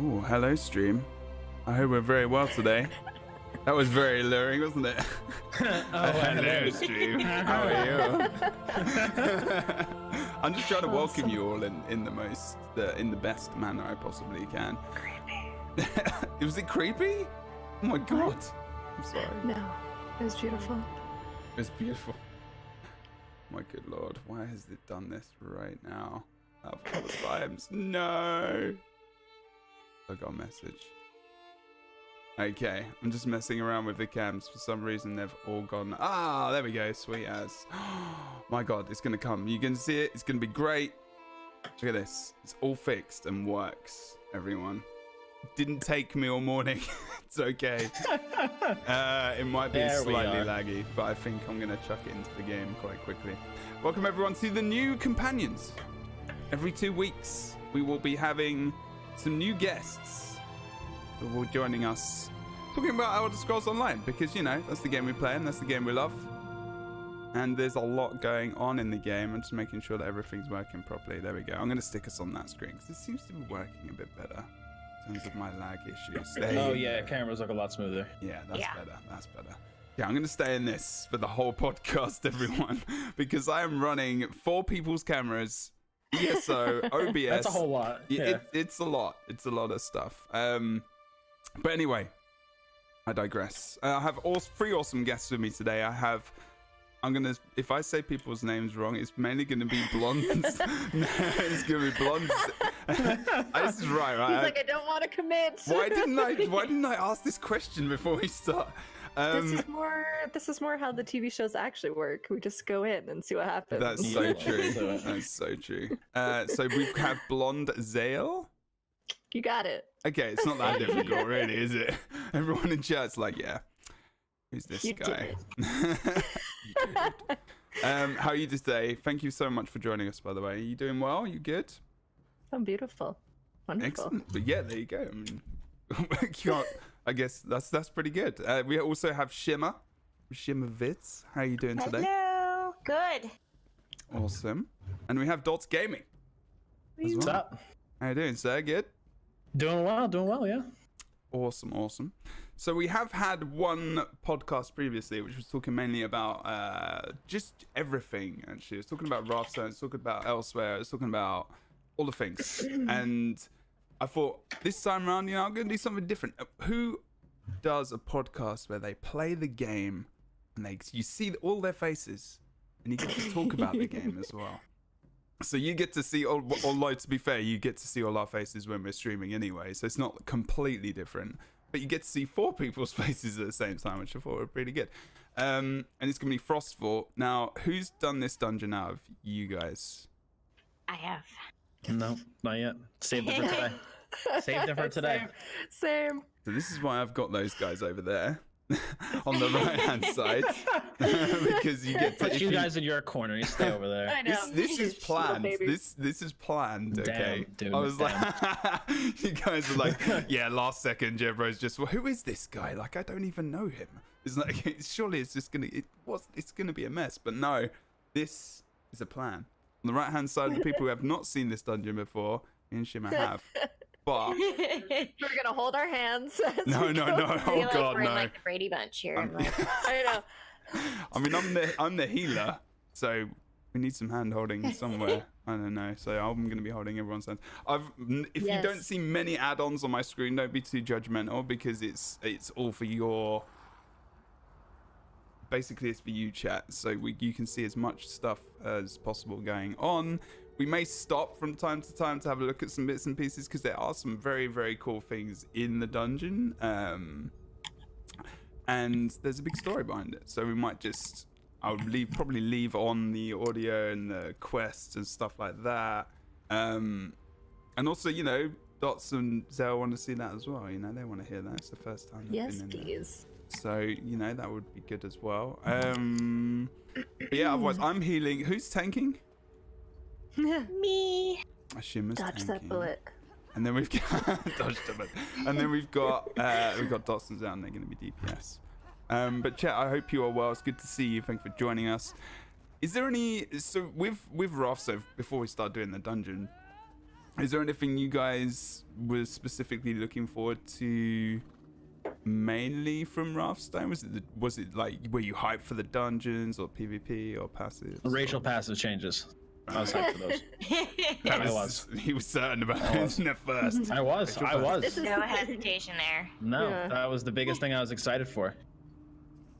Oh, hello, stream. I hope we're very well today. That was very alluring, wasn't it? Hello, stream. How are you? I'm just trying to welcome you all in the best manner I possibly can. Creepy. Was it creepy? Oh my god. I'm sorry. No, it was beautiful. It was beautiful. My good lord, why has it done this right now? Of all the times. No. I got a message. Okay, I'm just messing around with the cams. For some reason, they've all gone. Ah, there we go. Sweet as. My god, it's going to come. You can see it. It's going to be great. Look at this. It's all fixed and works, everyone. It didn't take me all morning. It's okay. It might be slightly laggy, but I think I'm going to chuck it into the game quite quickly. Welcome, everyone, to the new Companions. Every 2 weeks, we will be having some new guests who will be joining us talking about Elder Scrolls Online, because, you know, that's the game we play and that's the game we love. And there's a lot going on in the game. I'm just making sure that everything's working properly. There we go. I'm going to stick us on that screen because it seems to be working a bit better in terms of my lag issues. Yeah, cameras look a lot smoother. Yeah, that's better. That's better. Yeah, I'm going to stay in this for the whole podcast, everyone, because I am running 4 people's cameras, ESO, OBS. That's a whole lot. Yeah. It's a lot. It's a lot of stuff. But anyway, I digress. I have 3 awesome guests with me today. If I say people's names wrong, it's mainly going to be Blonde. No, it's going to be Blonde. This is right? He's like, I don't want to commit. Why didn't I ask this question before we start? This is more how the TV shows actually work. We just go in and see what happens. That's so true. That's so true. So we have BlondeZaile. You got it. Okay, it's not that difficult, really, is it? Everyone in chat's like, yeah. Who's this guy? How are you today? Thank you so much for joining us, by the way. Are you doing well? You good? I'm beautiful. Wonderful. Excellent. But yeah, there you go. I mean, I guess that's pretty good. We also have Shimmer Vids. How are you doing today? Hello. Good. Awesome. And we have DottzGaming. What's up? How you doing, sir? Good? Doing well, yeah. Awesome. So we have had one podcast previously, which was talking mainly about just everything, actually. It was talking about Wrathstone, it was talking about elsewhere, it was talking about all the things. And I thought, this time around, I'm going to do something different. Who does a podcast where they play the game and you see all their faces and you get to talk about the game as well? So you get to see, although to be fair, you get to see all our faces when we're streaming anyway, so it's not completely different. But you get to see 4 people's faces at the same time, which I thought were pretty good. And it's going to be FrostVault. Now, who's done this dungeon out of you guys? I have. No, not yet. Saved it for today. Saved it for today. Same. So this is why I've got those guys over there on the right-hand side. Because you get to... Put you guys in your corner. You stay over there. I know. This is planned. This is planned, okay? Damn, dude, I was like... you guys are like, yeah, last second, Jebro's just... Well, who is this guy? Like, I don't even know him. It's like, surely it's just going to... It's going to be a mess. But no, this is a plan. On the right-hand side, the people who have not seen this dungeon before, me and Shimmer have. But we're gonna hold our hands. No. Oh god, we're no. in, like, the Brady Bunch here. I know. I mean, I'm the healer, so we need some hand holding somewhere. I don't know. So I'm gonna be holding everyone's hands. If you don't see many add-ons on my screen, don't be too judgmental, because it's all for your. Basically, it's for you, chat. So you can see as much stuff as possible going on. We may stop from time to time to have a look at some bits and pieces, because there are some very, very cool things in the dungeon. And there's a big story behind it. So we might just... I'll probably leave on the audio and the quests and stuff like that. And also, you know, Dots and Zell want to see that as well. You know, they want to hear that. It's the first time they've been in please. There. So, you know, that would be good as well. But yeah, otherwise, I'm healing. Who's tanking? Me. Shimmer's Dodge tanking. that bullet. And then we've got dodged a bit. And then we've got Dots and Zell, and they're going to be DPS. But chat, I hope you are well. It's good to see you. Thanks for joining us. Is there any... So with Wrathstone, before we start doing the dungeon, Is there anything you guys were specifically looking forward to mainly from Wrathstone? Was it like, were you hyped for the dungeons or PvP or passives? Racial passive changes. I was hyped for those. I was. He was certain about it at first. I was. No hesitation there. No, Yeah. that was the biggest thing I was excited for.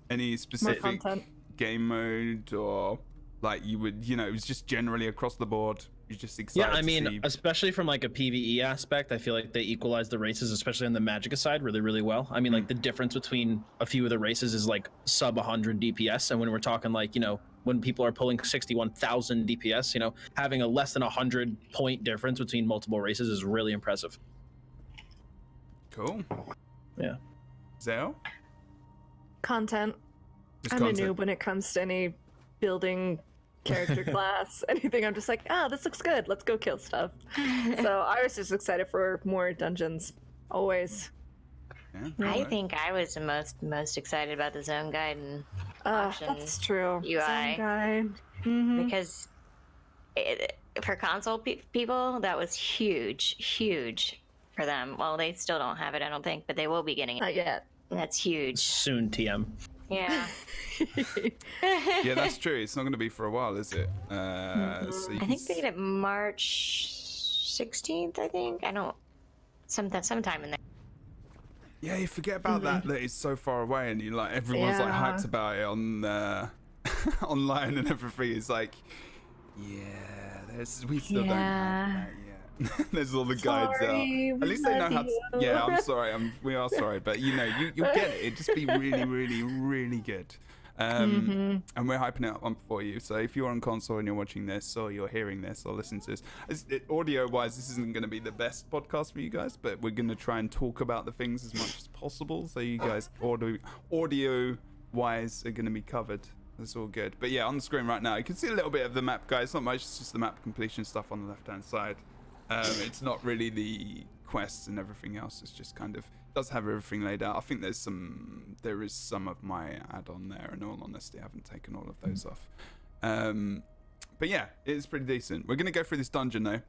Any More specific content. game mode, or like you would, it was just generally across the board? You're just excited. Yeah, I to mean, see... especially from like a PvE aspect, I feel like they equalize the races, especially on the Magicka side, really, really well. I mean, like the difference between a few of the races is like sub 100 DPS, and when we're talking like, when people are pulling 61,000 DPS, having a less than 100 point difference between multiple races is really impressive. Cool. Yeah. Zale? Content. Just I'm content. a noob when it comes to any building, character class, anything. I'm just like, this looks good. Let's go kill stuff. So I was just excited for more dungeons. Always. Yeah, I alright. think I was the most excited about the zone guide and option That's true. UI. Zone guide. Mhm. because for console people, that was huge for them. Well, they still don't have it, I don't think, but they will be getting it. Not yet. That's huge. Soon, TM. Yeah. Yeah, that's true. It's not going to be for a while, is it? So you I can think they get it March 16th, I think. I don't... Sometime in there. Yeah, you forget about that it's so far away, and everyone's like Yeah. hyped about it on online and everything. It's like, we still don't have that yet. There's all the guides out. Sorry, At least they know how to. love you. Yeah, I'm sorry. We are sorry, but you'll get it. It'd just be really, really, really good. And we're hyping it up for you. So if you're on console and you're watching this, or you're hearing this, or listening to this, audio-wise, this isn't going to be the best podcast for you guys, but we're going to try and talk about the things as much as possible. So you guys, audio-wise, are going to be covered. That's all good. But yeah, on the screen right now, you can see a little bit of the map, guys. Not much. It's just the map completion stuff on the left-hand side. It's not really the quests and everything else. It's just kind of does have everything laid out. I think there is some of my add-on there. In all honesty, I haven't taken all of those off. But yeah, it's pretty decent. We're gonna go through this dungeon though,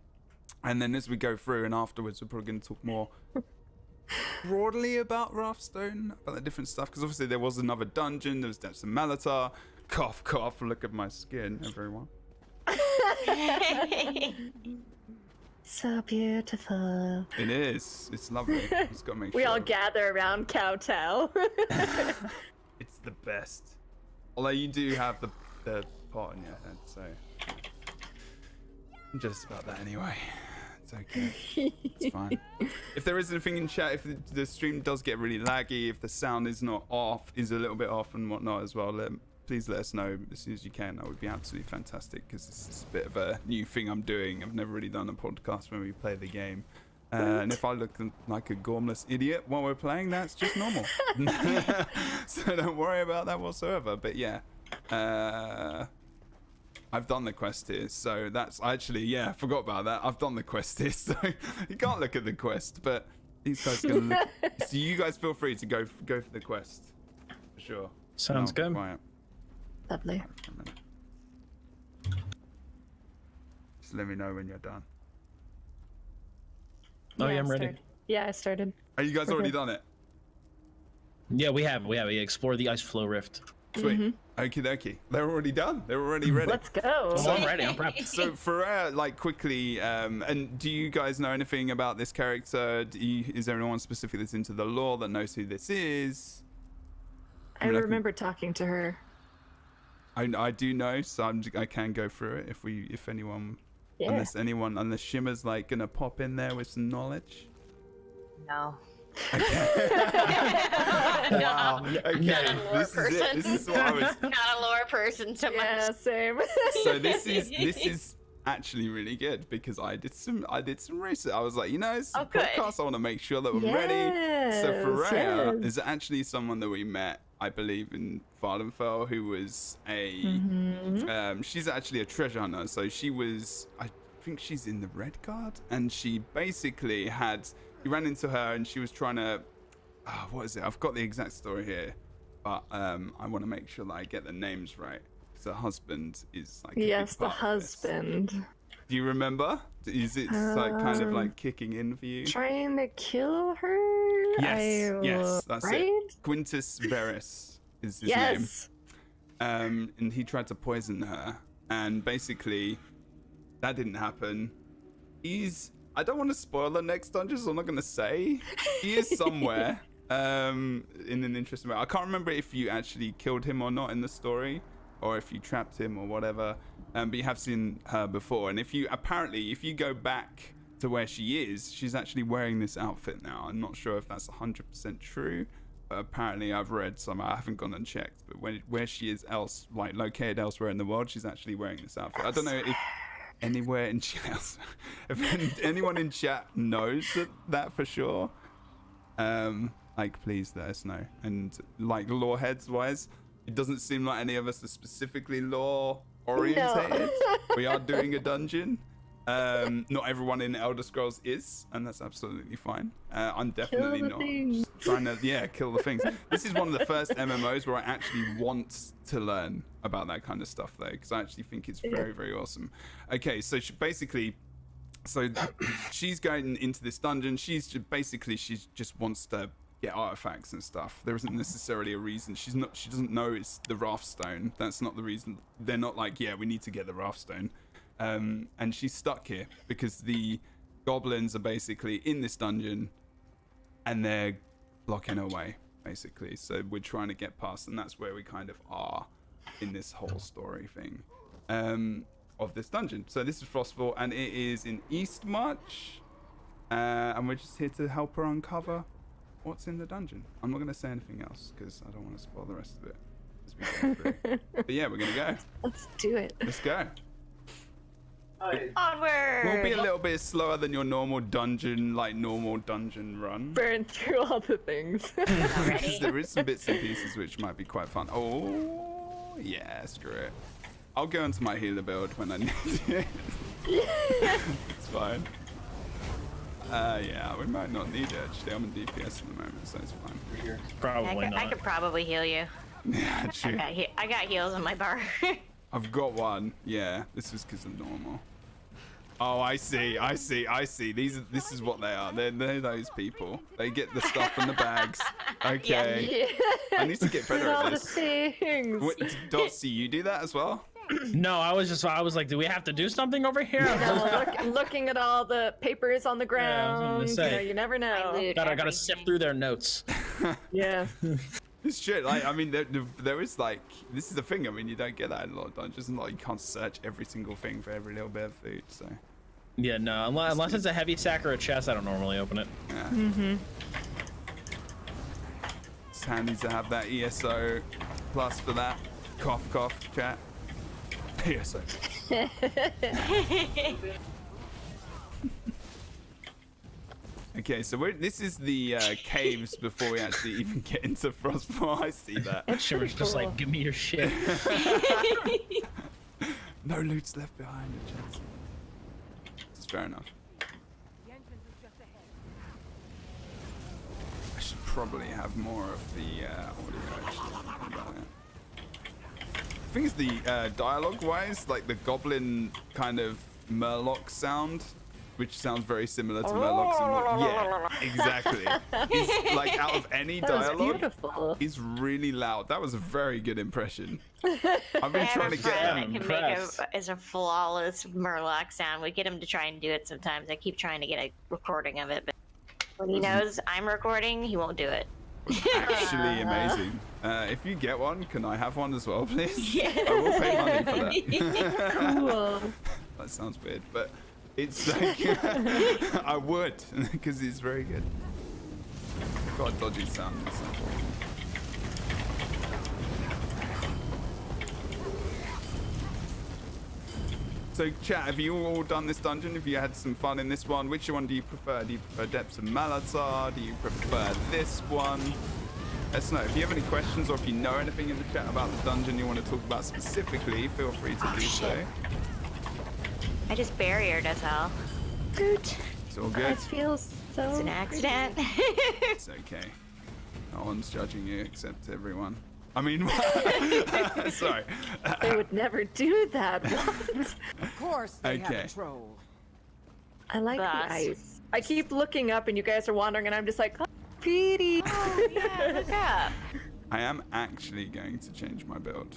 and then as we go through and afterwards, we're probably gonna talk more broadly about Wrathstone, about the different stuff. Because obviously there was another dungeon. There was some Malatar. Cough, cough. Look at my skin, everyone. So beautiful. It is. It's lovely. Just gotta make We sure. all gather around Kowtow. It's the best. Although you do have the pot in your head, so I'm just about that anyway. It's okay. It's fine. If there is anything in chat, if the stream does get really laggy, if the sound is not off, is a little bit off and whatnot as well, please let us know as soon as you can. That would be absolutely fantastic, because this is a bit of a new thing I'm doing. I've never really done a podcast when we play the game. And if I look like a gormless idiot while we're playing, that's just normal. So don't worry about that whatsoever. But yeah, I've done the quest here. So that's actually, I forgot about that. I've done the quest here. So you can't look at the quest, but these guys are going to look. So you guys feel free to go for the quest. For sure. Sounds And I'll be good. quiet. Lovely. For a minute. Just let me know when you're done. Oh, yeah, I'm I ready. started. Yeah, I started. Oh, you guys already done it? Yeah, we have. We explore the ice flow rift. Sweet. Okie dokie. They're already done. They're already ready. Let's go. Oh, I'm ready. I'm prepped. So for quickly, and do you guys know anything about this character? Is there anyone specific that's into the lore that knows who this is? I remember talking to her. I do know, so I can go through it if anyone, Yeah. unless Shimmer's like gonna pop in there with some knowledge. No. Wow. Okay. Not a lore This is it. person. This is what I was. Not a lore person so Yeah, much. same. So this is actually really good, because I did some research. I was like, it's a Oh, good. podcast. I want to make sure that we're ready. So Yes, Freya yes. is actually someone that we met, I believe, in Vardenfell, who was she's actually a treasure hunter. So she was, I think she's in the Red Guard, and she basically he ran into her, and she was trying to, what is it? I've got the exact story here, but I want to make sure that I get the names right. Because her husband is like a Yes, big the part of this. husband. Do you remember? Is it like kind of like kicking in for you? Trying to kill her? Yes, that's right? it. Quintus Verus is his name. And he tried to poison her, and basically that didn't happen. I don't want to spoil the next dungeon, so I'm not going to say. He is somewhere in an interesting way. I can't remember if you actually killed him or not in the story, or if you trapped him or whatever, but you have seen her before. And if you go back to where she is, she's actually wearing this outfit now. I'm not sure if that's 100% true, but apparently I've read some. I haven't gone and checked, but where she is located elsewhere in the world, she's actually wearing this outfit. I don't know if anywhere in chat, if anyone in chat knows that for sure, please let us know. And like lore heads wise, it doesn't seem like any of us are specifically lore orientated. No. We are doing a dungeon. Not everyone in Elder Scrolls is, and that's absolutely fine. I'm definitely not just trying to kill the things. This is one of the first MMOs where I actually want to learn about that kind of stuff, though, because I actually think it's very, very awesome. Okay, so she's going into this dungeon. She just wants to get artifacts and stuff. There isn't necessarily a reason. She doesn't know it's the Wrathstone. That's not the reason. They're not like, yeah, we need to get the Wrathstone. And she's stuck here because the goblins are basically in this dungeon and they're blocking her way, basically. So we're trying to get past, and that's where we kind of are in this whole story thing of this dungeon. So this is FrostVault, and it is in Eastmarch, and we're just here to help her uncover what's in the dungeon. I'm not going to say anything else because I don't want to spoil the rest of it as we go through. But yeah, we're going to go. Let's do it. Let's go. Onward! We'll be a little bit slower than your normal dungeon run. Burn through all the things. Because there is some bits and pieces which might be quite fun. Oh, yeah, screw it. I'll go into my healer build when I need it. It's fine. Yeah, we might not need it actually. I'm in DPS at the moment, so it's fine. Probably not. I could probably heal you. Yeah, true. I got heals on my bar. I've got one. Yeah, this is because of normal. Oh, I see. This is what they are. They're those people. They get the stuff from the bags. Okay. Yeah. I need to get better all at the this. things. Wait, Dotsy, you do that as well? No, I was like, do we have to do something over here? No, looking at all the papers on the ground. say. You never know. Gotta sift through their notes. Yeah. It's true. Like, I mean, there is like, this is the thing. I mean, you don't get that in a lot of dungeons. And like, you can't search every single thing for every little bit of food. So. Yeah, no. Unless it's a heavy sack or a chest, I don't normally open it. Yeah. Mm-hmm. It's handy to have that ESO plus for that. Cough, cough, chat. ESO. Okay, so this is the caves before we actually even get into FrostVault. I see that. Shimmer's just like, give me your shit. No loot's left behind. It's fair enough. I should probably have more of the audio actually about it. I think it's the dialogue-wise, like the goblin kind of Murloc sound, which sounds very similar to Murloc's. Yeah, exactly. He's like, out of any dialogue, he's really loud. That was a very good impression. I've been trying to get I him. can make a flawless Murloc sound. We get him to try and do it sometimes. I keep trying to get a recording of it, but when he knows I'm recording, he won't do it. Actually amazing. If you get one, can I have one as well, please? Yeah. I will pay money for that. Cool. That sounds weird, but it's like I would, because it's very good. Got a dodgy sound. So chat, have you all done this dungeon? Have you had some fun in this one? Which one do you prefer? Do you prefer Depths of Malatar? Do you prefer this one? Let us know. If you have any questions or if you know anything in the chat about the dungeon you want to talk about specifically, feel free to do so. I just barriered us all. Good. It's all good. It feels so. It's an accident. It's okay. No one's judging you except everyone. I mean, sorry. They would never do that. What? Of course they have Okay. a troll. I like Boss. the ice. I keep looking up and you guys are wandering and I'm just like, oh, Petey. Oh, yeah, look up. I am actually going to change my build.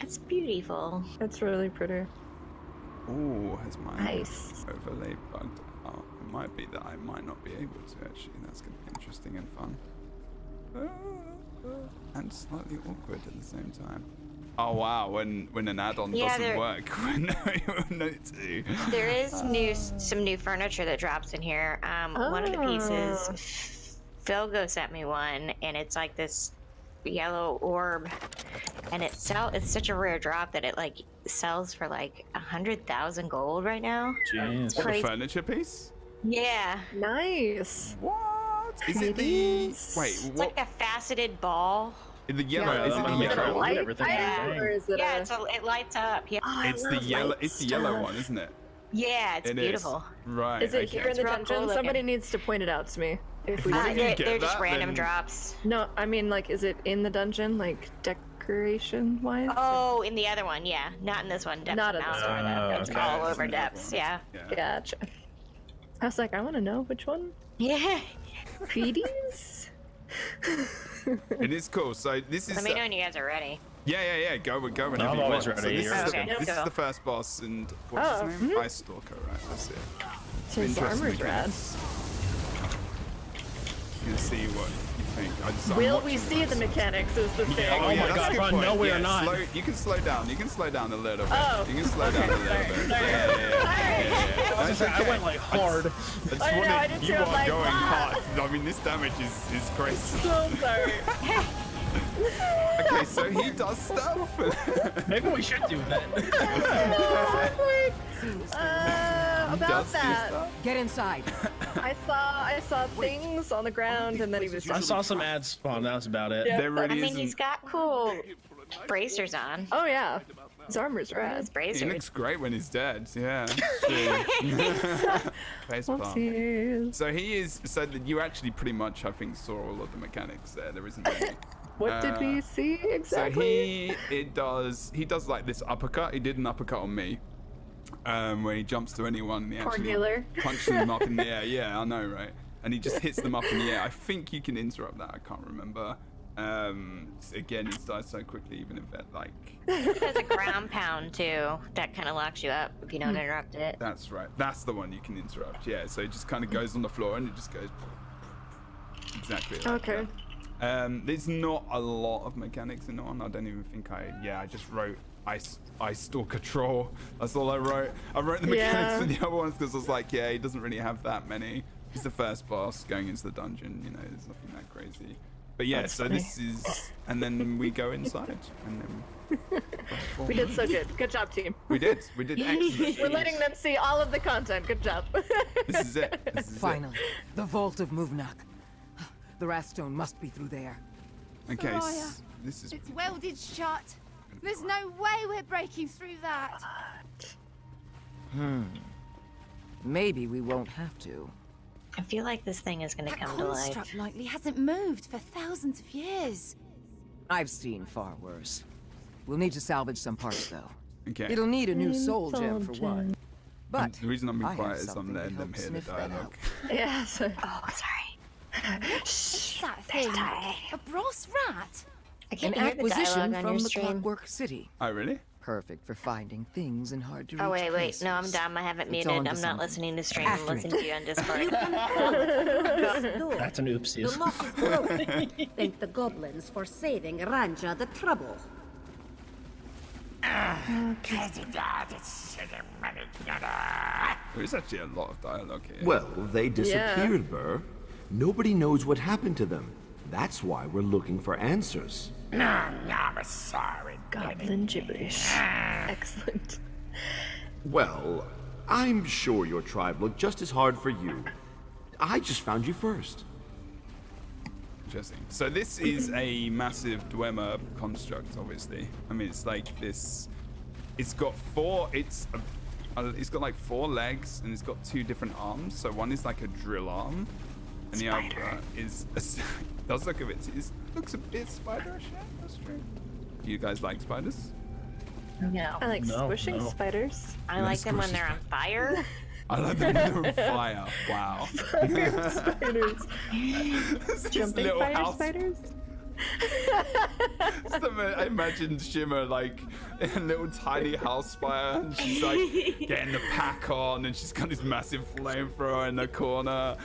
It's beautiful. That's really pretty. Oh, has my Nice. overlay bugged out? It might be that I might not be able to actually. That's going to be interesting and fun. And slightly awkward at the same time. Oh wow, when an add-on doesn't work, when no two. There is some new furniture that drops in here. One of the pieces, Philgo sent me one, and it's like this yellow orb, and it's such a rare drop that it like sells for like 100,000 gold right now. Jeez. What, the Crazy. furniture piece? Yeah, Nice. What? Is it the... Petey's. Wait, it's what? like a faceted ball. The yellow, Yeah, is it I'm the gonna make yellow sure I one? load everything. Or is it Yeah, a... it lights up. Yeah, Oh, I It's the love yellow. light It's the yellow stuff. one, isn't it? yeah, it's It is. beautiful. Right. Is it okay. here in the real dungeon? cool Somebody looking. needs to point it out to me. If we If see you They're, get they're just that, random then- drops. No, I mean, like, is it in the dungeon, like, decoration wise? Oh, in the other one, yeah. Not in this one. Depths Not of in this Malatar. one. That's Okay. all It's over in the other depths, one. yeah. Gotcha. I was like, I want to know which one. Yeah. Petey's? It is cool. So this is. Let me know when you guys are ready. Yeah. Go whenever I'm you always want. So ready. this, You're is, okay. this is Go. the first boss, and what's his name? Ice Stalker, right? That's it. So his Interesting armor's rad. mechanics. You can see what you think. I'm Will we watching see the this. mechanics is the thing. Oh my that's God, a good Ron, point. no, we are not. You can slow down. You can slow down a little bit. Oh, You can slow down a little sorry, bit. sorry. Yeah. I was gonna say, I went like hard. I just I know, I wanted, did you too, are I'm like, going ah. hard. I mean, this damage is crazy. So sorry. Okay, so he does stuff. Maybe we should do that. He About does do that. stuff. Get inside. I saw things on the ground and then he was I saw some ads spawn. That was about it. Yeah. There I really mean, he's isn't. got cool bracers on. Oh yeah. His armor's His rad. He bracers. looks great when he's dead. Yeah. Face palm. Whoopsies. So he is. So that you actually pretty much, I think, saw all of the mechanics there. There isn't any. What did we see So exactly? he does like this uppercut. He did an uppercut on me, where he jumps to anyone and he Poor actually healer. punches them up in the air. Yeah, I know, right? And he just hits them up in the air. I think you can interrupt that. I can't remember. Again, he dies so quickly, even if it like. There's a ground pound too. That kind of locks you up if you don't interrupt it. That's right. That's the one you can interrupt. Yeah. So it just kind of goes on the floor and it just goes. Exactly. Like Okay. that. There's not a lot of mechanics in that one. I don't even think I just wrote Ice Stalker Troll. That's all I wrote. I wrote the mechanics Yeah. for the other ones because I was like, yeah, he doesn't really have that many. He's the first boss going into the dungeon. You know, there's nothing that crazy. But yeah, That's so funny. this is, and then we go inside, and then We did so good. Good job, team. we did excellent. We're letting them see all of the content. Good job. This is it. This is Finally, the vault of Muvnak. The Wrathstone must be through there. it. Okay, Soraya, this is. It's welded shut. There's no way we're breaking through that. Maybe we won't have to. I feel like this thing is going to That come to life. construct likely hasn't moved for thousands of years. I've seen far worse. We'll need to salvage some parts, though. Okay. It'll need a new soul gem for one. But The reason I'm I being have quiet is I'm something to letting them help hear the sniff that dialogue. Yeah. So, Oh, sorry. What's that thing? A brass rat? I An can't hear the acquisition dialogue on from your the stream. Clockwork City. Oh, really? Perfect for finding things in hard to reach Oh, wait. places. No, I'm dumb. I haven't It's muted. on I'm to not something. listening to stream. I'm After it. listening to you on Discord. That's an oopsies. The lock is broken. Thank the goblins for saving Ranja the trouble. There is actually a lot of dialogue here. Well, they disappeared, Burr. Nobody knows what happened to them. That's why we're looking for answers. goblin gibberish. Excellent. Well, I'm sure your tribe looked just as hard for you. I just found you first. Interesting. So this is a massive Dwemer construct, obviously. I mean, it's like this. It's got four. It's got like 4 legs, and it's got 2 different arms. So one is like a drill arm, and the other is. Does look a bit. It looks a bit spiderish. Yeah, that's true. Do you guys like spiders? No. I like No, squishing no. spiders. I like them when they're on fire. I like them when they're on fire. Wow. Fire spiders. This Jumping little fire house. spiders? I imagine Shimmer like in a little tiny house fire, and she's like getting the pack on, and she's got this massive flamethrower in the corner.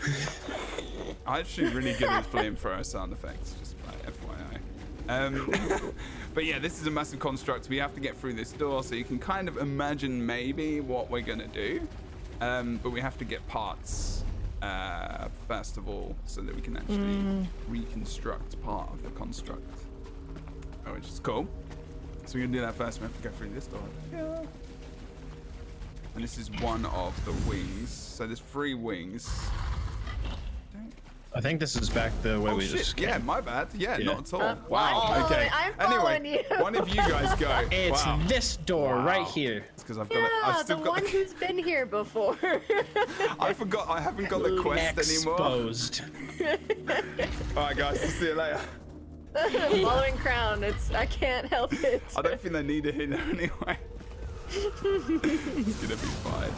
I'm actually really good at flamethrower sound effects, just FYI. But yeah, this is a massive construct. We have to get through this door, so you can kind of imagine maybe what we're gonna do. But we have to get parts first of all, so that we can actually reconstruct part of the construct, which is cool. So we're gonna do that first. We have to go through this door. Yeah. And this is one of the wings. So there's 3 wings. I think this is back the way Oh we shit! just Yeah, came. my bad. Yeah, not at all. I'm Wow. following- Okay. I'm following Anyway, you. one of you guys go. It's Wow. this door Wow. right here. It's because I've got. Yeah, I've the still got. one who's been here before. I forgot. I haven't got the quest anymore. Exposed. All right, guys. See you later. Following crown. I can't help it. I don't think they need it here anyway. It's gonna be fine.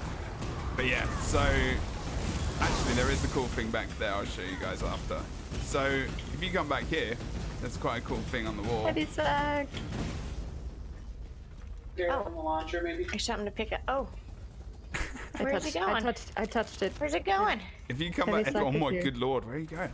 But yeah, so actually there is a cool thing back there. I'll show you guys after. So if you come back here, there's quite a cool thing on the wall. Heavy sack. Oh. On the launcher, maybe. There's something to pick up. Oh, I Where's it going? I touched it. where's it going? If you come Heavy back, sack oh my is here. good lord, where are you going?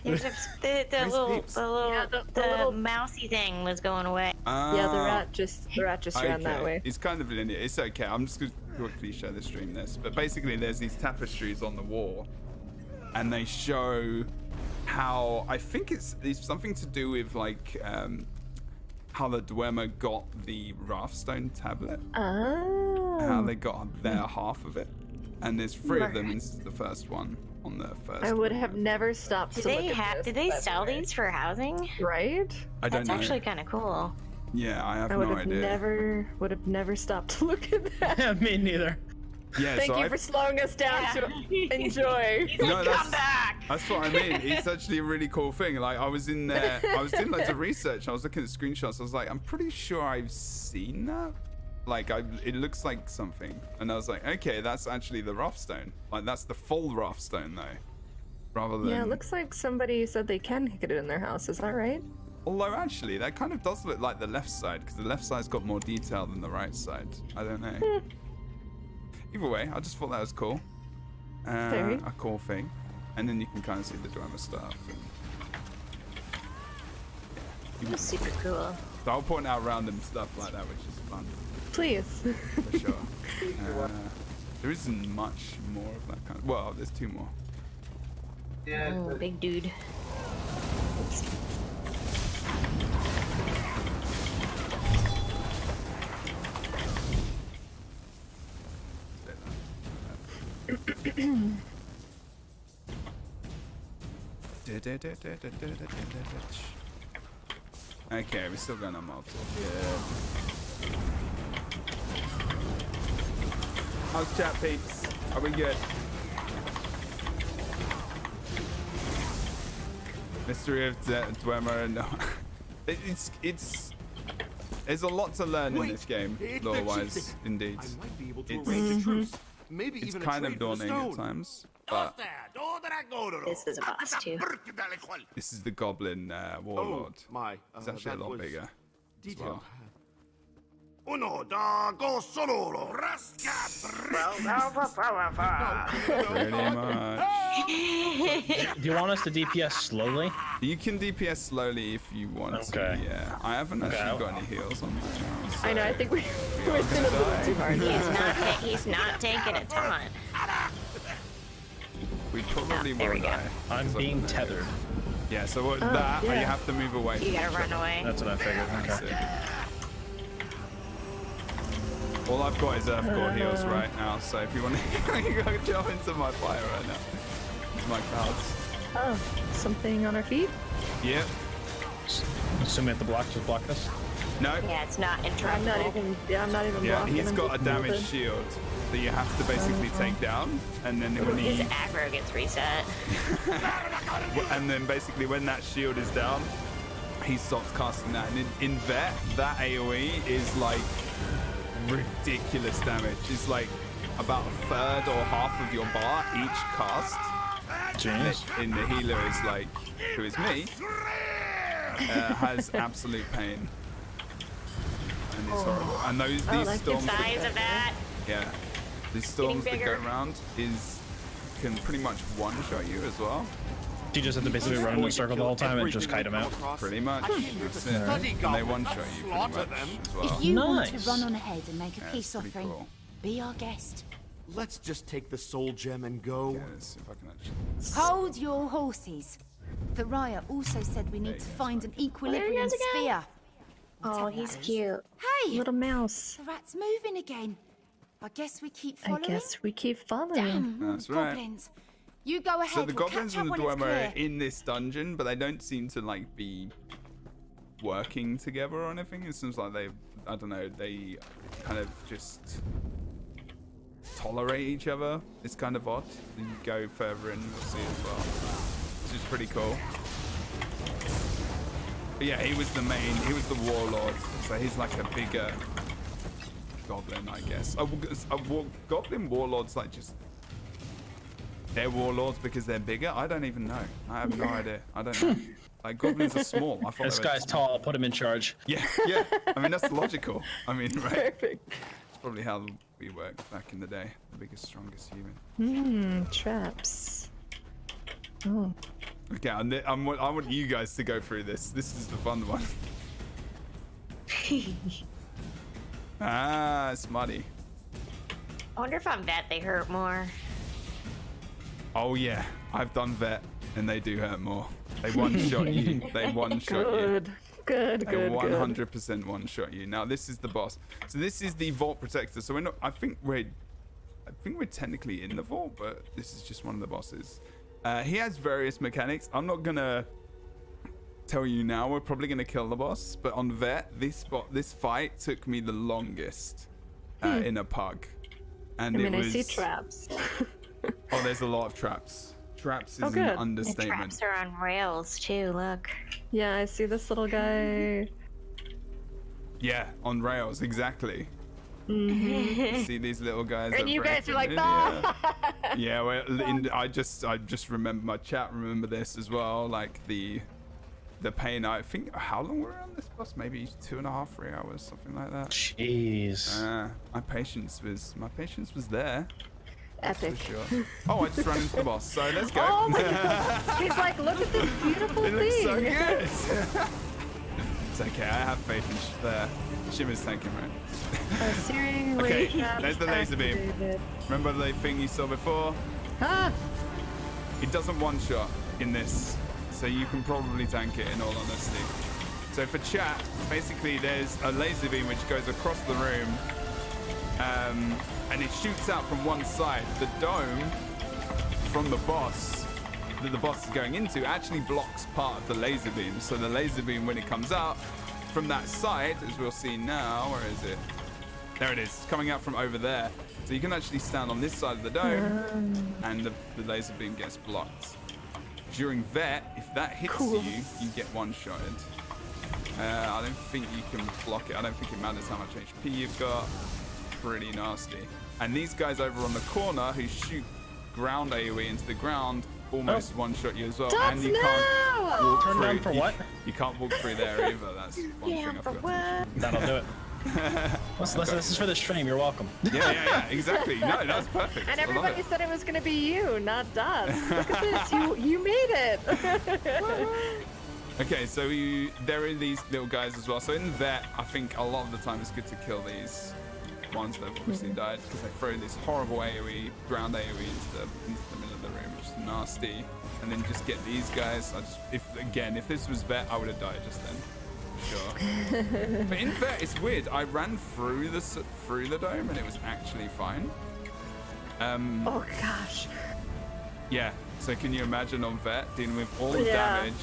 There's the Where's little Peeps? Yeah, the little- mousy thing was going away. Yeah, the rat just ran that way. It's kind of linear. It's okay. I'm just going to quickly show the stream this. But basically, there's these tapestries on the wall, and they show how I think it's something to do with like how the Dwemer got the Wrathstone tablet, Oh. how they got their half of it, and there's 3 of them. And this is the first one on the first. I would have never stopped Did to look they at this. did they by the sell way. these for housing? Right? I don't That's know. actually kind of cool. Yeah, I have I would no have idea. never stopped to look at that. Me neither. Yeah, Thank so you I- for slowing us down to enjoy. No, Come back! That's what I mean. It's actually a really cool thing. Like I was in there, I was doing loads of research. I was looking at screenshots. I was like, I'm pretty sure I've seen that. Like it looks like something. And I was like, okay, that's actually the Wrathstone. Like that's the full Wrathstone though, rather than. Yeah, it looks like somebody said they can get it in their house. Is that right? Although actually, that kind of does look like the left side because the left side's got more detail than the right side. I don't know. Either way, I just thought that was cool. Very. A cool thing. And then you can kind of see the Dwemer stuff. And... That's super cool. So I'll point out random stuff like that, which is fun, Please. for sure. There isn't much more of that kind of... Well, there's 2 more. Yeah. Oh, big dude. Okay, we're still going on multiple. Good. How's chat, peeps? Are we good? Mystery of Dwemer. No, it's there's a lot to learn in this game, lore-wise. Indeed, I might be able to It's- arrange a truce. Maybe it's even kind a of trade for the daunting at stone. times. But This is a boss too. this is the Goblin Warlord. Oh, my. It's actually a that lot was bigger. Detailed. well. Pretty much. Do you want us to DPS slowly? You can DPS slowly if you want to. Okay. Yeah, I haven't actually got any heals on my channel. I know. I think we went in a little too hard. He's not taking a taunt. We probably there will we go. die. I'm 'cause being the- tethered. Yeah, so what, that, or you yeah. have to move away. You gotta run away. That's what I figured. That's Okay. it. All I've got is Earthcore heals right now, so if you want to, you gotta jump into my fire right now. It's my cards. Oh, something on our feet? Yep. Assume we have to just block this. No. Yeah, it's not I'm interruptible. not even. Yeah, I'm not even Yeah, blocking. he's I'm got a just damaged moving. shield that you have to basically take down, and then when His he, aggro gets reset. and then basically when that shield is down, he stops casting that. And in Vet, that AOE is like ridiculous damage. It's like about a third or half of your bar each cast. Jeez. In the healer is like, who is me, has absolute pain. And it's horrible. And these storms, The size of that. yeah, these storms that go around can pretty much one-shot you as well. You just have to basically run in a circle the whole time and just kite them out. Pretty much. That's it. And they one-shot you pretty much as well. If you want to Nice. run on ahead and make a Yeah, peace it's pretty offering, cool. be our guest. Let's just take the soul gem and go. Yeah, let's see if I can actually... Hold your horses. Pariah also said we need to find an equilibrium goes again. sphere. Oh, he's cute. Hey, Little mouse. the rat's moving again. I guess we keep I following. guess we keep following. Damn, That's right. goblins. You go ahead. So the we'll goblins catch and up the when it's Duomo are clear. in this dungeon, but they don't seem to like be working together or anything. It seems like they, I don't know, they kind of just tolerate each other. It's kind of odd. Then you go further in, we'll see as well. Which is pretty cool. But yeah, he was the warlord. So he's like a bigger goblin, I guess. Goblin warlords like just... They're warlords because they're bigger? I don't even know. I have no idea. I don't know. Like, goblins are small. I thought This they were guy's tall. Put him in charge. Yeah, yeah. I mean, that's logical. I mean, right? Perfect. It's probably how we worked back in the day. The biggest, strongest human. Traps. Oh. Okay, I want you guys to go through this. This is the fun one. Ah, it's muddy. I wonder if I'm vet, they hurt more. Oh yeah, I've done vet, and they do hurt more. They one-shot you. They one-shot you. Good. Good, They good, 100% one-shot you. Now this is the boss. So this is the vault protector. So we're not. I think we're technically in the vault, but this is just one of the bosses. He has various mechanics. I'm not gonna tell you now. We're probably gonna kill the boss, but on vet, this fight took me the longest in a pug, and I mean, it was. I see traps. Oh, there's a lot of traps. Traps is Oh, an good. The understatement. traps are on rails too, look. Yeah, I see this little guy. Yeah, on rails, exactly. See these little guys. And that you guys break are like, in? no. Yeah, well, I just remember my chat. Remember this as well, like the pain. I think how long were we on this boss? Maybe 2.5, 3 hours, something like that. Jeez. My patience was there. Epic. For sure. Oh, I just ran into the boss. So let's go. Oh my god. He's like, look at this beautiful It looks thing. so good. It's okay. I have faith in Shimmer's tanking, right? Searing Okay, laser trap there's the laser beam. activated. Remember the thing you saw before? Ah! It doesn't one-shot in this, so you can probably tank it in all honesty. So for chat, basically there's a laser beam which goes across the room, and it shoots out from one side. The dome from the boss that the boss is going into actually blocks part of the laser beam. So the laser beam, when it comes out from that side, as we'll see now, where is it? There it is, coming out from over there. So you can actually stand on this side of the dome, and the laser beam gets blocked. During vet, if that hits you, you get one-shotted. I don't think you can block it. I don't think it matters how much HP you've got. Pretty nasty. And these guys over on the corner who shoot ground AoE into the ground almost one-shot you as well. And you can't walk Turn through. down for what? You can't walk through there either. That's one thing I forgot to mention. That'll do it. This is for the stream. You're welcome. Yeah, exactly. No, that's perfect. And I love everybody it. said it was going to be you, not Dotz. Look at this. You made it. Okay, so there are these little guys as well. So in vet, I think a lot of the time it's good to kill these ones that have obviously died, because they throw this horrible AoE, ground AoE into the middle of the room, which is nasty. And then just get these guys. If this was vet, I would have died just then. Sure. But in vet, it's weird. I ran through the dome and it was actually fine. Oh gosh. Yeah. So can you imagine on vet dealing with all the Yeah. damage?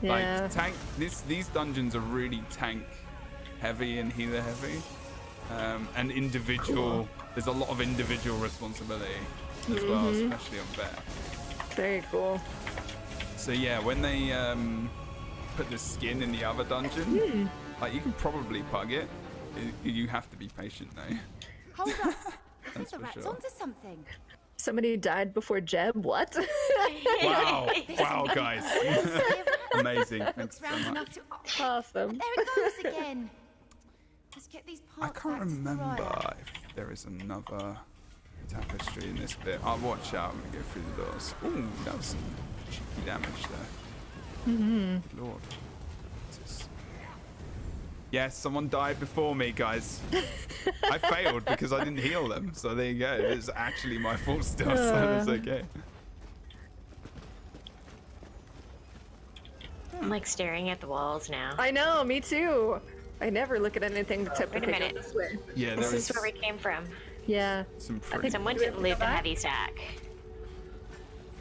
Yeah. Like tank. These dungeons are really tank heavy and healer heavy, and individual. There's a lot of individual responsibility as well, especially on vet. Very cool. So yeah, when they put the skin in the other dungeon, like you can probably pug it. You have to be patient though. Hold up. The rat's sure. onto something. Somebody died before Jeb. What? Wow. Wow, guys. Amazing. Thanks Looks so round much. enough to. Oh, Awesome. there it goes again. Let's get these I parts can't back to remember Thoraya. if there is another tapestry in this bit. I'll watch out when we go through the doors. Ooh, that was some cheeky damage there. Lord. Jesus. Yes, someone died before me, guys. I failed because I didn't heal them. So there you go. It's actually my fault still, so that's okay. I'm like staring at the walls now. I know, me too. I never look at anything except Wait a to pick minute. up this way. Yeah, This there is is where we came from. Yeah. some pretty... Someone Do we didn't have to leave go the back? heavy sack.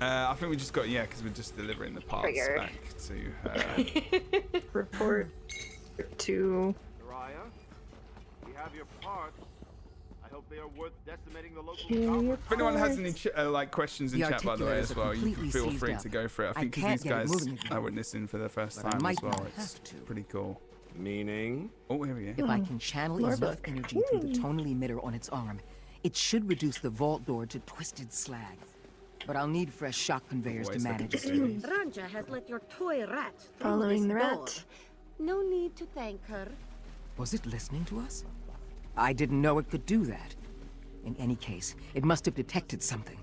I think we just got, yeah, because we're just delivering the parts Triggered. back to her. Report to. Thoraya, we have your parts. I hope they are worth decimating the local Here you If anyone has any like questions in The chat, by the way, articulator as is well, you can completely feel seized free up. to go for it. I I think because can't these get it guys moving again. are witnessing for the first But I time as might well. not It's have to. pretty cool. Meaning? Oh, here we go. If I can channel Lore enough book. energy through the tonal emitter on its arm, it should reduce the vault door to twisted slag. But I'll need fresh shock conveyors to Always like manage to it. do these. Ranja has let your toy rat through Following this the door. rat. No need to thank her. Was it listening to us? I didn't know it could do that. In any case, it must have detected something.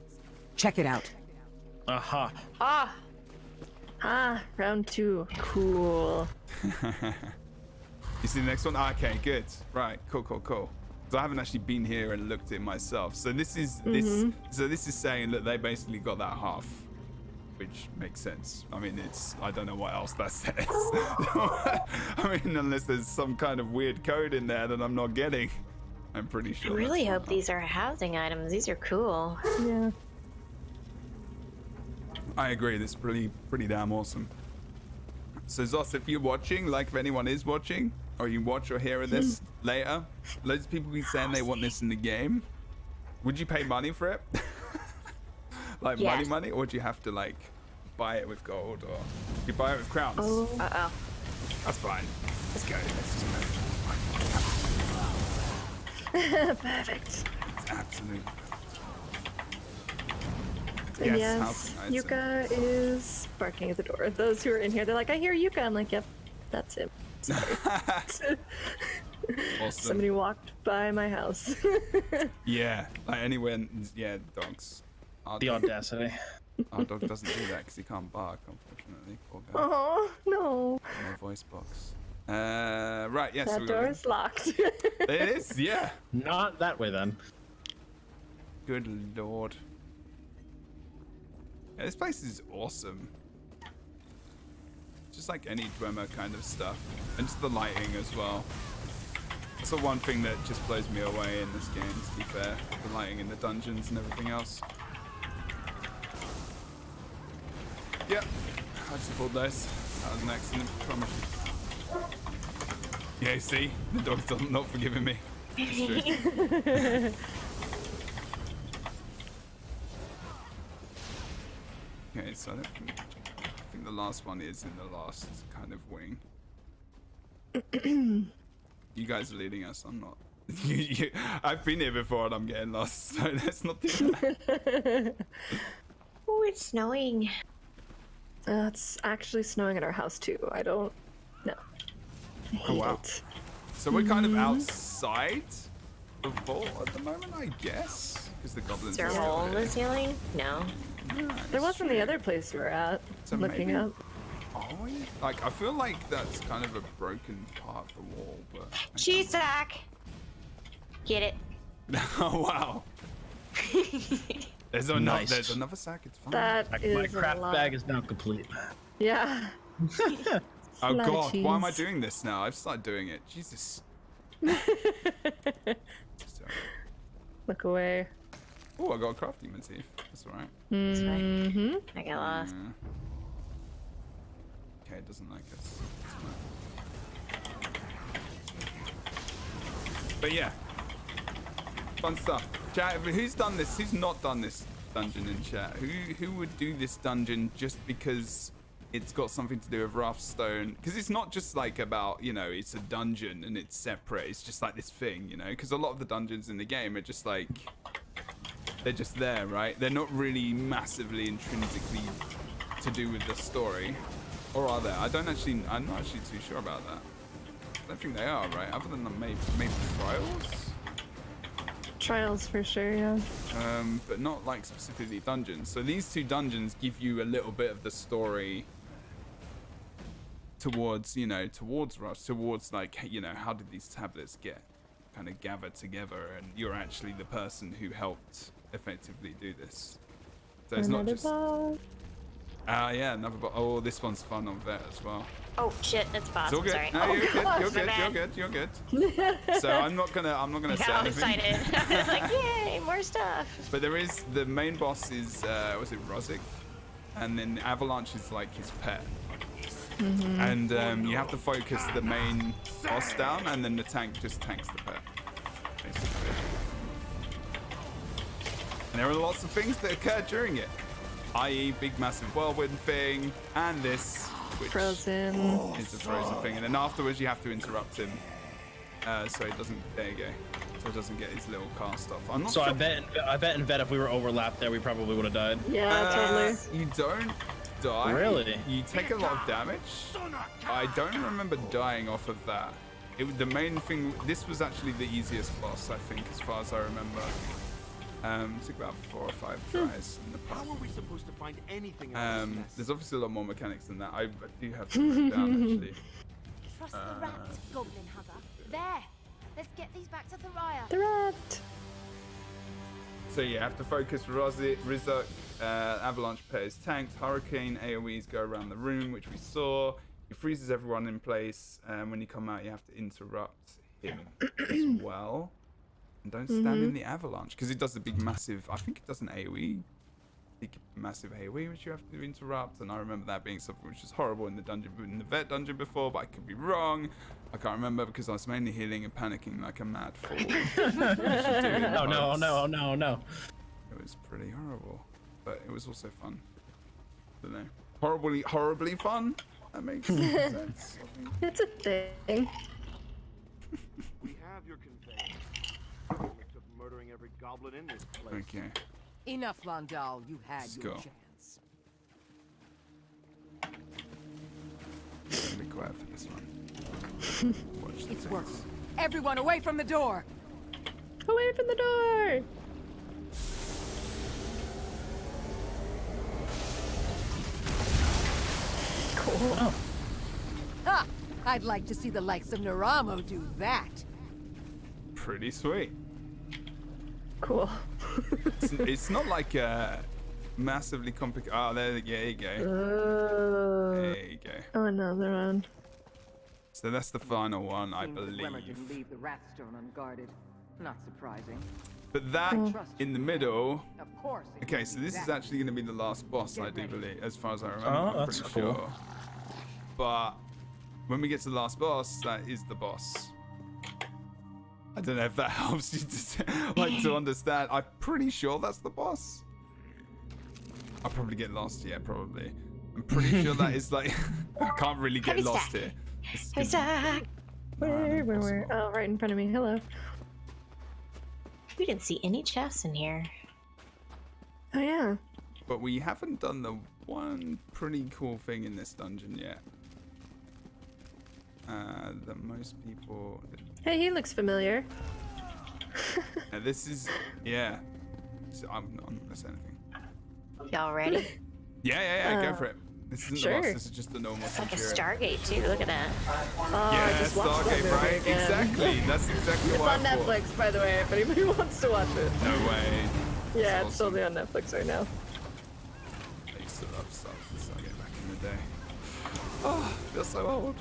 Check it out. Aha. Ah, round 2. Cool. You see the next one? Okay, good. Right, cool. So I haven't actually been here and looked at it myself. So this is this is saying that they basically got that half, which makes sense. I mean, I don't know what else that says. I mean, unless there's some kind of weird code in there that I'm not getting. I'm pretty sure. I really that's hope what- these are housing items. These are cool. Yeah. I agree. This is pretty damn awesome. So Zos, if you're watching, like if anyone is watching, or you watch or hear of this later, loads of people keep saying they want this in the game. Would you pay money for it? Like Yes. money, or would you have to like buy it with gold, or you buy it with crowns? Uh-oh. That's fine. Let's go. Let's just go. Perfect. It's absolutely. And Yes, yes, housing item. Yuka is barking at the door. Those who are in here, they're like, I hear Yuka. I'm like, yep, that's him. Awesome. Somebody walked by my house. Yeah, like anywhere. Yeah, dogs. Our The dog, audacity. our dog doesn't do that because he can't bark, unfortunately. Poor guy. Oh, no. No voice box. Right, yes. That door is locked. It is, yeah. Not that way then. Good lord. Yeah, this place is awesome. Just like any Dwemer kind of stuff. And just the lighting as well. That's the one thing that just blows me away in this game, to be fair. The lighting in the dungeons and everything else. Yep. I just pulled those. That was an accident, promise. Yeah, see? The dog's still not forgiving me. It's true. Okay, so I think the last one is in the last kind of wing. You guys are leading us, I'm not. I've been here before and I'm getting lost, so let's not do that. Oh, it's snowing. It's actually snowing at our house too. I don't know. I hate wow. it. So we're kind of outside the vault at the moment, I guess? Because the goblins Is there are a still hole in here. the ceiling? No. Yeah, There it's wasn't true. the other place we were at. So Looking maybe- up. Are we? Like, I feel like that's kind of a broken part of the wall, but... Cheese sack. Get it. Oh, wow. There's another, Nice. there's another sack, it's fine. That is My a craft lot. bag is now complete. Yeah. Oh a lot of god, why am I cheese. doing this now? I've started doing it. Jesus. Just, Look away. oh, I got a crafting motif. That's alright. Mm-hmm. I got lost. Okay, it doesn't like us. That's fine. But yeah. Fun stuff. Chat, who's done this? Who's not done this dungeon in chat? Who would do this dungeon just because it's got something to do with Wrathstone? Because it's not just like about, you know, it's a dungeon and it's separate. It's just like this thing, you know? Because a lot of the dungeons in the game are just like they're just there, right? They're not really massively intrinsically to do with the story, or are they? I'm not actually too sure about that. I don't think they are, right? Other than the maybe trials. Trials for sure, yeah. But not like specifically dungeons. So these 2 dungeons give you a little bit of the story towards, towards Rust, towards like, how did these tablets get kind of gathered together, and you're actually the person who helped effectively do this. So it's not just. Yeah, another boss. Oh, this one's fun on Vet as well. Oh shit, it's boss. It's all good. Sorry. No, you're good. So I'm not gonna say I got all anything. excited. I was like, yay, more stuff. But there is the main boss is was it Rozik, and then Avalanche is like his pet. And you have to focus the main boss down, and then the tank just tanks the pet, basically. And there are lots of things that occur during it, i.e. big massive whirlwind thing, and this, which Frozen. is the frozen thing. And then afterwards you have to interrupt him, so he doesn't, there you go, so he doesn't get his little cast off. I'm not So sure. I bet in Vet if we were overlapped there, we probably would have died. Yeah, totally. You don't die. Really? You take a lot of damage. I don't remember dying off of that. The main thing, this was actually the easiest boss, I think, as far as I remember. Took about 4 or 5 tries in the past. How are we supposed to find anything There's obviously a lot more mechanics than that. I do have to write down, actually. Trust the rat, goblin hugger. There. Let's get these back to the Raya. The rat. So yeah, have to focus Rizuk, Avalanche pairs tanks, Hurricane, AoEs go around the room, which we saw. He freezes everyone in place, and when you come out, you have to interrupt him as well. And don't stand in the Avalanche, because it does the big massive, I think it does an AoE, big massive AoE, which you have to interrupt. And I remember that being something which was horrible in the dungeon, in the Vet dungeon before, but I could be wrong. I can't remember because I was mainly healing and panicking like a mad fool. Oh no. It was pretty horrible, but it was also fun. I don't know. Horribly fun? That makes sense. It's a thing. We have your confession. It took murdering every goblin in this place. Okay. Enough, BlondeZaile. You had Let's your go. chance. I'm gonna be quiet for this one. Watch the It's things. working. Everyone away from the door. Away from the door. Cool. Oh. Ha! I'd like to see the likes of Naramo do that. Pretty sweet. Cool. It's not like a massively complicated. Oh, there you go. There you go. Oh, another one. So that's the final one, I Seems Wemmer believe. didn't leave the Wrathstone unguarded. Not surprising. But that in the middle. Of course. it Okay, would so be this is that. actually going to be the last boss, I do believe, as far as I remember. Oh, I'm that's pretty cool. sure. But when we get to the last boss, that is the boss. I don't know if that helps you to understand. I'm pretty sure that's the boss. I'll probably get lost here, probably. I'm pretty sure that is like I can't really get Heavy lost stack. here. This is Hey, gonna Zach. Where? impossible. Oh, right in front of me. Hello. We didn't see any chests in here. Oh, yeah. But we haven't done the one pretty cool thing in this dungeon yet. That most people. Hey, he looks familiar. This is So I'm not gonna say anything. Y'all ready? Yeah, go for it. This isn't the boss. Sure. This is just the normal It's like a Centurion. Stargate too. Look at that. Oh, I Yeah, just watched that Stargate, movie right? again. Exactly. That's exactly It's what on I thought. Netflix, by the way, if anybody wants to watch it. No way. Yeah, That's it's totally on Netflix right now. I used to love Stargate back in the day. Oh, I feel so old.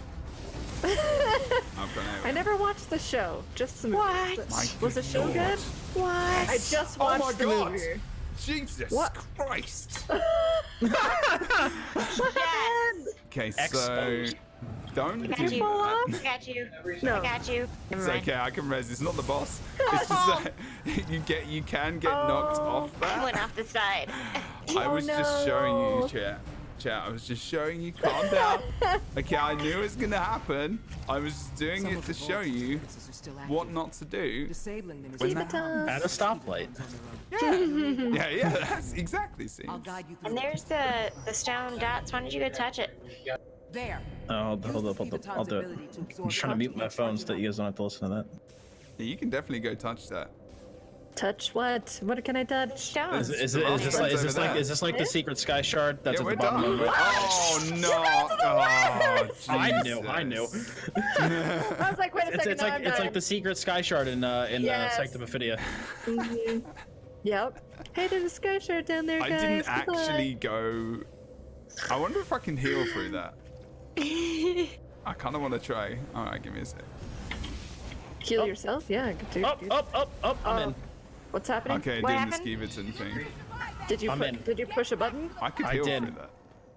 I've gone out. I never watched the show, just the movie. What? My Was the show Lord. good? What? I just Oh watched my the God. movie. Jesus What? Christ. Yes. Okay, so Exposed. don't Got do you. that. I got you. No. I got you. Never It's mind. okay, I can res. It's not the boss. It's just that you can get knocked off I went that. off the side. I was just showing you, chat. Chat, I was just showing you. Calm down. Okay, I knew it was gonna happen. I was just doing Some it of to the show vault you defenses are still what active. not to do. Disabling them is When not that harm. At a stoplight. Yeah, that's exactly seems. I'll guide you through. And there's the stone dots. Why don't you go touch it? There. Oh, hold up. I'll do it. I'm just trying to mute my phone so that you guys don't have to listen to that. Yeah, you can definitely go touch that. Touch what? What can I touch? Stones. Is this like the secret sky shard that's Yeah, at we're the bottom done. of it? Oh no! Oh, I knew. I was like, wait a second, It's no, like I'm it's done. like the secret sky shard in Yes. Sanctum Ophidia. Yep. Hey, there's a sky shard down there, I guys. didn't Goodbye. actually go. I wonder if I can heal through that. I kind of want to try. All right, give me a sec. Heal yourself? Yeah, dude. Up! I'm in. What's happening? Okay, What doing happened? the Skiverton thing. Did you I'm in. did you push a button? I could I heal did. through that.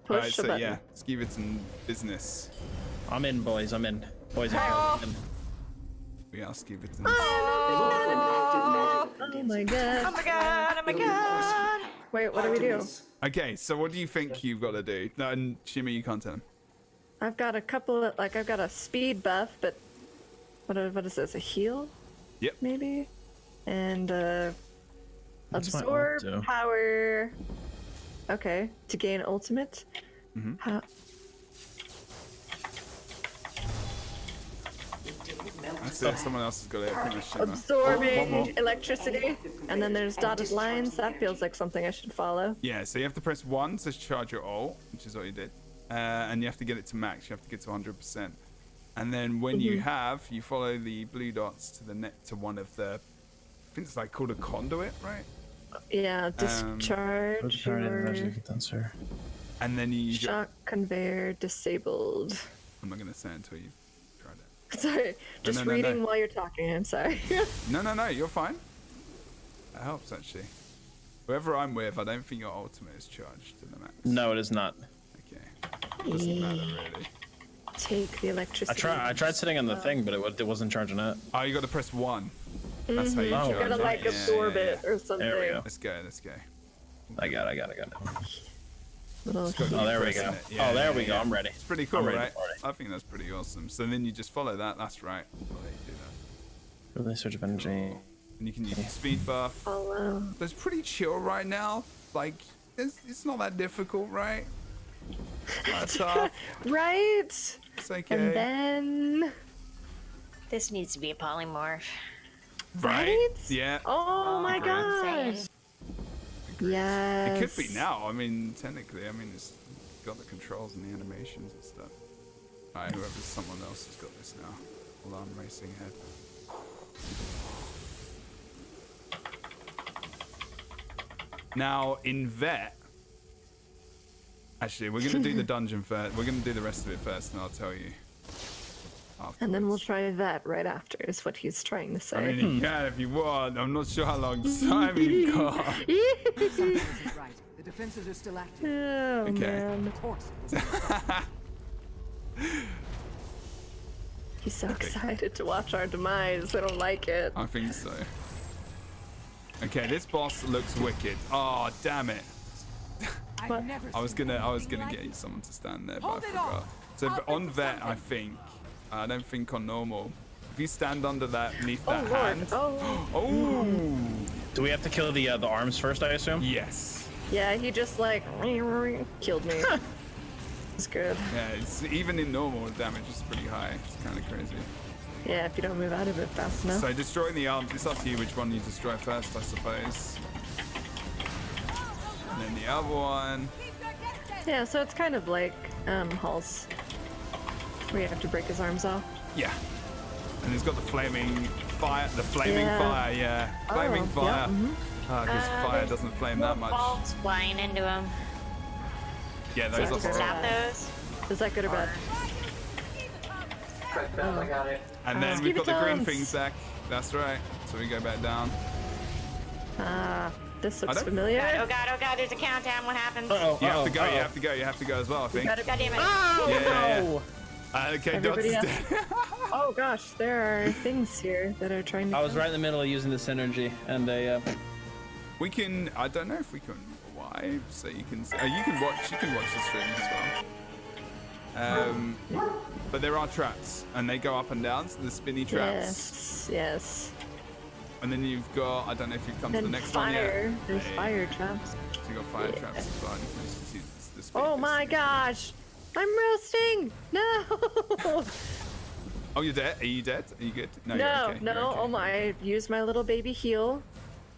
Push Alright, a so button. yeah, Skiverton business. I'm in, boys. I'm in. Boys and girls. I'm in. We are Skiverton. Oh my god. Oh my god! Oh my god! Wait, what do we do? Okay, so what do you think you've got to do? No, and Shimmy, you can't tell him. I've got a couple of, I've got a speed buff, but what is this? A heal? Yep. Maybe? And What's my ult absorb do? power. Okay, to gain ultimate. Mhm. How- That's it. Someone else has got it. I think it's Shimmer. One more. Absorbing electricity, and then there's dotted lines. That feels like something I should follow. Yeah, so you have to press 1 to charge your ult, which is what you did. And you have to get it to max. You have to get to 100%. And then when you have, you follow the blue dots to the to one of the, I think it's like called a conduit, right? Yeah, discharge your And then you. shock conveyor disabled. I'm not gonna say it until you tried it. Sorry, just no, reading no. while you're talking. I'm sorry. No, you're fine. That helps actually. Whoever I'm with, I don't think your ultimate is charged to the max. No, it is not. Okay. Doesn't matter really. Take the electricity. I tried sitting on the thing, but it wasn't charging it. Oh, you got to press 1. That's how you Oh, charge. You gotta it. like Yeah, absorb yeah, it yeah. or something. There we go. Let's go. I got it. Little Just gotta Oh, there we pressing go. it. Yeah, Oh, there yeah, we go. yeah. I'm ready. It's pretty cool, I'm ready to right? party. I think that's pretty awesome. So then you just follow that. That's right. I'll let you do that. Really surge of energy. And you can use the speed buff. follow. So it's pretty chill right now. Like, it's not that difficult, right? It's not tough. Right? It's okay. And then. This needs to be a polymorph. Right? Yeah. Oh my Agreed. gosh. Yes. It could be now. I mean, technically, it's got the controls and the animations and stuff. Alright, someone else has got this now. Hold on, I'm racing ahead. Now, in Vet... Actually, we're going to do the dungeon first. We're going to do the rest of it first, and I'll tell you. And then we'll afterwards. try that right after, is what he's trying to say. I mean, you can if you want. I'm not sure how long time you've got. Something isn't right. The defenses are still active. Oh, Okay. man. Of course. it was- He's so excited to watch our demise. I don't like it. I think so. Okay, this boss looks wicked. Oh, damn it. I've never I was seen gonna anything like get it. someone to stand there, but Hold I it forgot. off. So I'll but think on of Vet, I something. think. I don't think on normal. If you stand under that, beneath Oh, that Lord. hand. Oh. Oh. Do we have to kill the arms first? I assume. Yes. Yeah, he just like killed me. It's good. Yeah, it's even in normal damage is pretty high. It's kind of crazy. Yeah, if you don't move out of it fast enough. So destroying the arms, it's up to you which one you destroy first, I suppose. And then the other one. Yeah, so it's kind of like Hall's, where you have to break his arms off. Yeah. And it's got the flaming fire. The flaming Yeah. fire, yeah. Flaming Oh, yeah, fire. Because fire there's doesn't flame that much. Balls flying into him. Yeah, So those to are horrible. stop those. Is that good or bad? Press that, I got it. And then we've got the green Skivertons. thing, Zach. That's right. So we go back down. This I looks don't- familiar. Oh god, oh god, there's a countdown. What happens? Uh-oh. You have to go, uh-oh. you have to go, you have to go as well, I think. Got it. God damn it. Okay, Dots Everybody is else- dead. Oh gosh, there are things here that are trying to. I was kill. right in the middle of using this energy, and they We can. I don't know if we can live, so you can. You can watch. You can watch the stream as well. But there are traps, and they go up and down. So the spinny traps. Yes. And then you've got. I don't know if you've come to the next one yet. There's Hey. fire traps. So you got fire traps as well. And you can see the spinny Oh my bits. gosh! I'm roasting! No! Oh, you're dead. Are you dead? Are you good? No, no, you're okay. no. You're okay. Oh my! I used my little baby heal.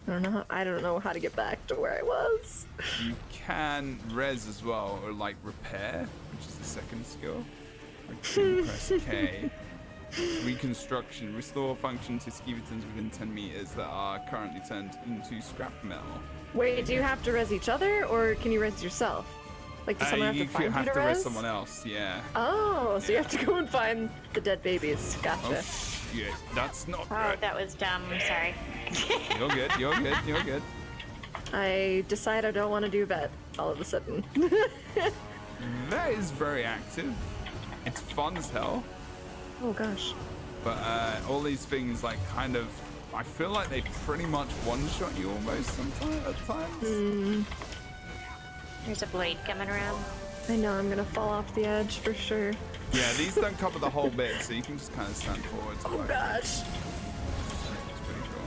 I don't know how to get back to where I was. You can res as well, or like repair, which is the second skill. Press K. Reconstruction. Restore function to skeletons within 10 meters that are currently turned into scrap metal. Wait, do you have to res each other, or can you res yourself? Like, does someone You have to find have you to to res someone else, yeah. Oh, so you have to go and find the dead babies. Gotcha. Oh, shit. That's not Oh, good. that was dumb. I'm sorry. You're good, you're good, you're good. I decide I don't want to do vet all of a sudden. That is very active. It's fun as hell. Oh gosh. But all these things, like, kind of, I feel like they pretty much one-shot you almost sometimes at times. There's a blade coming around. I know I'm gonna fall off the edge for sure. Yeah, these don't cover the whole bit, so you can just kind of stand forward. To Oh gosh. It's pretty cool.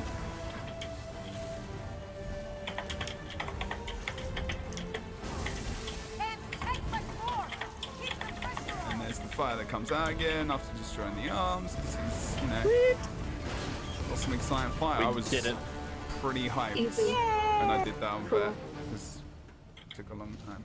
And there's the fire that comes out again after destroying the arms. This is, you know, got some exciting fire. I was did it. pretty hyped Easy. when I did that on Cool. there. Because it took a long time.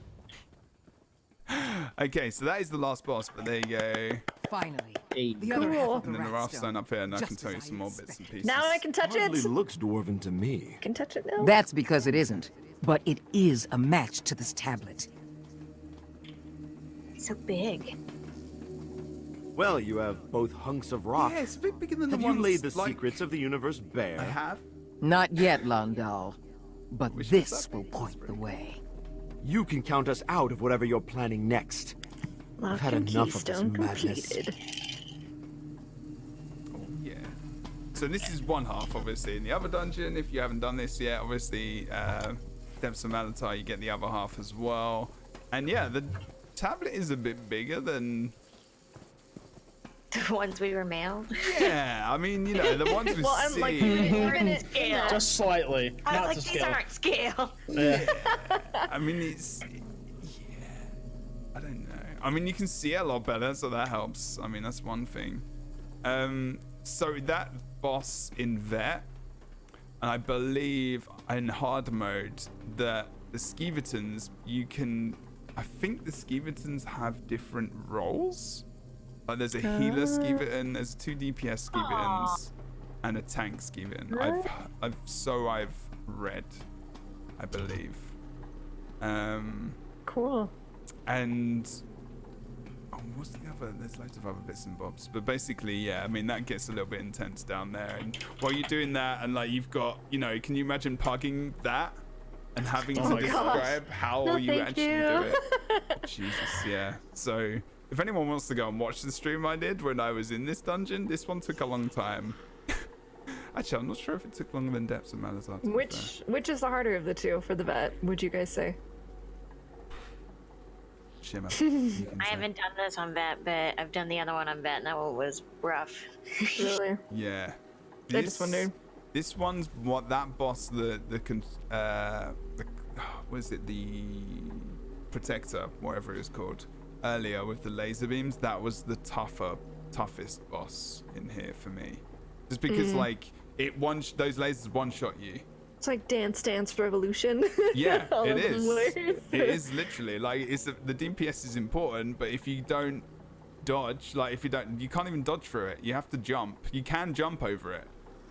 Okay, so that is the last boss, but there you go. Finally. Hey. The other half Cool. of the And then the Wrathstone up here, and I Just can tell as you I some more bits and expected. pieces. Now I can touch Hardly it. looks dwarven to me. Can touch it now. That's because it isn't. But it is a match to this tablet. It's so big. Well, you have both hunks of rock. Yeah, it's a bit bigger than Have the you ones, laid the like, secrets of the universe bare? I have. Not yet, BlondeZaile. But Which this is that will big? point the way. You can count us out of whatever you're planning next. I've had Lock and enough of this keystone madness. completed. Oh, yeah. So this is one half, obviously. In the other dungeon, if you haven't done this yet, obviously, Depths of Malatar, you get the other half as well. And yeah, the tablet is a bit bigger than... The ones we were mailed. Yeah, I mean, you know, the ones we Well, I'm see. like, even it. Scale. Just slightly, I not was to like, these scale. aren't scale. Yeah. I mean, it's... Yeah. I don't know. I mean, you can see a lot better, so that helps. I mean, that's one thing. So that boss in Vet, and I believe in hard mode that the Skeletons, you can... I think the Skeletons have different roles. Like there's a healer Skeleton, there's 2 DPS Skeletons, and a tank Skeleton. I've read, I believe. Cool. And oh, what's the other? There's loads of other bits and bobs, but basically, yeah. I mean, that gets a little bit intense down there. And while you're doing that, and like you've got, you know, can you imagine pugging that and having to my describe how No, you thank actually you. do it? Jesus, yeah. So if anyone wants to go and watch the stream I did when I was in this dungeon, this one took a long time. Actually, I'm not sure if it took longer than Depths of Malatar. to be fair. Which is the harder of the two for the vet? Would you guys say? Shimmer. You can I say. haven't done this on vet, but I've done the other one on vet, and that one was rough. Really? Yeah. I just wondered. This one's what that boss, the what is it, the protector, whatever it was called, earlier with the laser beams. That was the toughest boss in here for me, just because like those lasers one shot you. It's like Dance Dance Revolution. Yeah, All it of them is. ways. It is literally like the DPS is important, but if you don't dodge, like if you can't even dodge through it. You have to jump. You can jump over it,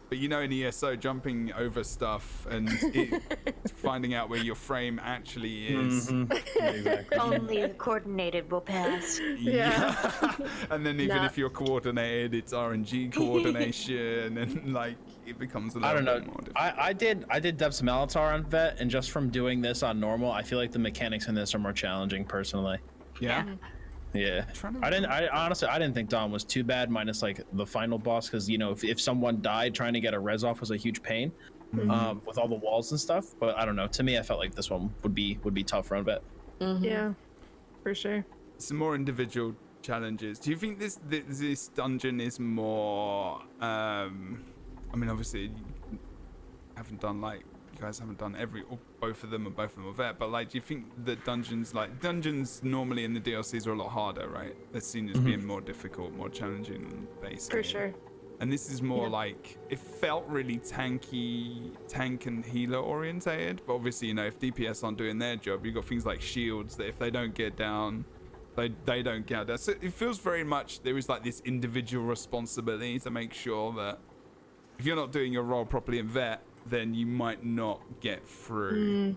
but you know in ESO jumping over stuff and finding out where your frame actually is. Exactly. Only the coordinated will pass. Yeah. And then even Nah. if you're coordinated, it's RNG coordination, and like it becomes a I little don't know. bit more difficult. I did Depths of Malatar on vet, and just from doing this on normal, I feel like the mechanics in this are more challenging personally. Yeah. Yeah. I honestly didn't think Dawn was too bad, minus like the final boss, because you know if someone died, trying to get a res off was a huge pain. with all the walls and stuff. But I don't know. To me, I felt like this one would be tougher on vet. Yeah, for sure. Some more individual challenges. Do you think this dungeon is more? I mean, obviously, you guys haven't done both of them are vet, but like, do you think that dungeons normally in the DLCs are a lot harder, right? They're seen as being more difficult, more challenging than base For game. sure. And this is more like, it felt really tank and healer orientated, but obviously, if DPS aren't doing their job, you've got things like shields that if they don't get down, they don't get down. So it feels very much there is like this individual responsibility to make sure that if you're not doing your role properly in vet, then you might not get through.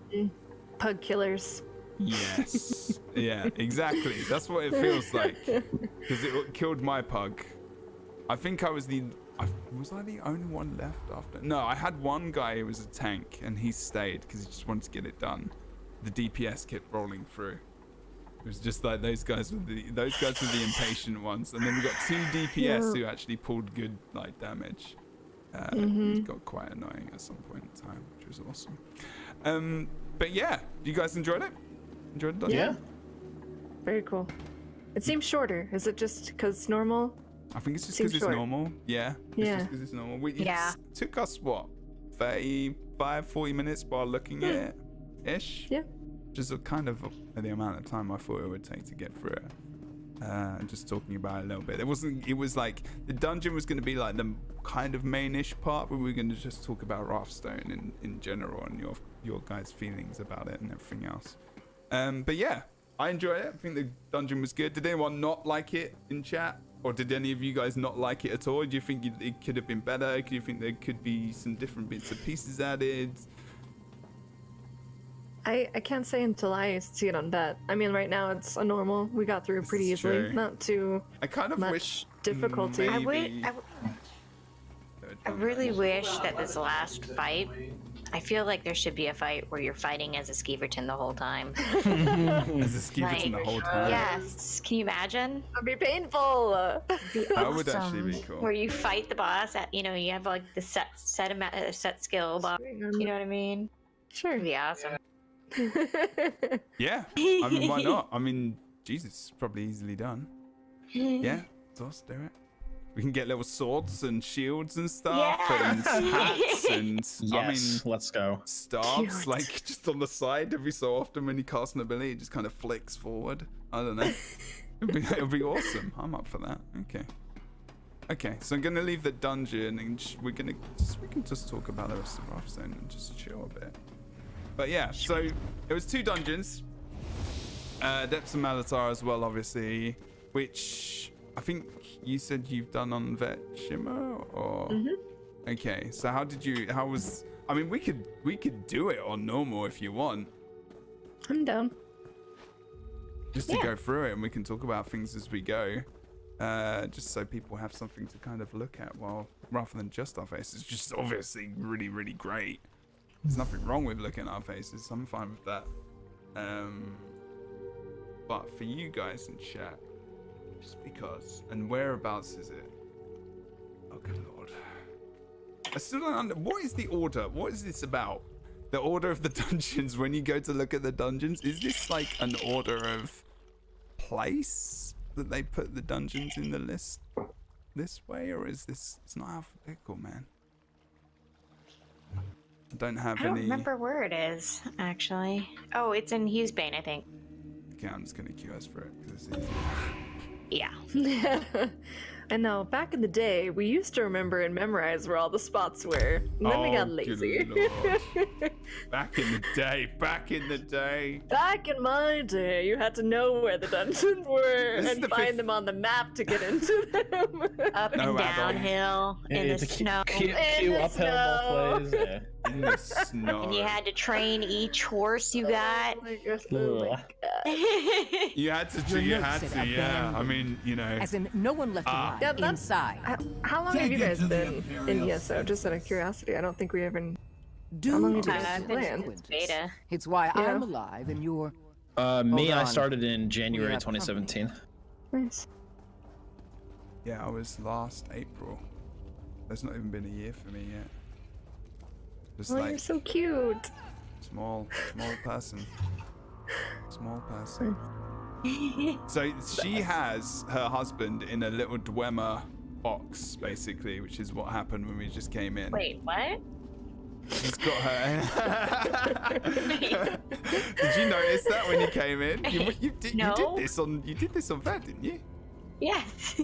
Pug killers. Yes. Yeah, exactly. That's what it feels like. Because it killed my pug. I think was I the only one left after? No, I had one guy who was a tank and he stayed because he just wanted to get it done. The DPS kept rolling through. It was just like those guys were the impatient ones. And then we got 2 DPS who actually pulled good damage. It got quite annoying at some point in time, which was awesome. But yeah, you guys enjoyed it? Enjoyed it? Yeah. Very cool. It seems shorter. Is it just because it's normal? I think it's just because it's normal. Yeah. It's just because it's normal. It took us, what, 35, 40 minutes while looking at it? Ish? Yeah. Which is kind of the amount of time I thought it would take to get through it. Just talking about it a little bit. It was like the dungeon was going to be like the kind of mainish part, but we were going to just talk about Wrathstone in general and your guys' feelings about it and everything else. But yeah, I enjoyed it. I think the dungeon was good. Did anyone not like it in chat? Or did any of you guys not like it at all? Do you think it could have been better? Do you think there could be some different bits and pieces added? I can't say until I see it on vet. I mean, right now it's a normal. We got through it pretty easily. True. Not too I kind of much wish difficulty. I maybe- really wish that this last fight, I feel like there should be a fight where you're fighting as a Skeeverton the whole time. As a Skeeverton the whole time. Yes. Can you imagine? That'd be painful. That would actually be cool. Where you fight the boss at, you have like the set skill boss. You know what I mean? Sure. It'd be awesome. Yeah. I mean, why not? I mean, Jesus, it's probably easily done. Yeah. Let's do it. We can get little swords and shields and stuff and hats and I mean, let's go. Staves like just on the side every so often when you cast an ability, it just kind of flicks forward. I don't know. It'll be awesome. I'm up for that. Okay, so I'm gonna leave the dungeon and we can just talk about the rest of Wrathstone and just chill a bit. But yeah, so it was 2 dungeons. Depths of Malatar as well, obviously, which I think you said you've done on Vet Shimmer, or okay. So I mean, we could do it on normal if you want. I'm down. Just to go through it, and we can talk about things as we go. Just so people have something to kind of look at rather than just our faces. Just obviously really, really great. There's nothing wrong with looking at our faces. I'm fine with that. But for you guys in chat, just because, and whereabouts is it? Oh, good lord. I still don't what is the order? What is this about? The order of the dungeons when you go to look at the dungeons? Is this like an order of place that they put the dungeons in the list this way? Or is this, it's not alphabetical, man. I don't remember where it is, actually. Oh, it's in Hughesbane, I think. Okay, I'm just gonna queue us for it because it's easy. Yeah. I know, back in the day, we used to remember and memorize where all the spots were. And then we got lazy. Back in the day. Back Back in my day, you had to know where the dungeons were and find them on the map to get into them. Up and downhill, in the snow. Queue uphill both ways. Yeah. In the snow. And you had to train each horse you got. Oh my God. You had to, yeah. I mean, As in, no one left alive inside. How long have you guys been in ESO? Just out of curiosity. I don't think we ever... How long have you guys been playing? Beta. It's why I'm alive and you're... Me, I on. started in January 2017. Nice. Yeah, I was last April. It's not even been a year for me yet. Just Oh, like you're so cute. small person. Small person. So she has her husband in a little Dwemer box, basically, which is what happened when we just came in. Wait, what? She's got her. Did you notice that when you came in? You did this on Vet, didn't you? Yes.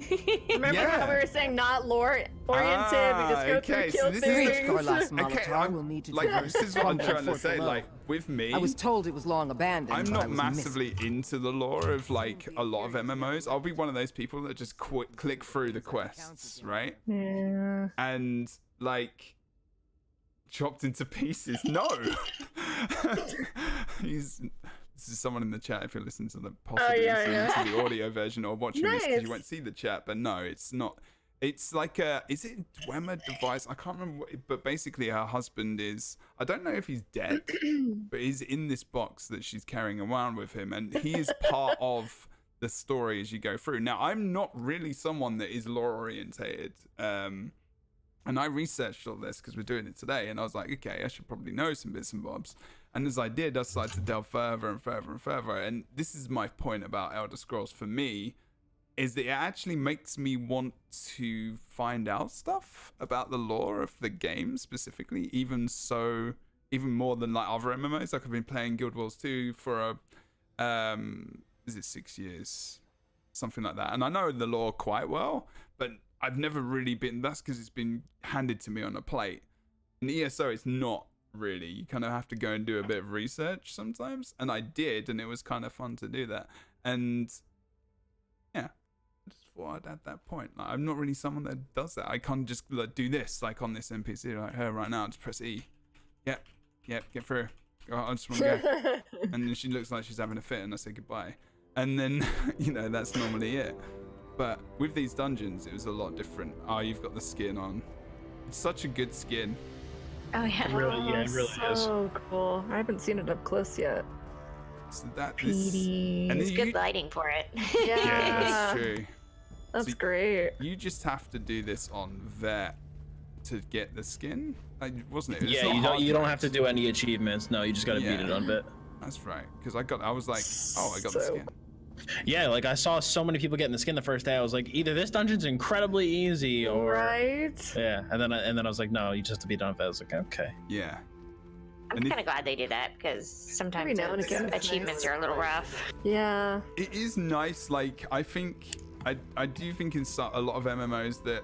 Remember how we were saying not lore oriented? We just go through kill this things. is Malatar will need to like do this is what I'm trying to for say. below. Like with me, I was told it was long abandoned. I'm but not I was massively into the lore of like a lot of MMOs. I'll be one of those people that just click through the quests, right? Yeah. And like chopped into pieces. No. This is someone in the chat. If you're listening to the possibly listening to the audio version or watching this, because you won't see the chat. But no, it's not. It's like is it Dwemer device? I can't remember. But basically, her husband is. I don't know if he's dead, but he's in this box that she's carrying around with him, and he is part of the story as you go through. Now, I'm not really someone that is lore orientated. And I researched all this because we're doing it today, and I was like, okay, I should probably know some bits and bobs. And as I did, I started to delve further and further and further. And this is my point about Elder Scrolls for me, is that it actually makes me want to find out stuff about the lore of the game specifically, even more than like other MMOs. Like I've been playing Guild Wars 2 for is it 6 years? Something like that. And I know the lore quite well, but I've never really been, that's because it's been handed to me on a plate. In ESO, it's not really. You kind of have to go and do a bit of research sometimes. And I did, and it was kind of fun to do that. And yeah, I just thought I'd add that point. Like, I'm not really someone that does that. I can't just like, do this, like on this NPC, like her right now, just press E. Yep, get through. I just want to go. And then she looks like she's having a fit, and I say goodbye. And then, you know, that's normally it. But with these dungeons, it was a lot different. Oh, you've got the skin on. It's such a good skin. Oh yeah. It really is. So cool. I haven't seen it up close yet. So that is. And It's good lighting for it. Yeah, that's true. That's So great. You just have to do this on Vet to get the skin, like, wasn't it? It's Yeah, not hard you don't mode. have to do any achievements. No, you just got to beat Yeah. it on Bit. That's right. Because I was like, oh, I got the So skin. Yeah, like I saw so many people getting the skin the first day. I was like, either this dungeon's incredibly easy, or right. yeah. And then I was like, no, you just have to beat it on Vet. I was like, okay. Yeah. I'm And if- kind of glad they did that because sometimes Every now and those again it's achievements nice. are a little rough. Yeah. It is nice. Like I do think in a lot of MMOs that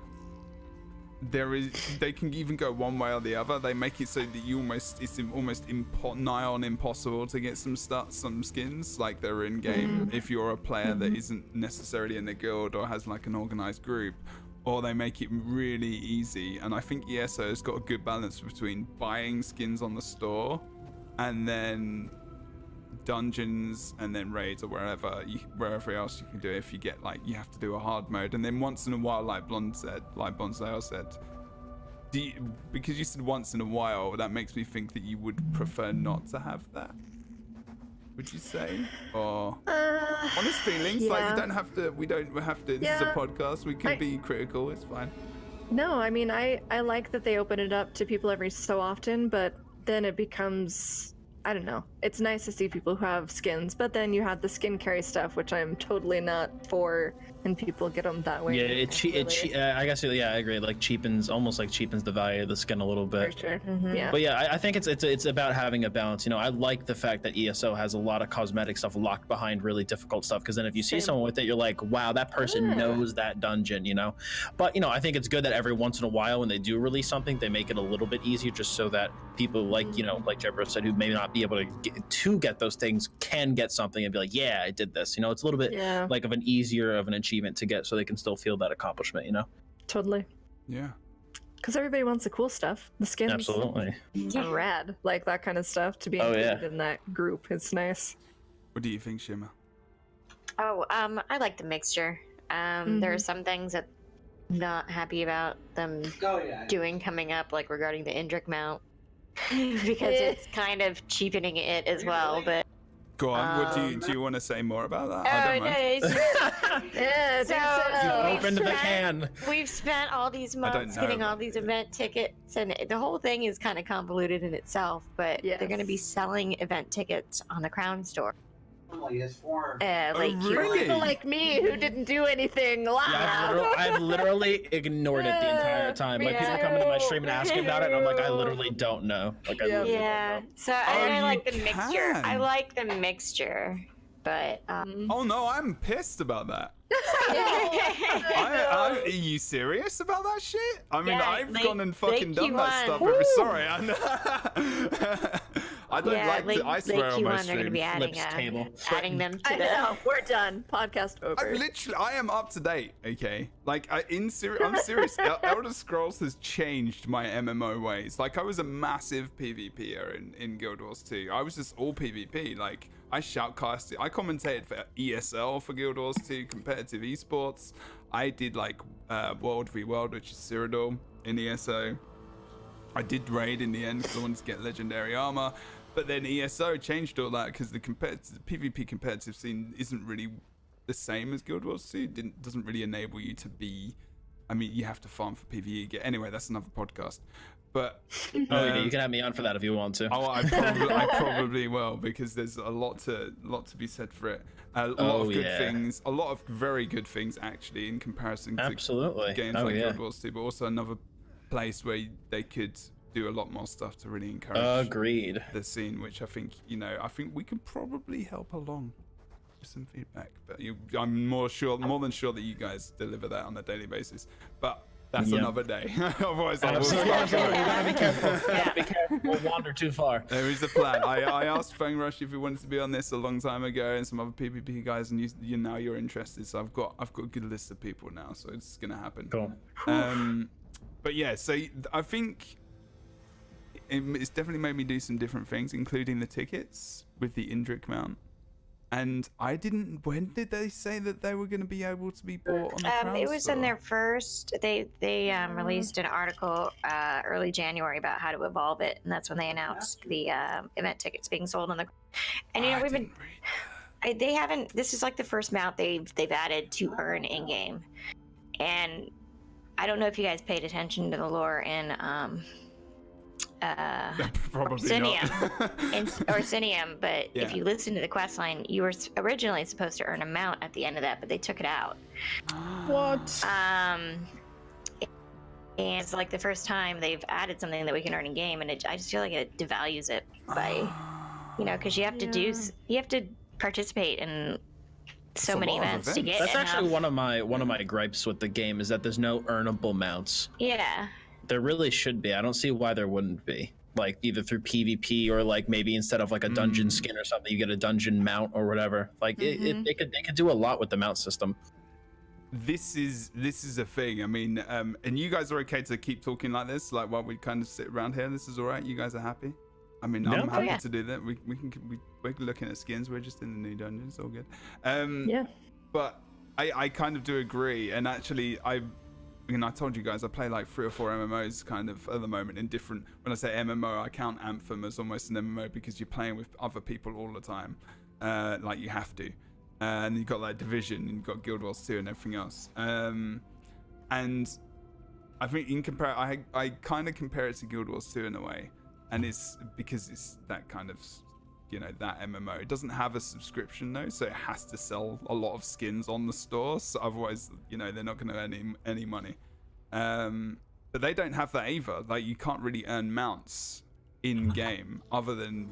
they can even go one way or the other. They make it so that it's almost nigh on impossible to get some skins like they're in game if you're a player that isn't necessarily in a guild or has like an organized group, or they make it really easy. And I think ESO has got a good balance between buying skins on the store and then dungeons and then raids or wherever else you can do it. If you get like, you have to do a hard mode, and then once in a while, like BlondeZaile said, because you said once in a while, that makes me think that you would prefer not to have that, would you say? Or honest feelings? Yeah. Like we don't have to, this is a podcast, we can be critical, it's fine. No, I mean, I like that they open it up to people every so often, but then it becomes, I don't know. It's nice to see people who have skins, but then you have the skin carry stuff, which I'm totally not for, and people get them that way. Yeah, I guess I agree. Like almost cheapens the value of the skin a little bit. For sure. Yeah. But yeah, I think it's about having a balance. You know, I like the fact that ESO has a lot of cosmetic stuff locked behind really difficult stuff, because then if you see someone with it, you're like, wow, that person knows that dungeon, you know? But, you know, I think it's good that every once in a while when they do release something, they make it a little bit easier just so that people like, you know, like Jebro said, who may not be able to get those things can get something and be like, yeah, I did this. You know, it's a little bit like of an easier of an achievement to get, so they can still feel that accomplishment, you know? Totally. Yeah. Because everybody wants the cool stuff. The skins Absolutely. are rad. Like that kind of stuff to be included in that group. It's nice. What do you think, Shimmer? Oh, I like the mixture. There are some things that I'm not happy about them doing coming up, like regarding the Indrik mount, because it's kind of cheapening it as well. But Go on. What do you want to say more about that? I don't mind. it's just, Yeah, so You opened the can. we've spent all these months know getting all about these event tickets, and the whole thing is kind of convoluted in itself. But they're going to be Yes. selling event tickets on the Crown Store. It's for Like really? People like me who didn't do anything live. Yeah, I've literally ignored it the entire time. Like people come into my stream and ask me about it, and I'm like, I literally don't know. Like, I literally Yeah. So Oh, I you like the mixture. I can. like the mixture, but Oh no, I'm pissed about that. Are you serious about that shit? I mean, Yeah, I've like, gone and fucking like done that Q1. stuff. Every, sorry, I don't yeah, like to. I swear on my Q1 they're going to be stream. adding, Flips table. adding them to I the. know. We're done. Podcast over. I am up to date. Okay, like I'm serious. Elder Scrolls has changed my MMO ways. Like I was a massive PvPer in Guild Wars 2. I was just all PvP. Like I shoutcasted. I commentated for ESL for Guild Wars 2 competitive esports. I did like World v World, which is Cyrodiil in ESO. I did raid in the end because I wanted to get legendary armor, but then ESO changed all that because the PvP competitive scene isn't really the same as Guild Wars 2. Doesn't really enable you to be. I mean, you have to farm for PvE. Anyway, that's another podcast. But yeah, you can have me on for that if you want to. I probably will because there's a lot to be said for it. A lot of good things, a lot of very good things actually in comparison to games like Guild Wars 2, but also another place where they could do a lot more stuff to really encourage the scene, which I think we could probably help along with some feedback. But I'm more than sure that you guys deliver that on a daily basis. But that's another day. Otherwise, I will start going. We gotta be careful. We gotta be careful. We'll wander too far. There is a plan. I asked Fang Rush if he wanted to be on this a long time ago, and some other PvP guys, and now you're interested. So I've got a good list of people now. So it's gonna happen. Cool. But yeah, so I think it's definitely made me do some different things, including the tickets with the Indrik mount. And I didn't. When did they say that they were going to be able to be bought on the Crown It was Store? in their first. They released an article early January about how to evolve it, and that's when they announced the event tickets being sold on the. And we've been. They haven't. This is like the first mount they've added to earn in game, and I don't know if you guys paid attention to the lore in Probably Orsinium, but if you listen to the quest line, you were originally supposed to earn a mount at the end of that, but they took it out. What? And it's like the first time they've added something that we can earn in game, and I just feel like it devalues it by, because you have to participate in so many events to get. That's actually one of my gripes with the game is that there's no earnable mounts. Yeah. There really should be. I don't see why there wouldn't be. Like either through PvP or like maybe instead of like a dungeon skin or something, you get a dungeon mount or whatever. Like they could do a lot with the mount system. This is a thing. I mean, and you guys are okay to keep talking like this, like while we kind of sit around here. This is all right. You guys are happy. I mean, I'm happy to do that. We're looking at skins. We're just in the new dungeons. All good. But I kind of do agree. And actually, I told you guys I play like 3 or 4 MMOs kind of at the moment in different. When I say MMO, I count Anthem as almost an MMO because you're playing with other people all the time, like you have to. And you've got like Division, and you've got Guild Wars 2 and everything else. And I think I kind of compare it to Guild Wars 2 in a way, and it's because it's that kind of that MMO. It doesn't have a subscription though, so it has to sell a lot of skins on the store. So otherwise, they're not going to earn any money. But they don't have that either. Like you can't really earn mounts in game other than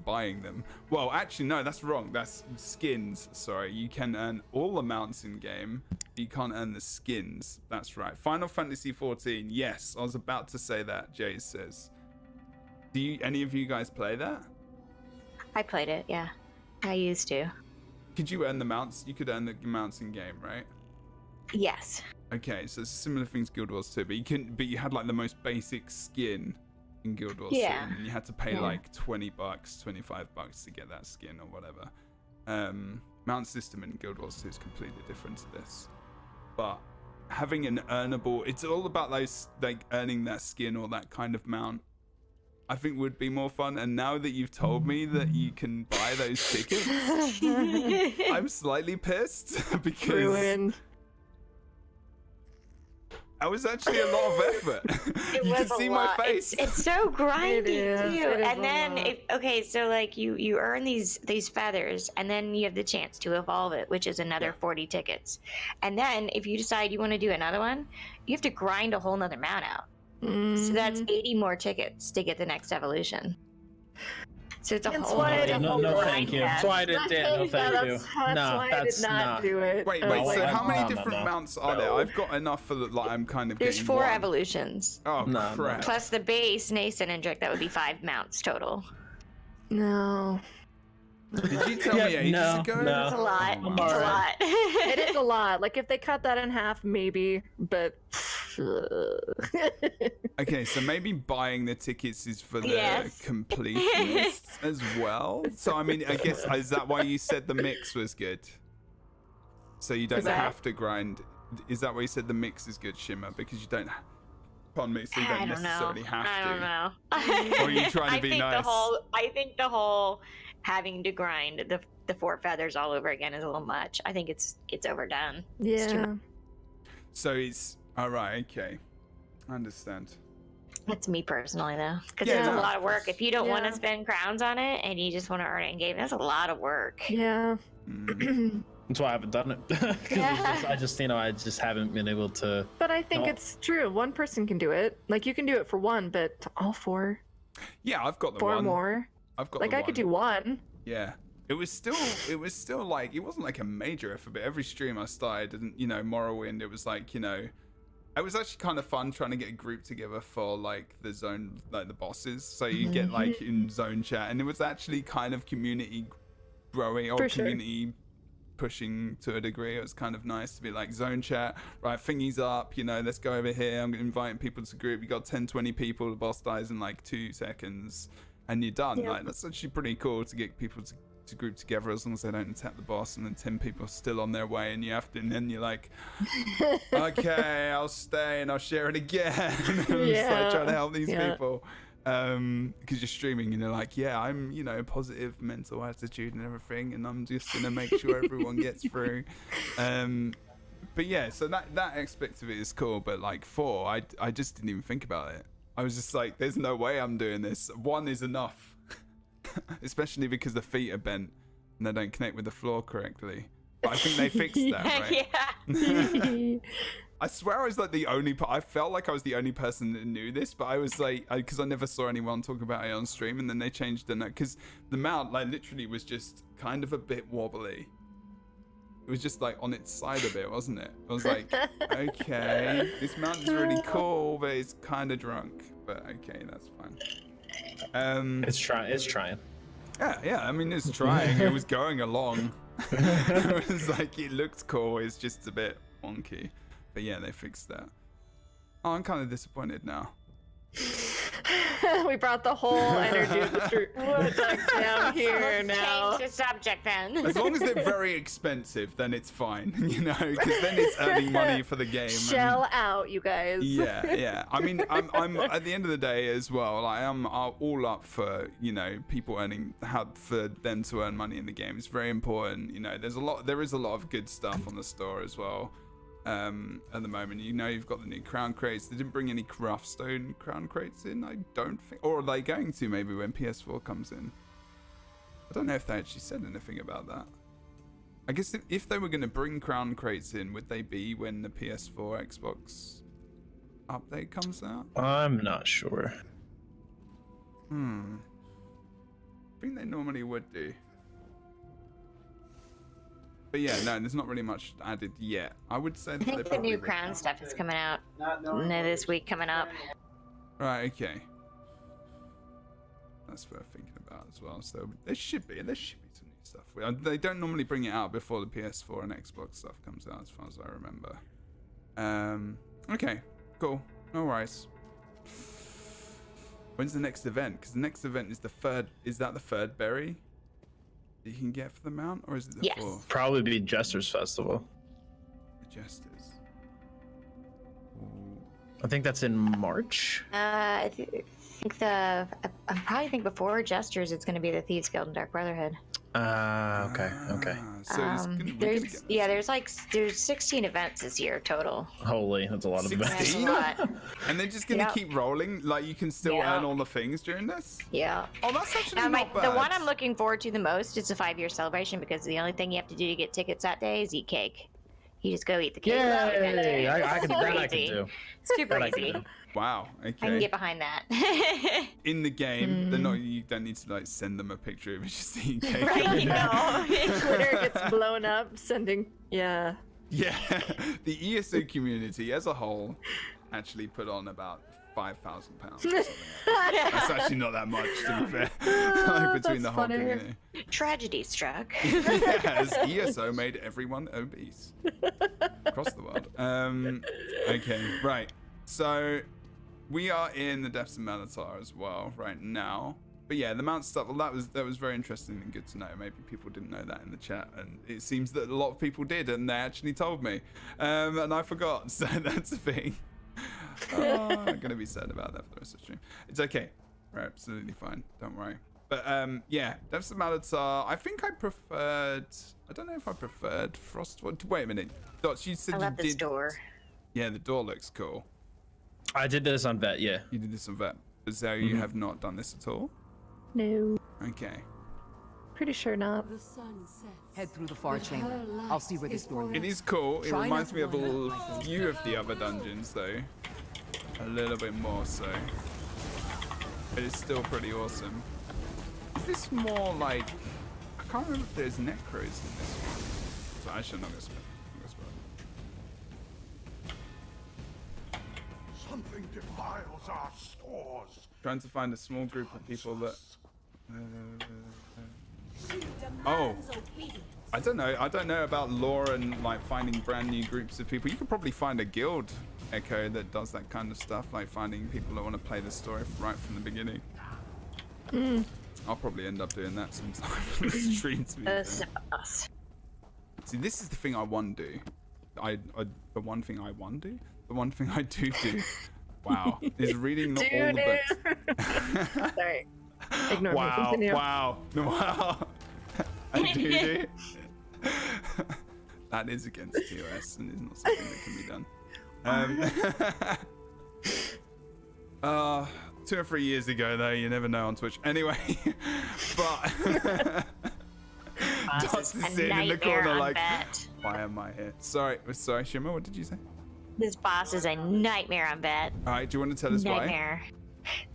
buying them. Well, actually, no, that's wrong. That's skins. Sorry, you can earn all the mounts in game. You can't earn the skins. That's right. Final Fantasy 14. Yes, I was about to say that. Jay says. Do any of you guys play that? I played it, yeah. I used to. Could you earn the mounts? You could earn the mounts in game, right? Yes. Okay, so it's similar things Guild Wars 2, but you had like the most basic skin in Guild Wars 2, and you had to pay like $20, $25 to get that skin or whatever. Mount system in Guild Wars 2 is completely different to this. But having an earnable, it's all about those like earning that skin or that kind of mount I think would be more fun. And now that you've told me that you can buy those tickets, I'm slightly pissed because Ruined. that was actually a lot of effort. It You was can a see lot. my face. It's so grindy too. It is And a then, lot. so like you earn these feathers, and then you have the chance to evolve it, which is another 40 tickets. And then if you decide you want to do another one, you have to grind a whole nother mount out. So that's 80 more tickets to get the next evolution. So it's a That's whole why I nother didn't No, do it. thank you. That's why I didn't. No, thank you. That's why I did not do it. Wait, I was so like, how many no, no, different no. mounts are there? I've got enough for like I'm kind of There's getting 4 one. evolutions. Oh No, no. crap! Plus the base, Nason and Drake, that would be 5 mounts total. No. Did you tell me ages no, ago? no. It's a lot. Oh, It's a lot. It is a lot. Like if they cut that in half, maybe, but Okay, so maybe buying the tickets is for the Yes. completionists as well. So I mean, I guess is that why you said the mix was good? So you don't Is that- have to grind. Is that why you said the mix is good, Shimmer? Because you don't. Pardon me. So you I don't don't know. necessarily have to. I don't know. Or are you trying to I be think nice? I think the whole having to grind the 4 feathers all over again is a little much. I think it's overdone. It's too yeah. much. So it's all right. Okay, I understand. That's me personally, though, because Yeah, it's no, a lot of of work. course. If you don't want Yeah. to spend crowns on it and you just want to earn it in game, that's a lot of work. Yeah. Mm. That's why I haven't done it. 'Cause I just haven't been able to. But I think No. it's true. One person can do it. Like you can do it for one, but to all 4, Yeah, I've got the 4 one. more. I've got Like the I could one. do one. Yeah. It was still like, it wasn't like a major effort, but every stream I started, and Morrowind, it was like, it was actually kind of fun trying to get a group together for like the zone, like the bosses. So you get like in zone chat, and it was actually kind of community growing or For sure. community pushing to a degree. It was kind of nice to be like zone chat, right? Thingy's up, let's go over here. I'm inviting people to the group. You got 10, 20 people. The boss dies in like 2 seconds, and you're done. Yep. Like that's actually pretty cool to get people to group together as long as they don't attack the boss, and then 10 people are still on their way, and you have to, and then you're like, okay, I'll stay and I'll share it again. And just like trying to help these people, because you're streaming and you're like, yeah, I'm positive mental attitude and everything, and I'm just gonna make sure everyone gets through. But yeah, so that aspect of it is cool, but like 4, I just didn't even think about it. I was just like, there's no way I'm doing this. 1 is enough. Especially because the feet are bent and they don't connect with the floor correctly. But I think they fixed that, right? Yeah. I swear I was like the only I felt like I was the only person that knew this, but I was like, because I never saw anyone talk about it on stream, and then they changed the because the mount like literally was just kind of a bit wobbly. It was just like on its side a bit, wasn't it? I was like, okay, this mount is really cool, but it's kind of drunk. But okay, that's fine. It's trying. Yeah. I mean, it's trying. It was going along. It was like it looked cool. It's just a bit wonky. But yeah, they fixed that. Oh, I'm kind of disappointed now. We brought the whole energy of the street down here Let's now. change the subject then. As long as they're very expensive, then it's fine, because then it's earning money for the game. Shell out, you guys. Yeah. I mean, I'm at the end of the day as well. Like, I'm all up for people earning for them to earn money in the game. It's very important. There is a lot of good stuff on the store as well. At the moment, you've got the new crown crates. They didn't bring any Wrathstone crown crates in, I don't think, or are they going to maybe when PS4 comes in? I don't know if they actually said anything about that. I guess if they were going to bring crown crates in, would they be when the PS4 Xbox update comes out? I'm not sure. I think they normally would do. But yeah, no, there's not really much added yet. I would say that I think the new crown stuff is coming out this week coming up. Right, okay. That's worth thinking about as well. So there should be some new stuff. They don't normally bring it out before the PS4 and Xbox stuff comes out, as far as I remember. Okay, cool. No worries. When's the next event? Because the next event is the third. Is that the third berry that you can get for the mount, or is it the fourth? Probably be Jester's Festival. The Jesters. Ooh. I think that's in March. I think I probably think before Jesters, it's going to be the Thieves Guild and Dark Brotherhood. Okay. So it's there's 16 events this year total. Holy, that's a lot of events. 16? That's a lot. And they're just gonna keep rolling? Like you can still earn all the things during this? Yeah. Oh, that's actually Now, not bad. the one I'm looking forward to the most is the 5-year celebration because the only thing you have to do to get tickets that day is eat cake. You just go eat the cake. Yay! I can Easy. do. Super easy. Wow. Okay. I can get behind that. In the game, you don't need to like send them a picture of it, just eating cake. Right, no. Twitter gets blown up, sending. Yeah. Yeah. The ESO community as a whole actually put on about £5,000 or something. That's actually not that much, to be fair. Like, between the whole community. Tragedy struck. Yes, ESO made everyone obese across the world. Okay, right. So we are in the depths of Malatar as well right now. But yeah, the mount stuff. Well, that was very interesting and good to know. Maybe people didn't know that in the chat, and it seems that a lot of people did, and they actually told me, and I forgot. So that's the thing. Oh, I'm gonna be sad about that for the rest of the stream. It's okay. We're absolutely fine. Don't worry. But yeah, depths of Malatar. I think I preferred. I don't know if I preferred FrostVault. Wait a minute, Dots. You said I love this door. Yeah, the door looks cool. I did this on Vet, yeah. You did this on Vet. But Zoe, you have not done this at all? No. Okay. Pretty sure not. Head through the far chamber. I'll see where this door It leads. is cool. It Try reminds not me to of a run out. few of the other dungeons, though. A little bit more so. But it's still pretty awesome. Is this more like... I can't remember if there's necros in this one. So actually, I'm not going to spell. Something defiles our stores. Trying to find a small group of people that... Oh, I don't know. I don't know about lore and like finding brand new groups of people. You could probably find a guild, Echo, that does that kind of stuff, like finding people that want to play the story right from the beginning. I'll probably end up doing that sometime on the stream. To be fair. See, this is the thing I want to do. The one thing I want to do. The one thing I do. Wow, is reading not all the books. Sorry. Ignore me. Continue. Wow. I do. That is against TOS and is not something that can be done. 2 or 3 years ago, though, you never know on Twitch. Anyway, but Dots is sitting in the corner like, why am I here? Sorry, Shimmer, what did you say? This boss is a nightmare on Bet. All right, do you want to tell us Nightmare.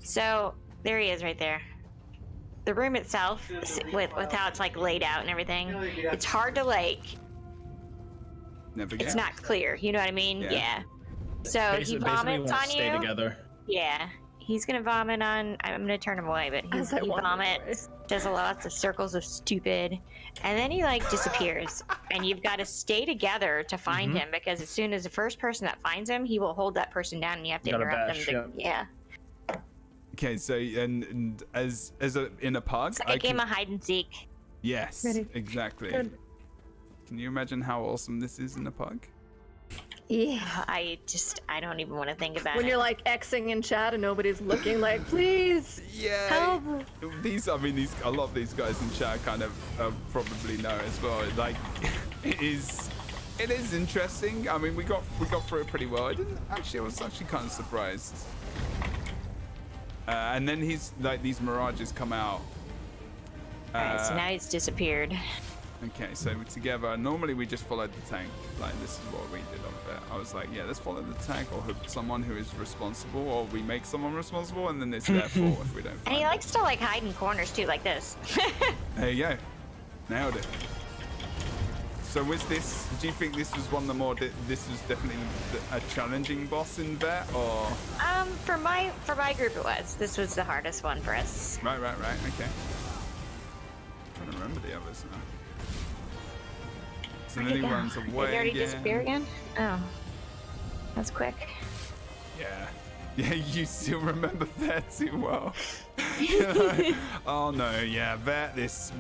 So there he is right there. The room itself, with how it's like laid out and everything, it's hard to like. Never It's not clear. You know what I mean? Yeah. So he vomits on you. Stay together. Yeah. He's gonna vomit on. I'm gonna turn him away, but he vomits, does lots of circles of stupid, and then he like disappears. And you've got to stay together to find him because as soon as the first person that finds him, he will hold that person down, and you have to interrupt them. Yeah. Okay, so and as in a pug, It's like a game of hide and seek. Yes, exactly. Good. Can you imagine how awesome this is in a pug? Yeah. I don't even want to think about it. When you're like Xing in chat and nobody's looking, like, please, help. A lot of these guys in chat kind of probably know as well. Like, it is interesting. I mean, we got through it pretty well. I was actually kind of surprised. And then these mirages come out. Alright, so now he's disappeared. Okay, so together, normally we just followed the tank. Like, this is what we did over there. I was like, yeah, let's follow the tank or someone who is responsible, or we make someone responsible, and then it's their fault if we don't find And he likes to like hide in corners too, like this. There you go. Nailed it. So do you think this was one of the more, this was definitely a challenging boss in Vet, or? For my group it was. This was the hardest one for us. Right, okay. I'm trying to remember the others now. So then he runs away. Did he already disappear again? Oh. That's quick. Yeah, you still remember Vet too well. Oh no, yeah, Vet, this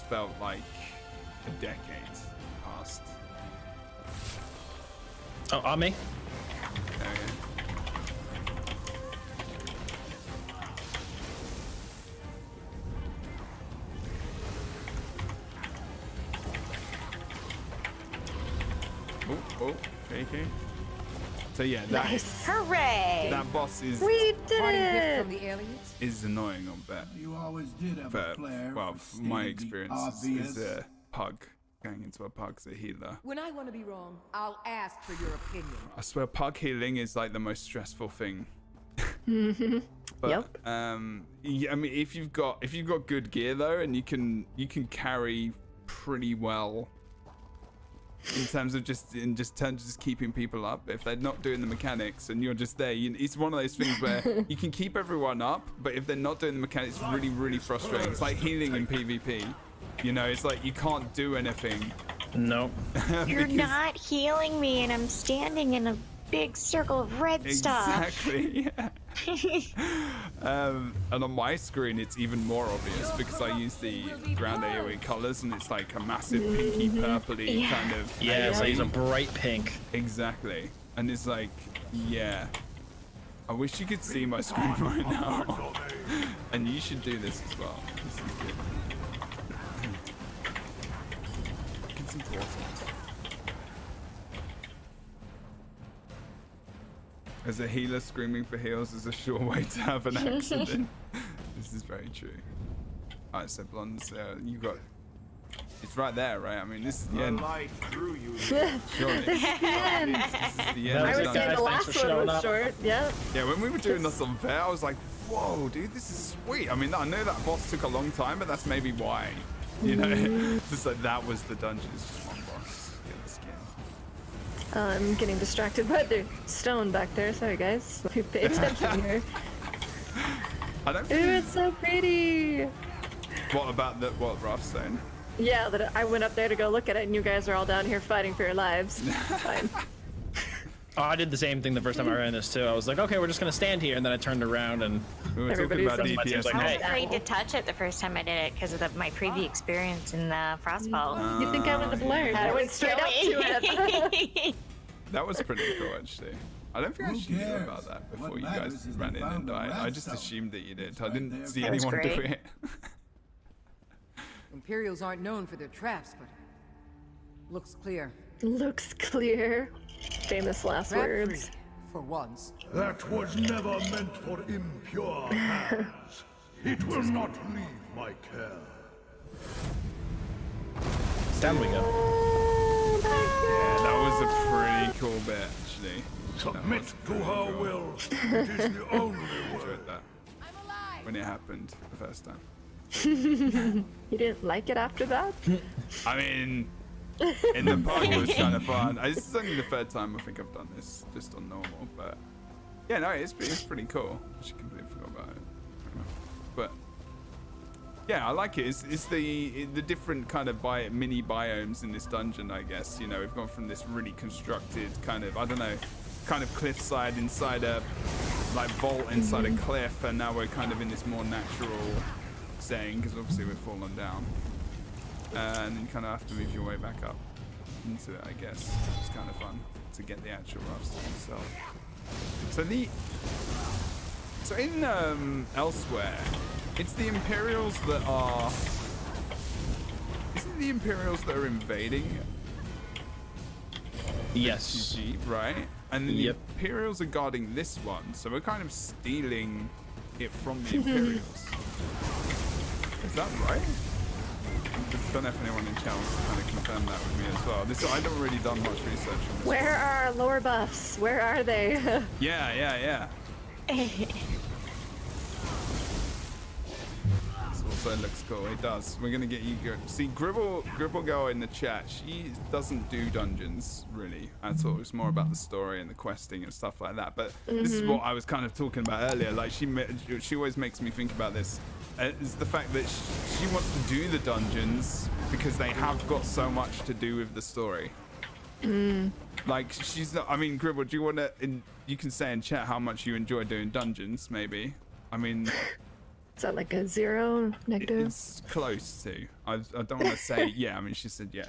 felt like a decade past. Oh, on me? Oh, shaky. So yeah, that Hooray! that boss is We did Parting gift it! from the aliens? is annoying on bet. You always did have a But flair well, for from my stating the experience is obvious. a pug going into a pug's a healer. When I want to be wrong, I'll ask for your opinion. I swear, pug healing is like the most stressful thing. But, Yep. yeah, I mean, if you've got good gear though, and you can carry pretty well in terms of just keeping people up. If they're not doing the mechanics and you're just there, it's one of those things where you can keep everyone up, but if they're not doing the mechanics, it's really, really frustrating. It's like healing in PvP. You know, it's like you can't do anything. No. You're not healing me, and I'm standing in a big circle of red stuff. Exactly. Yeah. And on my screen, it's even more obvious because I use the ground AoE colors, and it's like a massive pinky purpley kind of. Yeah, so he's a bright pink. Exactly, and it's like, yeah. I wish you could see my screen right now, and you should do this as well. This is good. It's important. As a healer, screaming for heals is a sure way to have an accident. This is very true. Alright, so Blondes, you got... It's right there, right? I mean, this is the end. Light drew you. Surely. This is the end. This is the I end. I was done. saying the Thanks last for one showing was up. short. Yep. Yeah, when we were doing this on Fair, I was like, whoa, dude, this is sweet. I mean, I know that boss took a long time, but that's maybe why. You know? Just like that was the dungeon. It's just one boss. Get the skin. I'm getting distracted by the stone back there. Sorry, guys. Let me pay attention here. I don't Ooh, think... it's so pretty. What about the... What, Wrathstone? Yeah, that I went up there to go look at it, and you guys are all down here fighting for your lives. Fine. Oh, I did the same thing the first time I ran this too. I was like, okay, we're just gonna stand here, and then I turned around and We were Everybody's talking about on- DPS. Like, I was hey. afraid to touch it the first time I did it because of my previous experience in the FrostVault. You think I would have learned? I went straight up to it. That was pretty cool, actually. I don't think I actually knew about that before What you guys matters is ran they in and found the died. I just Wrathstone. assumed that you did. I Right didn't there. see That was anyone do great. it. Imperials aren't known for their traps, but looks clear. Looks clear. Famous last Trap-free, words. for once. That was never meant for impure hands. It will not leave my care. down we go. Yeah, that was a pretty cool bit, actually. Submit to her will. It is the only I way. enjoyed that I'm alive. when it happened the first time. You didn't like it after that? I mean, in the park it was kind of fun. This is only the third time I think I've done this, just on normal, but yeah, no, it's pretty cool. I should completely forgot about it. But yeah, I like it. It's the different kind of mini biomes in this dungeon, I guess. You know, we've gone from this really constructed kind of, I don't know, kind of cliffside inside a like vault inside a cliff, and now we're kind of in this more natural setting because obviously we've fallen down, and then you kind of have to move your way back up into it, I guess. It's kind of fun to get the actual Wrathstone itself. So in elsewhere, it's the Imperials that are. Isn't it the Imperials that are invading? Yes. TG, right? And then Yep. the Imperials are guarding this one, so we're kind of stealing it from the Imperials. Is that right? I don't know if anyone in chat wants to kind of confirm that with me as well. I've not really done much research on this. Where are our lore buffs? Where are they? Yeah. This also looks cool. It does. We're gonna get you good. See, Gribble Girl in the chat. She doesn't do dungeons really at all. It's more about the story and the questing and stuff like that. But this is what I was kind of talking about earlier. Like she always makes me think about this. Is the fact that she wants to do the dungeons because they have got so much to do with the story. Like she's not. I mean, Gribble, do you want to? You can say in chat how much you enjoy doing dungeons. Maybe. I mean, Is that like a 0, negative? it's close to. I don't want to say yeah. I mean, she said yeah.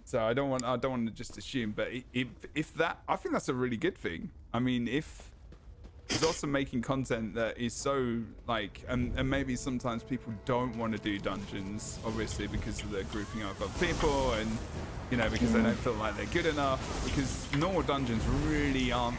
So I don't want to just assume. But if that, I think that's a really good thing. I mean, if He's also making content that is so like, and maybe sometimes people don't want to do dungeons, obviously because of the grouping up of people, and you know, because they don't feel like they're good enough. Because normal dungeons really aren't.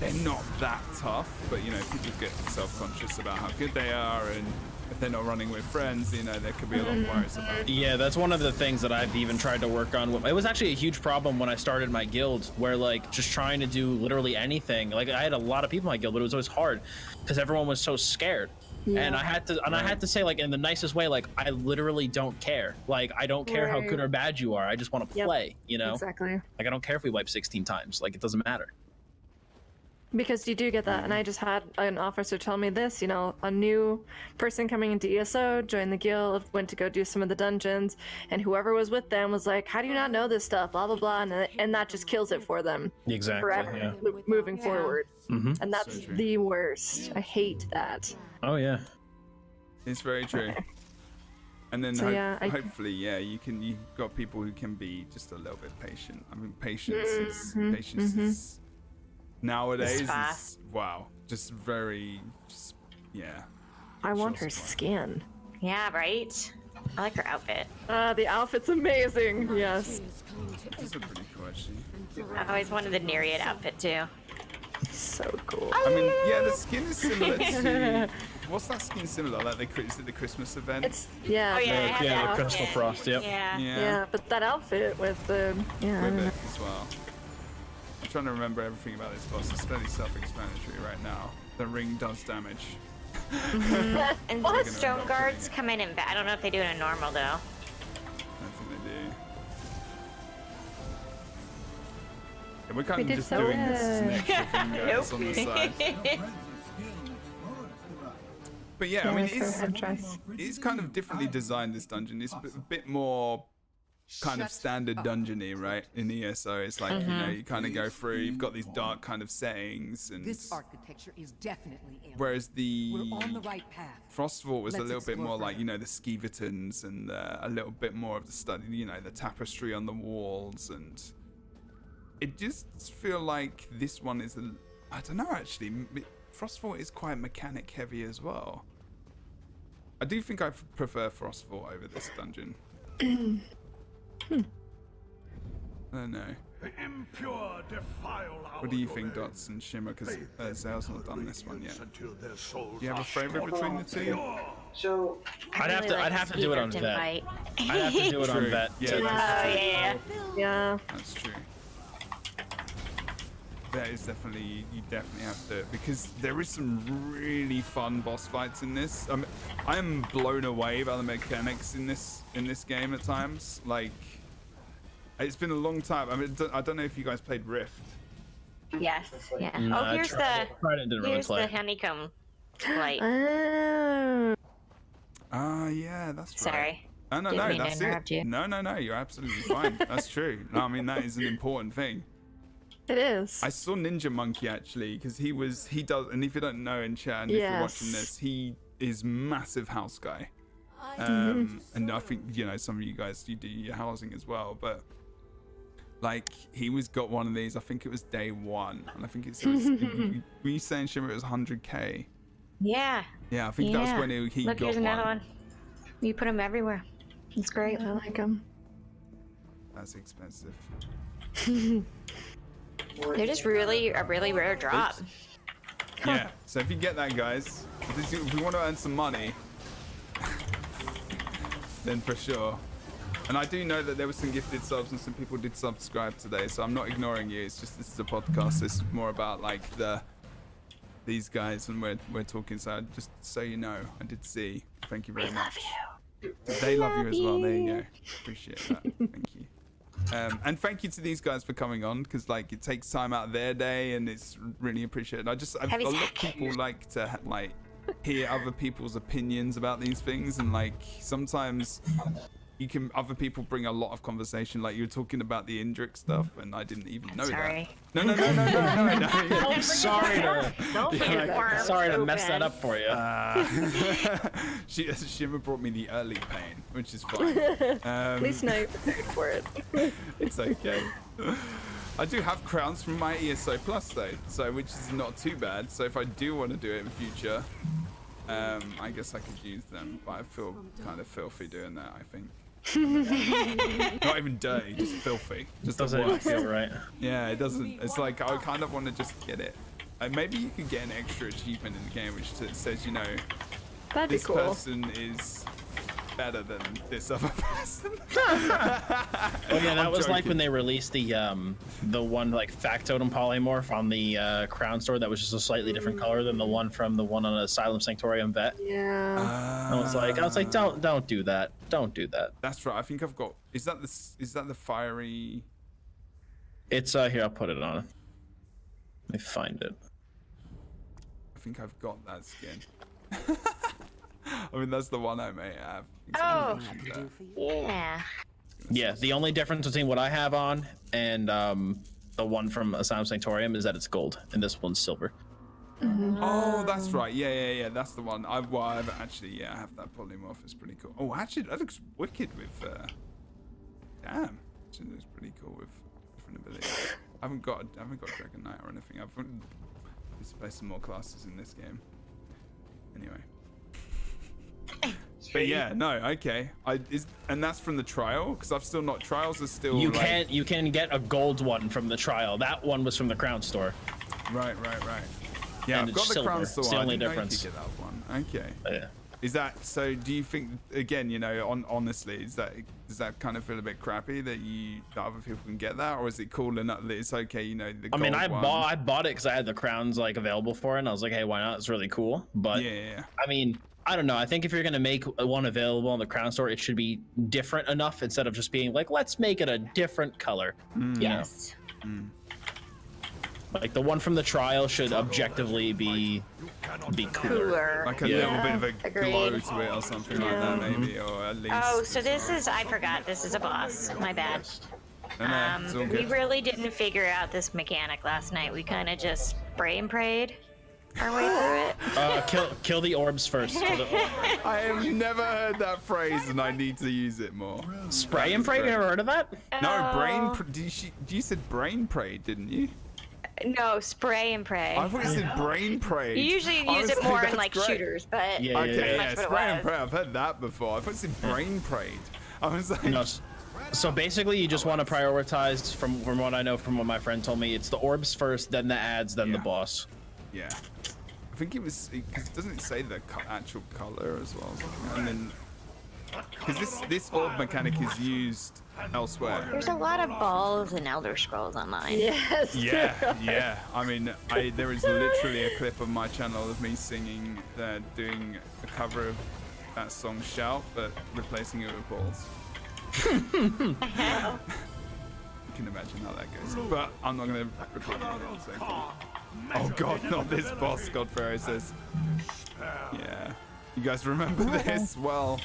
They're not that tough, but you know, people get self-conscious about how good they are, and if they're not running with friends, you know, there could be a lot of worries about it. Yeah, that's one of the things that I've even tried to work on. It was actually a huge problem when I started my guild, where like just trying to do literally anything. Like I had a lot of people in my guild, but it was always hard because everyone was so scared. Yeah. And I had to say, like, in the nicest way, like, I literally don't care. Like, I don't care how good or bad you are. I just want to play, you know? Exactly. Like, I don't care if we wipe 16 times. Like, it doesn't matter. Because you do get that, and I just had an officer tell me this, you know, a new person coming into ESO, joined the guild, went to go do some of the dungeons, and whoever was with them was like, how do you not know this stuff, blah, blah, blah, and that just kills it for them. Exactly, forever, moving forward. And that's So the worst. I hate that. Oh, yeah. It's very true. And then So, hopefully, you've got people who can be just a little bit patient. I mean, patience is nowadays is, wow, just very, I want her skin. Yeah, right? I like her outfit. The outfit's amazing. Yes. These are pretty cool, actually. I always wanted the Nereid outfit too. So cool. I mean, yeah, the skin is similar to. What's that skin similar? Like is it the Christmas event? It's Oh yeah, the Crystal Frost. Yep. Yeah, but that outfit with the With it as well. I'm trying to remember everything about this boss. It's fairly self-explanatory right now. The ring does damage. And the stone guards come in I don't know if they do it in normal though. I don't think they do. Yeah, we're kind of just doing this extra thing guys on the side. But yeah, I mean, it's kind of differently designed, this dungeon. It's a bit more kind of standard dungeony, right? In ESO, it's like, you know, you kind of go through, you've got these dark kind of settings, and this architecture is definitely alien. whereas We're on the right path. FrostVault was a Let's little bit more explore like, you know, the skeletons and a little bit more of the study, you know, the tapestry on the walls, and it just feel like this one is I don't know, actually. FrostVault is quite mechanic heavy as well. I do think I prefer FrostVault over this dungeon. I don't know. The impure defile our What do you think, domain. Dots and Shimmer? Because Zale's not done this one yet. Until their souls Do you have a are favorite between the two? pure. So, I'd have to do it on Vet. Vet. I'd have to do it on True. Vet. Yeah, too. that's Yeah. That's true. That is definitely, you definitely have to, because there is some really fun boss fights in this. I am blown away by the mechanics in this game at times. Like, it's been a long time. I mean, I don't know if you guys played Rift. Yes. Yeah. No, Oh, here's the really play. honeycomb light. Yeah, that's right. Sorry. No, Didn't mean to that's interrupt it. you. No, you're absolutely fine. That's true. No, I mean, that is an important thing. It is. I saw Ninja Monkey actually, because he does, and if you don't know in chat, and if you're watching this, he is massive house guy. And I think, you know, some of you guys, you do your housing as well, but like he got one of these, I think it was day one, and I think it was, were you saying, Shimmer, it was 100k? Yeah. Yeah, I think that's when he Look, got here's another one. one. You put them everywhere. It's great. I like them. That's expensive. They're just really a really rare drop. Oops. Yeah, so if you get that, guys, if we want to earn some money, then for sure. And I do know that there were some gifted subs and some people did subscribe today, so I'm not ignoring you. It's just, this is a podcast. It's more about like these guys, and we're talking. So just so you know, I did see. Thank you very much. They love you as well. There you go. Appreciate that. Thank you. And thank you to these guys for coming on, because like it takes time out of their day, and it's really appreciated. A lot of people like to like hear other people's opinions about these things, and like sometimes other people bring a lot of conversation. Like you were talking about the Indrik stuff, and I didn't even know that. No. Sorry to mess that up for you. Shimmer brought me the early pain, which is fine. At least now you're prepared for it. It's okay. I do have crowns from my ESO Plus though, so which is not too bad. So if I do want to do it in future, I guess I could use them. But I feel kind of filthy doing that, I think. Not even dirty, just filthy. Just doesn't feel right. Yeah, it doesn't. It's like I kind of want to just get it. Maybe you could get an extra achievement in the game which says, you know, That'd be this cool. person is better than this other person. Oh yeah, that was like when they released the one like factotum polymorph on the Crown Store that was just a slightly different color than the one on Asylum Sanctorium Vet. Yeah. I was like, don't do that. Don't do that. That's right. I think I've got. Is that the fiery? It's here. I'll put it on. Let me find it. I think I've got that skin. I mean, that's the one I may have. Oh, yeah. Yeah, the only difference between what I have on and the one from Asylum Sanctorium is that it's gold, and this one's silver. Oh, that's right. Yeah. That's the one. I've actually, I have that polymorph. It's pretty cool. Oh, actually, that looks wicked with. Damn, actually, looks pretty cool with different abilities. I haven't got Dragon Knight or anything. I've just play some more classes in this game. Anyway. But yeah, no, okay. And that's from the trial, because I've still not. Trials are still. You can get a gold one from the trial. That one was from the Crown Store. Right. Yeah, And I've got it's the Crown silver. Store. It's the I only didn't know you difference. could get that one. Okay. Yeah. Is that so? Do you think again? You know, honestly, does that kind of feel a bit crappy that other people can get that, or is it cool enough that it's okay? You know, the I mean, gold one? I bought it because I had the crowns like available for it, and I was like, hey, why not? It's really cool. But yeah. I mean, I don't know. I think if you're gonna make one available on the Crown Store, it should be different enough instead of just being like, let's make it a different color. Yes. Like the one from the trial should objectively be cooler. Like a little bit of a glow to it or something like that, maybe, or at least. Oh, so this is, I forgot, this is a boss. My bad. No, it's all We good. really didn't figure out this mechanic last night. We kind of just spray and prayed our way through it. Kill the orbs first. I have never heard that phrase, and I need to use it more. Spray and pray? You never heard of that? No, you said brain pray, didn't you? No, spray and pray. I thought you said brain pray. You usually use it more in like shooters, but Yeah, Okay, that's what it spray and was. pray. I've heard that before. I thought you said brain prayed. I was like, No. So basically, you just want to prioritize, from what I know, from what my friend told me, it's the orbs first, then the ads, then the boss. yeah. I think it was. Doesn't it say the actual color as well? And then, because this orb mechanic is used elsewhere. There's a lot of balls and Elder Scrolls online. Yes. Yeah. I mean, there is literally a clip on my channel of me singing, doing a cover of that song "Shout," but replacing it with balls. You can imagine how that goes, but I'm not gonna repeat it. So. Oh God, not this boss! God Pharaoh says. Yeah, you guys remember this? Well,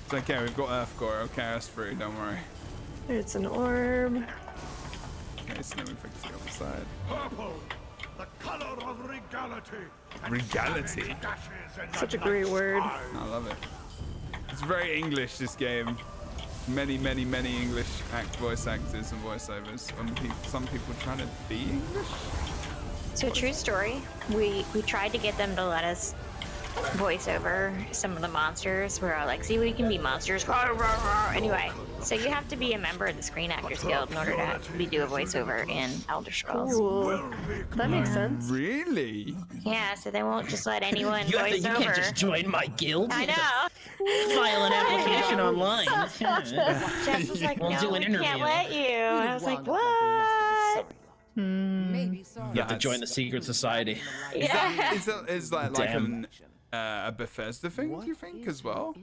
it's okay. We've got Earthcore. It'll carry us through. Don't worry. It's an orb. Okay, so then we fix the other side. Purple, the color of regality. Regality. Such a great word. I love it. It's very English, this game. Many English voice actors and voiceovers. Some people trying to be English. So true story. We tried to get them to let us voice over some of the monsters. We're all like, see, we can be monsters. Anyway, so you have to be a member of the Screen Actors Guild in order to do a voiceover in Elder Scrolls. Cool. That makes sense. Really? Yeah, so they won't just let anyone You voice over. can't just join my guild. I know. File an application online. Jess was like, We'll no, do we an interview. can't let you. And I was like, what? Maybe sorry. You have to join the secret society. Yeah. Is that like Damn. a Bethesda thing? Do you think as well?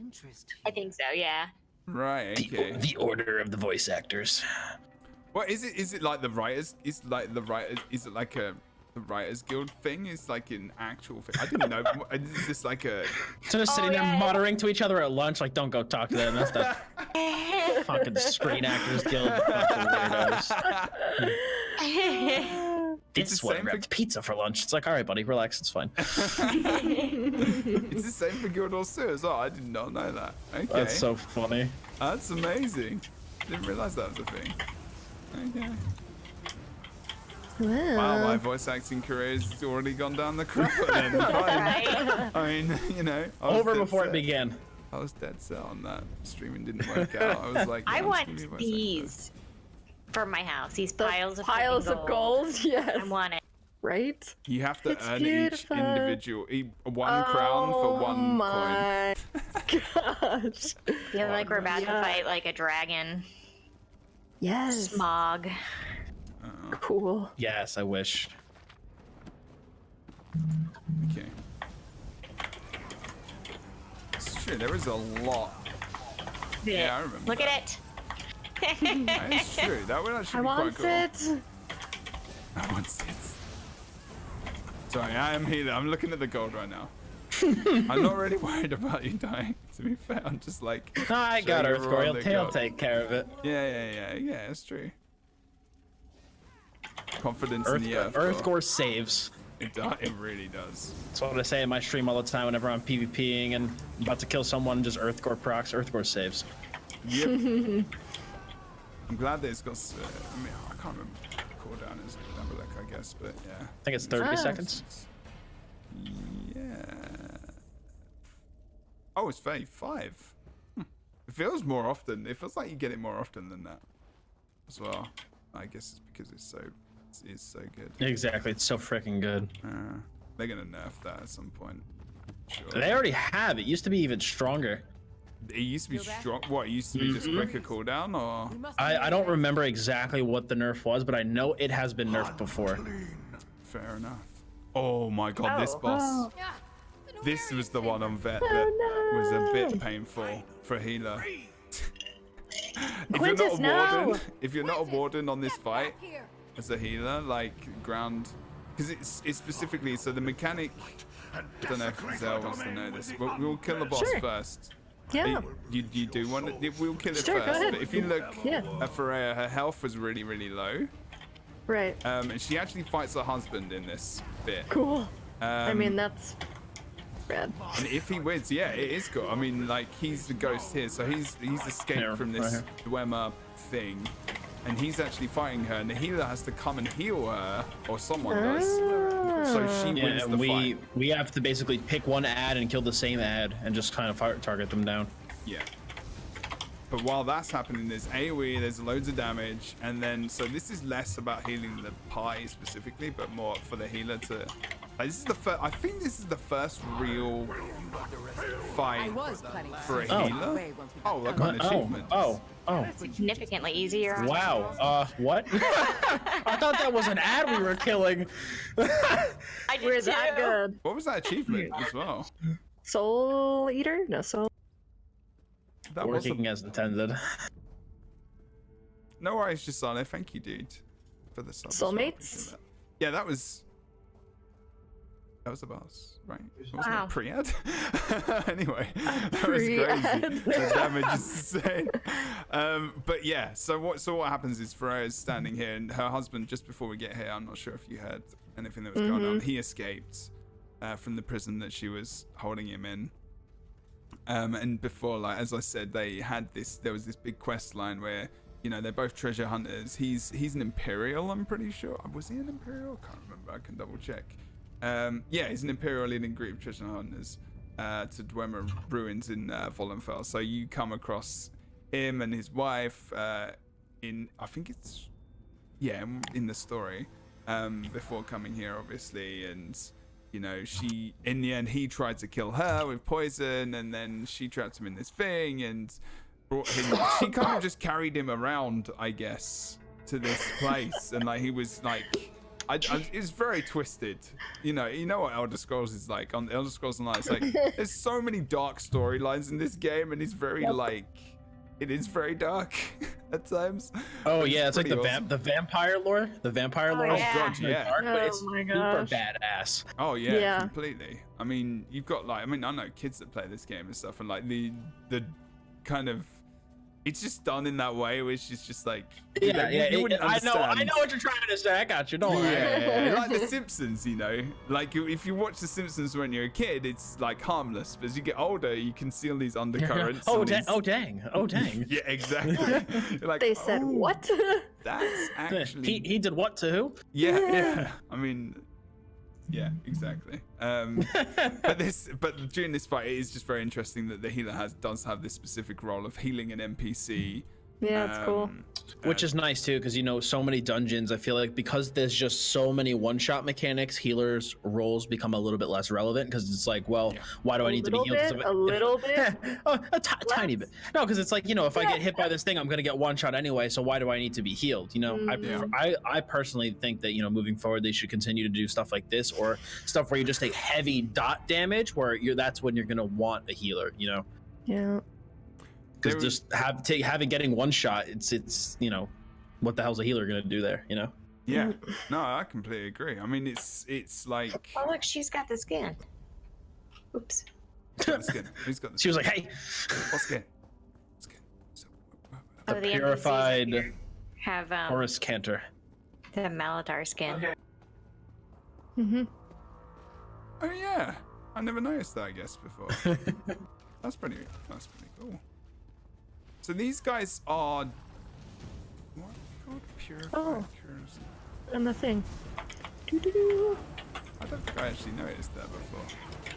I think so, yeah. Right. Okay. The order of the voice actors. What is it? Is it like the writers? Is it like the Writers Guild thing? Is like an actual thing? I didn't know. Is this like a? So just sitting there muttering to each other at lunch, like, don't go talk to them. That's the fucking Screen Actors Guild. Fucking weirdos. It's the This one same grabbed pizza for lunch. It's like, all right, buddy, relax. It's fine. It's the same for Guild Wars 2 as well. I did not know that. Okay. That's so funny. That's amazing. Didn't realize that was a thing. Okay. Well, Wow, my voice acting career's already gone down the crapper then. Fine. Right? I mean, you know. I was Over dead before set. it began. I was dead set on that. Streaming didn't work out. I was like, I yeah, I'm want just gonna do voice acting. these for my house. These the piles of piles freaking of gold. Yes. I want it. Right? You have to It's earn beautiful. each individual, one crown for one coin. my gosh. Feel like we're about to fight like a dragon. Yes. Smog. Cool. Yes, I wish. Okay. It's true, there is a lot. Yeah, I remember. Look that. at it. That is true. That would actually I be want quite cool. it. I want it. Sorry, I am here. I'm looking at the gold right now. I'm not really worried about you dying, to be fair. I'm just like... I got showing Earthcore. everyone the He'll gold. take care of it. Yeah, it's true. Confidence in the Earthcore saves. It really does. That's what I say in my stream all the time whenever I'm PvPing and about to kill someone, just Earthcore procs, Earthcore saves. Yep. I'm glad that it's got... I mean, I can't remember what the cooldown is. Have a look, I guess, but yeah. I think it's 30 seconds. Yeah. Oh, it's 35. It feels more often. It feels like you get it more often than that as well. I guess it's because it's so good. Exactly, it's so freaking good. They're gonna nerf that at some point. Sure. They already have. It used to be even stronger. It used to be strong. What? It used to be just quicker cooldown, or? I don't remember exactly what the nerf was, but I know it has been nerfed before. Fair enough. Oh my god, this boss. This was the one on Vet that was a bit painful for a healer. If you're not a warden on this fight as a healer, like ground, because it's specifically, so the mechanic, I don't know if Zell wants to know this, but we'll kill the boss first. Yeah. You do want it, we'll kill it Sure, go first, ahead. but if you look at Freya, her health was really, really low. Right. And she actually fights her husband in this bit. Cool. I mean, that's rad. And if he wins, yeah, it is cool. I mean, like, he's the ghost here, so he's escaped from this Dwemer thing, and he's actually fighting her, and the healer has to come and heal her, or someone does, so she wins the fight. We have to basically pick one ad and kill the same ad, and just kind of target them down. Yeah. But while that's happening, there's AoE, there's loads of damage, and then, so this is less about healing the party specifically, but more for the healer to, like, this is the first, I think this is the first real fight for a healer. Oh, I got an achievement. Oh. Significantly easier. Wow. What? I thought that was an ad we were killing. I We're did that too. good. What was that achievement as well? Soul Eater? No, Soul. That was Working as intended. No worries, Gisano. Thank you, dude, for the sub. as well. Soulmates? Yeah, that was a boss, right? Wasn't Wow. it pre-ad? Anyway, that was crazy. The damage is insane. But yeah, so what happens is Freya's standing here, and her husband, just before we get here, I'm not sure if you heard anything that was going on. He escaped from the prison that she was holding him in. And before, like, as I said, there was this big quest line where, you know, they're both treasure hunters. He's an Imperial, I'm pretty sure. Was he an Imperial? I can't remember. I can double check. Yeah, he's an Imperial leading group of treasure hunters to Dwemer ruins in Vollenfell. So you come across him and his wife in the story before coming here, obviously, and you know, in the end he tried to kill her with poison, and then she trapped him in this thing and brought him. She kind of just carried him around, I guess, to this place, and like he was like. It's very twisted, you know what Elder Scrolls is like. On Elder Scrolls Online, it's like there's so many dark storylines in this game, and it's very it is very dark at times. Oh yeah, it's like the awesome. the vampire lore. The vampire lore. Oh, is yeah. really dark, but it's Oh my super gosh. badass. Oh yeah, Yeah. completely. I mean, you've got like, I know kids that play this game and stuff, and like the kind of it's just done in that way, which is just like I wouldn't know understand. what you're trying to say. I got you. Don't worry. Yeah, like The Simpsons, you know. Like if you watch The Simpsons when you're a kid, it's like harmless. But as you get older, you can see all these undercurrents. Oh, dang! Yeah, exactly. You're like, They said what? That's actually he did what to who? Yeah. I mean, yeah, exactly. But during this fight, it is just very interesting that the healer does have this specific role of healing an NPC. Yeah, it's cool. Which is nice too, because so many dungeons, I feel like because there's just so many one-shot mechanics, healers' roles become a little bit less relevant because it's like, well, why do I need to be healed? A little bit? Tiny bit. No, because it's like, if I get hit by this thing, I'm gonna get one shot anyway. So why do I need to be healed? I personally think that moving forward, they should continue to do stuff like this or stuff where you just take heavy dot damage, where that's when you're gonna want a healer. Yeah. Because just getting one shot, it's what the hell's a healer gonna do there? Yeah, no, I completely agree. I mean, it's like. Oh look, she's got the skin. Oops. Who's got the skin? Who's got the skin? She was like, "Hey, what skin? The purified have Horus Cantor. The Malatar skin. Okay. Oh yeah, I never noticed that. I guess before. That's pretty cool. So these guys are what called purified cures. And the thing. I don't think I actually noticed that before.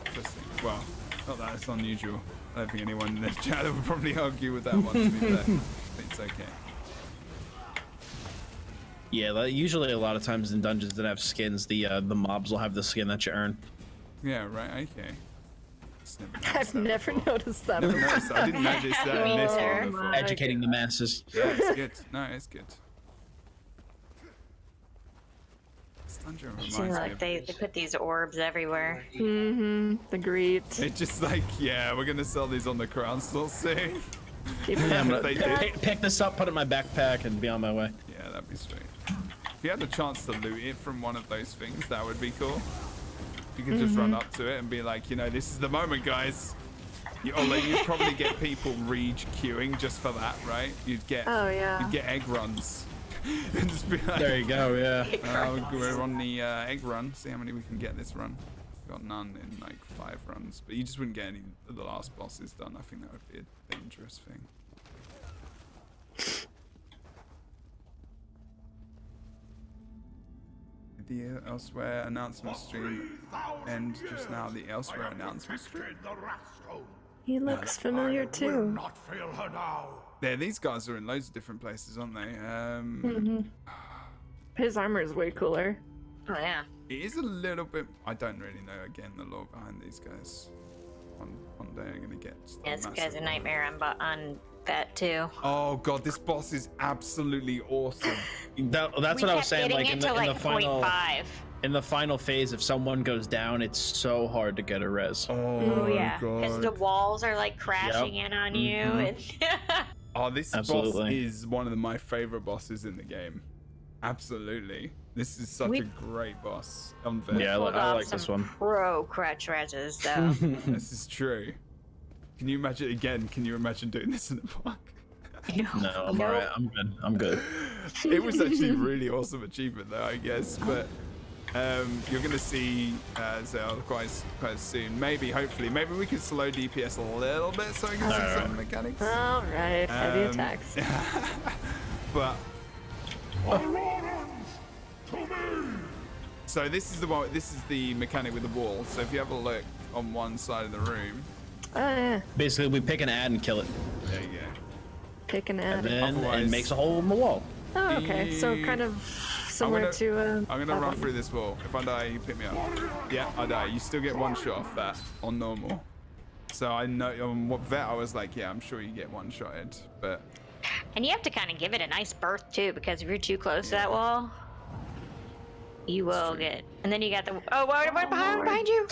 Interesting. Well, not that it's unusual. I don't think anyone in this chat would probably argue with that one. To be fair, it's okay. Yeah, usually a lot of times in dungeons that have skins, the mobs will have the skin that you earn. Yeah. Right. Okay. I've never noticed that. Never noticed that. I didn't notice that in this one before. Educating the masses. Yeah, it's good. No, it's good. This dungeon reminds me like of... they put these orbs everywhere. Agreed. It's just like, yeah, we're gonna sell these on the crown store soon. Yeah, I'm gonna pick this up, put it in my backpack, and be on my way. Yeah, that'd be sweet. If you had the chance to loot it from one of those things, that would be cool. You could just run up to it and be like, this is the moment, guys. Although you'd probably get people rage queuing just for that, right? You'd get you'd get egg runs. And just be like, there you go, yeah. We're on the egg run. See how many we can get this run. We've got none in like 5 runs, but you just wouldn't get any of the last bosses done. I think that would be a dangerous thing. The elsewhere announcement stream and just now the elsewhere announcement stream. He looks familiar too. Not fail her now. Yeah, these guys are in loads of different places, aren't they? His armor is way cooler. Oh yeah. It is a little bit. I don't really know again the lore behind these guys. One day I'm gonna get. Yeah, this guy's a nightmare on that too. Oh god, this boss is absolutely awesome. That's what I was saying. Like in the final. 0.5. In the final phase, if someone goes down, it's so hard to get a res. Oh yeah, because the walls are like crashing in on you. Oh, this boss is one of my favorite bosses in the game. Absolutely, this is such a great boss. Yeah, I like this one. Pro crutch reses though. This is true. Can you imagine again? Can you imagine doing this in the park? No, I'm alright. I'm good. It was actually a really awesome achievement though, I guess, but. You're gonna see Zaile quite soon. Hopefully, maybe we can slow DPS a little bit so I can see some of the mechanics. All right, heavy attacks. But so this is the one. This is the mechanic with the wall. So if you have a look on one side of the room, basically we pick an ad and kill it. There you go. Pick an ad, and then it makes a hole in the wall. Oh, okay. So kind of. I'm gonna run through this wall. If I die, you pick me up. Yeah, I die. You still get one shot off that on normal. So I know on what vet I was like, yeah, I'm sure you get one shotted, but. And you have to kind of give it a nice berth too, because if you're too close to that wall, you will get. And then you got the what behind you?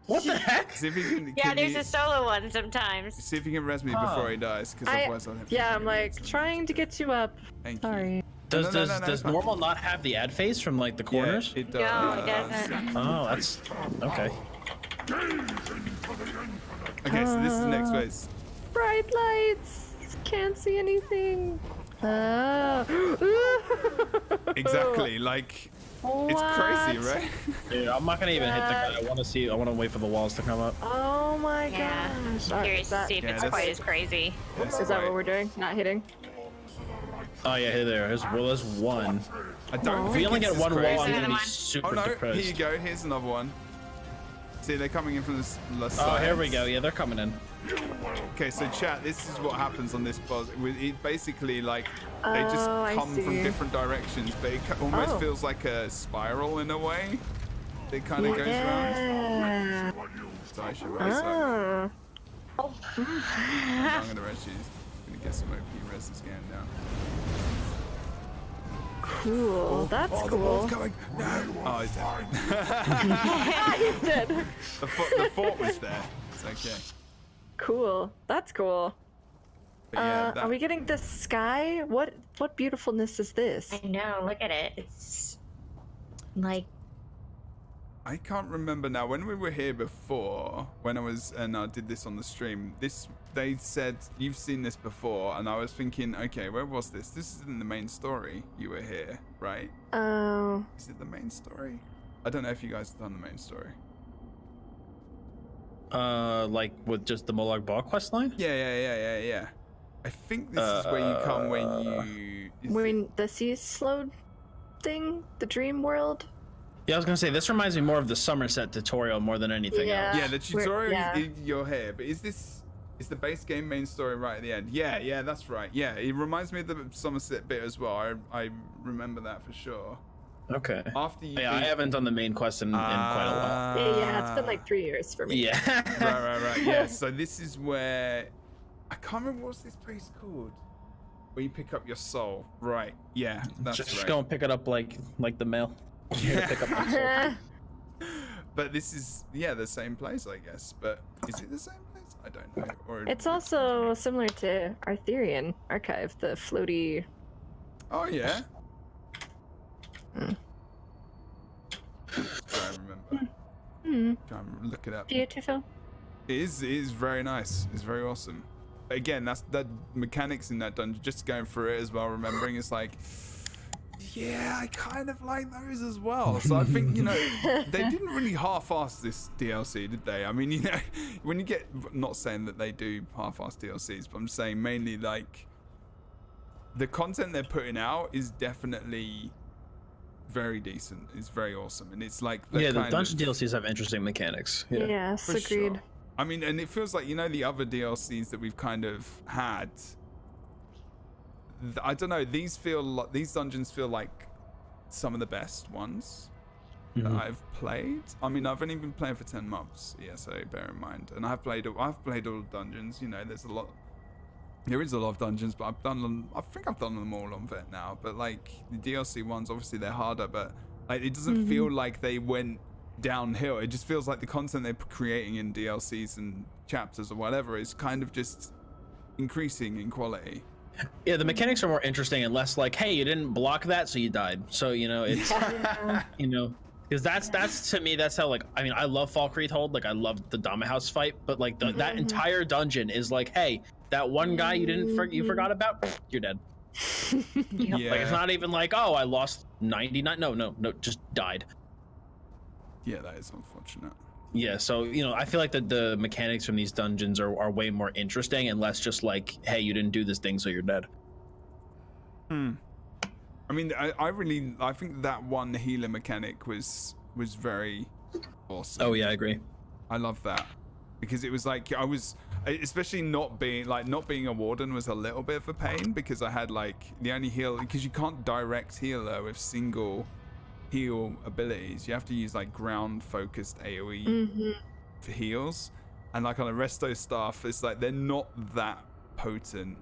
What the heck? See if you can, yeah, there's a solo one sometimes. See if you can res me before he dies, because otherwise I'll have to. Yeah, I'm like trying to get you up. Sorry. Does normal not have the ad phase from like the corners? Yeah, it does. No, it doesn't. Oh, that's okay. Okay, so this is the next phase. Bright lights. Can't see anything. Exactly, like it's crazy, right? Dude, I'm not gonna even hit the guy. I want to see. I want to wait for the walls to come up. Oh my Yeah. gosh. I'm curious to see if it's quite as crazy. Is that what we're doing? Not hitting? Oh yeah, here there is. Well, there's one. I don't If we only get one wall, I'm gonna be one. super Oh no, depressed. here you go. Here's another one. See, they're coming in from the side. Oh, here we go. Yeah, they're coming in. Okay, so chat, this is what happens on this boss. It basically, like, they just come from different directions, but it almost feels like a spiral in a way. It kind of goes around. So I should raise up. I'm gonna rest you. I'm gonna get some OP res this game down. Cool. That's The cool. wolf's coming. No. Oh, he's dead. He's dead. The fort was there. It's okay. Cool. That's cool. But yeah, Are we getting the sky? What beautifulness is this? I know. Look at it. It's like I can't remember now. When we were here before, when I did this on the stream, they said you've seen this before, and I was thinking, okay, where was this? This isn't the main story. You were here, right? Oh. Is it the main story? I don't know if you guys have done the main story. Like with just the Molag Bal quest line? Yeah. I think this is where you come when you. When the sea slowed thing, the dream world. Yeah, I was gonna say this reminds me more of the Somerset tutorial more than anything else. Yeah, the tutorial. You're here, but is the base game main story right at the end? Yeah, that's right. Yeah, it reminds me of the Somerset bit as well. I remember that for sure. Okay. After you. I haven't done the main quest in quite a while. Yeah, it's been like 3 years for me. Yeah. Right. Yeah. So this is where I can't remember what's this place called. Where you pick up your soul. Right. Yeah. That's just right. go and pick it up like the mail. Yeah. Pick up the soul. But this is the same place, I guess. But is it the same place? I don't know. Or It's also similar to Arthurian Archive, the floaty. Oh yeah. Try and remember. Try and look it up. Beautiful. It is very nice. It's very awesome. But again, that mechanics in that dungeon. Just going through it as well, remembering it's like, yeah, I kind of like those as well. So I think they didn't really half-ass this DLC, did they? I mean, when you get, not saying that they do half-ass DLCs, but I'm saying mainly like the content they're putting out is definitely very decent. It's very awesome, and it's like the dungeon DLCs have interesting mechanics. Yeah. Yes, For agreed. sure. I mean, and it feels like the other DLCs that we've kind of had. I don't know. These dungeons feel like some of the best ones that I've played. I mean, I've only been playing for 10 months. ESO, bear in mind, and I've played all the dungeons. There's a lot. There is a lot of dungeons, but I think I've done them all on Vet now. But like the DLC ones, obviously they're harder, but like it doesn't feel like they went downhill. It just feels like the content they're creating in DLCs and chapters or whatever is kind of just increasing in quality. Yeah, the mechanics are more interesting and less like, hey, you didn't block that, so you died. So it's because that's to me, that's how, like, I mean, I love Falkreath Hold, like I love the Dama House fight, but like that entire dungeon is like, hey, that one guy you forgot about, you're dead. Yeah. Like it's not even like, oh, I lost 99. No, just died. Yeah, that is unfortunate. Yeah, so I feel like the mechanics from these dungeons are way more interesting and less just like, hey, you didn't do this thing, so you're dead. I mean, I think that one healer mechanic was very awesome. Oh yeah, I agree. I love that because it was like especially not being a warden was a little bit of a pain because I had like the only heal, because you can't direct healer with single heal abilities. You have to use like ground focused AoE for heals, and like on a resto staff it's like they're not that potent,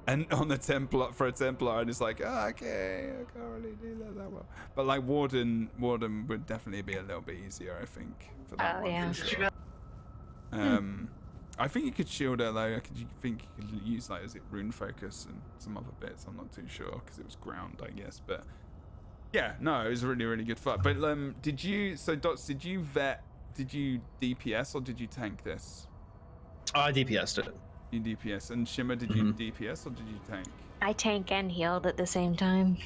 and on a Templar, for a Templar, and it's like, oh, okay, I can't really do that well. But like warden would definitely be a little bit easier, I think, for that one. For sure. I think you could shield her though. You think you could use like, is it rune focus and some other bits? I'm not too sure because it was ground, I guess. But yeah, no, it was a really, really good fight. But did you DPS or did you tank this? I DPS'd it. You DPS. And Shimmer, did you DPS or did you tank? I tank and healed at the same time.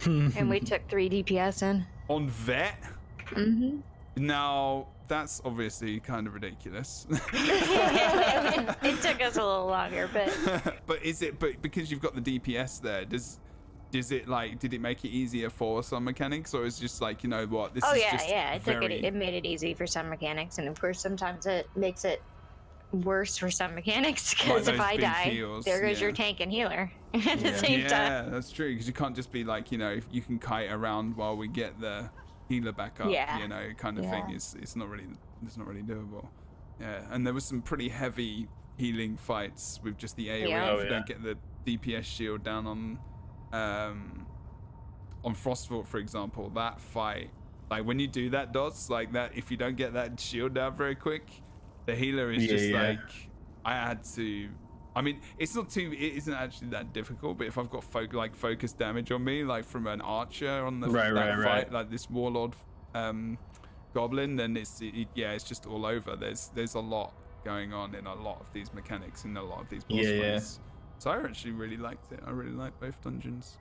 And we took 3 DPS in. On vet? Mm-hmm. Now, that's obviously kind of ridiculous. It took us a little longer, but but because you've got the DPS there, does it like, did it make it easier for some mechanics, or is it just like, you know what, this is just it made it easy for some mechanics, and of course sometimes it makes it worse for some mechanics, because if I die, heals, there goes your tank and healer at the same time. Yeah, that's true, because you can't just be like, you know, if you can kite around while we get the healer back up, you know, kind of thing. It's not really doable. Yeah, and there was some pretty heavy healing fights with just the AoE. If you don't get the DPS shield down on FrostVault, for example, that fight, like when you do that, Dots, like that, if you don't get that shield down very quick, the healer is like, I had to, I mean, it isn't actually that difficult, but if I've got focus damage on me, like from an archer on the fight, like this warlord goblin, then it's just all over. There's a lot going on in a lot of these mechanics in a lot of these boss fights. So I actually really liked it. I really liked both dungeons.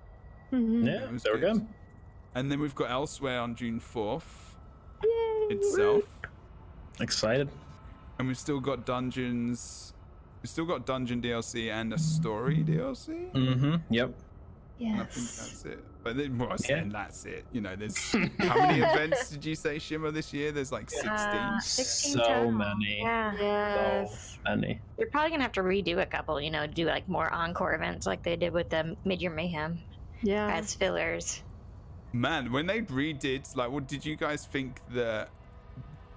Mm-hmm. Yeah, they were good. And then we've got Elsewhere on June 4th itself. Excited. And we've still got dungeons. We've still got dungeon DLC and a story DLC. Mm-hmm. Yep. Yes. I think that's it. But then, well, I'm saying that's it. You know, there's how many events did you say, Shimmer, this year? There's like 16. 16 so total. many. Yeah. Yes. So many. You're probably gonna have to redo a couple, you know, do like more encore events like they did with the Mid-Year Mayhem Yeah. as fillers. Man, when they redid, like, what did you guys think that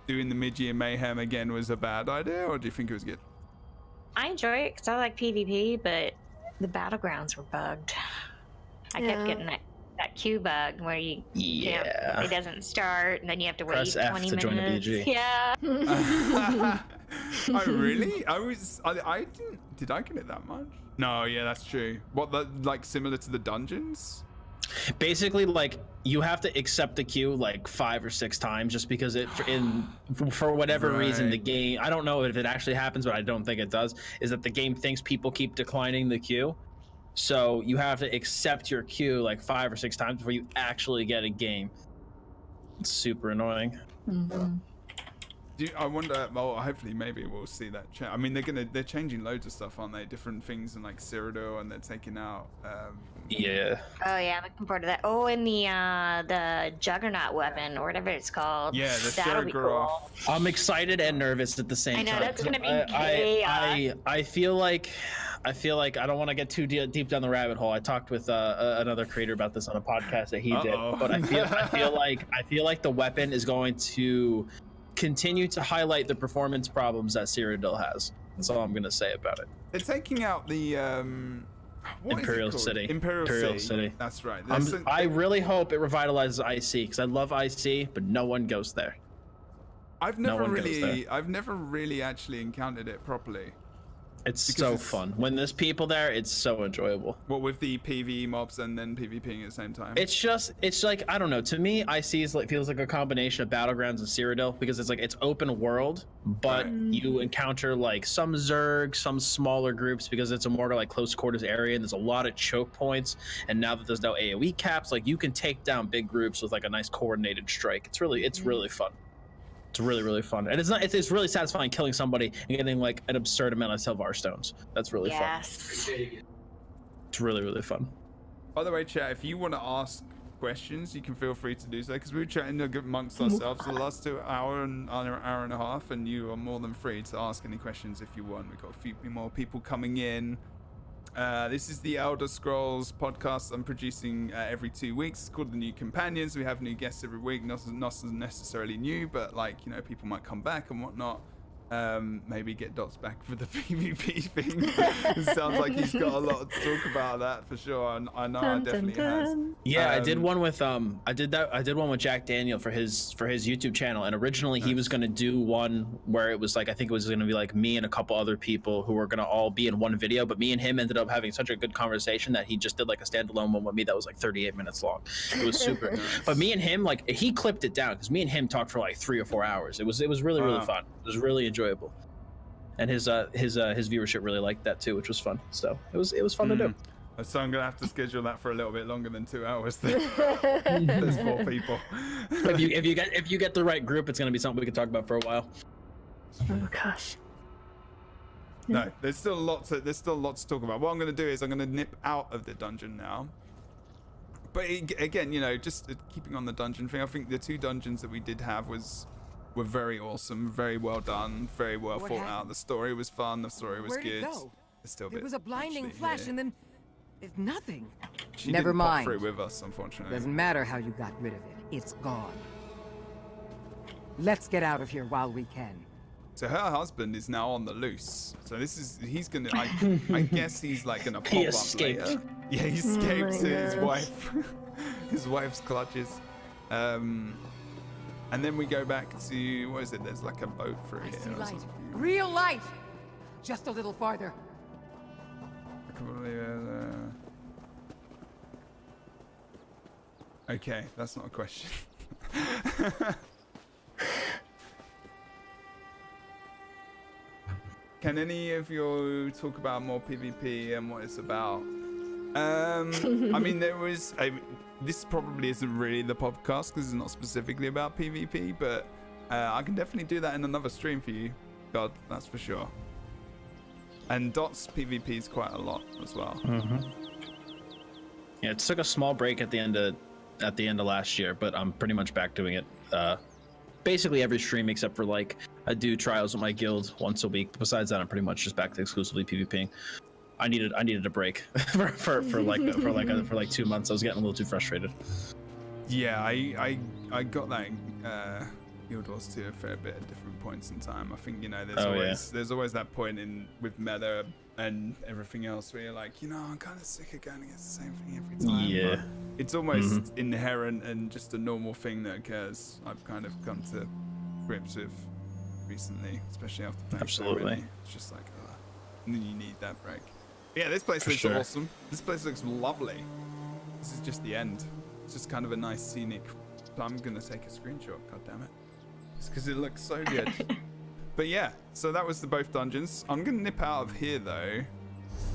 doing the Mid-Year Mayhem again was a bad idea, or do you think it was good? I enjoy it because I like PvP, but the battlegrounds were bugged. I kept getting that Q bug where you can't, it doesn't start, and then you have to wait Press F 20 to minutes. join the BG. Yeah. Oh, really? I did I get it that much? No, yeah, that's true. Like similar to the dungeons? Basically, like, you have to accept the queue like 5 or 6 times just because for whatever reason the game, I don't know if it actually happens, but I don't think it does, is that the game thinks people keep declining the queue. So you have to accept your queue like 5 or 6 times before you actually get a game. It's super annoying. Mm-hmm. I wonder, well, hopefully maybe we'll see that change. I mean, they're changing loads of stuff, aren't they? Different things in like Cyrodiil, and they're taking out Yeah. Oh yeah, I'm looking forward to that. Oh, and the Juggernaut weapon or whatever it's called. Yeah, the That'll be cool. I'm excited and nervous at the same time. I know that's gonna be chaos. I feel like I don't want to get too deep down the rabbit hole. I talked with another creator about this on a podcast that he did, but I feel like the weapon is going to continue to highlight the performance problems that Cyrodiil has. That's all I'm gonna say about it. They're taking out the Imperial City. Imperial City. That's right. I really hope it revitalizes IC because I love IC, but no one goes there. I've never really actually encountered it properly. It's so fun. When there's people there, it's so enjoyable. What with the PvE mobs and then PvPing at the same time? It's like, I don't know. To me, IC feels like a combination of Battlegrounds and Cyrodiil because it's like it's open world, but you encounter like some Zerg, some smaller groups because it's a more like close quarters area, and there's a lot of choke points. And now that there's no AoE caps, like you can take down big groups with like a nice coordinated strike. It's really fun. It's really, really fun. And it's really satisfying killing somebody and getting like an absurd amount of Silvar stones. That's really fun. It's really, really fun. By the way, chat, if you want to ask questions, you can feel free to do so, because we were chatting amongst ourselves for the last hour and a half, and you are more than free to ask any questions if you want. We've got a few more people coming in. This is the Elder Scrolls podcast I'm producing every 2 weeks. It's called The New Companions. We have new guests every week. Not necessarily new, but like, you know, people might come back and whatnot. Maybe get Dots back for the PvP thing. It sounds like he's got a lot to talk about that for sure. And I know I definitely has. Yeah, I did one with I did one with Jack Daniel for his YouTube channel, and originally he was gonna do one where it was like, I think it was gonna be like me and a couple other people who were gonna all be in one video, but me and him ended up having such a good conversation that he just did like a standalone one with me that was like 38 minutes long. It was super. Nice. But me and him, like, he clipped it down because me and him talked for like 3 or 4 hours. It was really fun. It was really enjoyable. and his viewership really liked that too, which was fun. So it was fun to do. So I'm gonna have to schedule that for a little bit longer than 2 hours. There's 4 people. If you get the right group, it's gonna be something we can talk about for a while. Oh gosh. No, there's still lots to talk about. What I'm gonna do is I'm gonna nip out of the dungeon now. But again, you know, just keeping on the dungeon thing, I think the 2 dungeons that we did have were very awesome, very well done, very well thought out. The story was fun, the story was Where'd good. it go? There's still a It bit was a blinding actually flash here. and then it's nothing. She Never didn't pop mind. through with us, unfortunately. Doesn't matter how you got rid of it. It's gone. Let's get out of here while we can. So her husband is now on the loose. So he's gonna, I guess he's like gonna pop He up escaped. later. Yeah, he escaped to his gosh. wife, his wife's clutches. And then we go back to, what is it? There's like a boat through I here. see or light. something. Real light. Just a little farther. I can't believe it. Okay, that's not a question. Can any of you talk about more PvP and what it's about? I mean, this probably isn't really the podcast because it's not specifically about PvP, but I can definitely do that in another stream for you, God, that's for sure. And Dot's PvP is quite a lot as well. Yeah, it took a small break at the end of last year, but I'm pretty much back doing it basically every stream except for like I do trials with my guild once a week. Besides that, I'm pretty much just back to exclusively PvPing. I needed a break for like 2 months. I was getting a little too frustrated. Yeah, I got that Guild Wars 2 a fair bit at different points in time. I think, you know, there's always that point with meta and everything else where you're like, you know, I'm kind of sick of going against the same thing every time. Yeah. But it's almost inherent and just a normal thing that occurs. I've kind of come to grips with recently, especially after playing so Absolutely. many. It's just like, and then you need that break. Yeah, this place looks sure. awesome. This place looks lovely. This is just the end. It's just kind of a nice scenic. I'm gonna take a screenshot. God damn it! It's because it looks so good. But yeah, so that was the both dungeons. I'm gonna nip out of here though,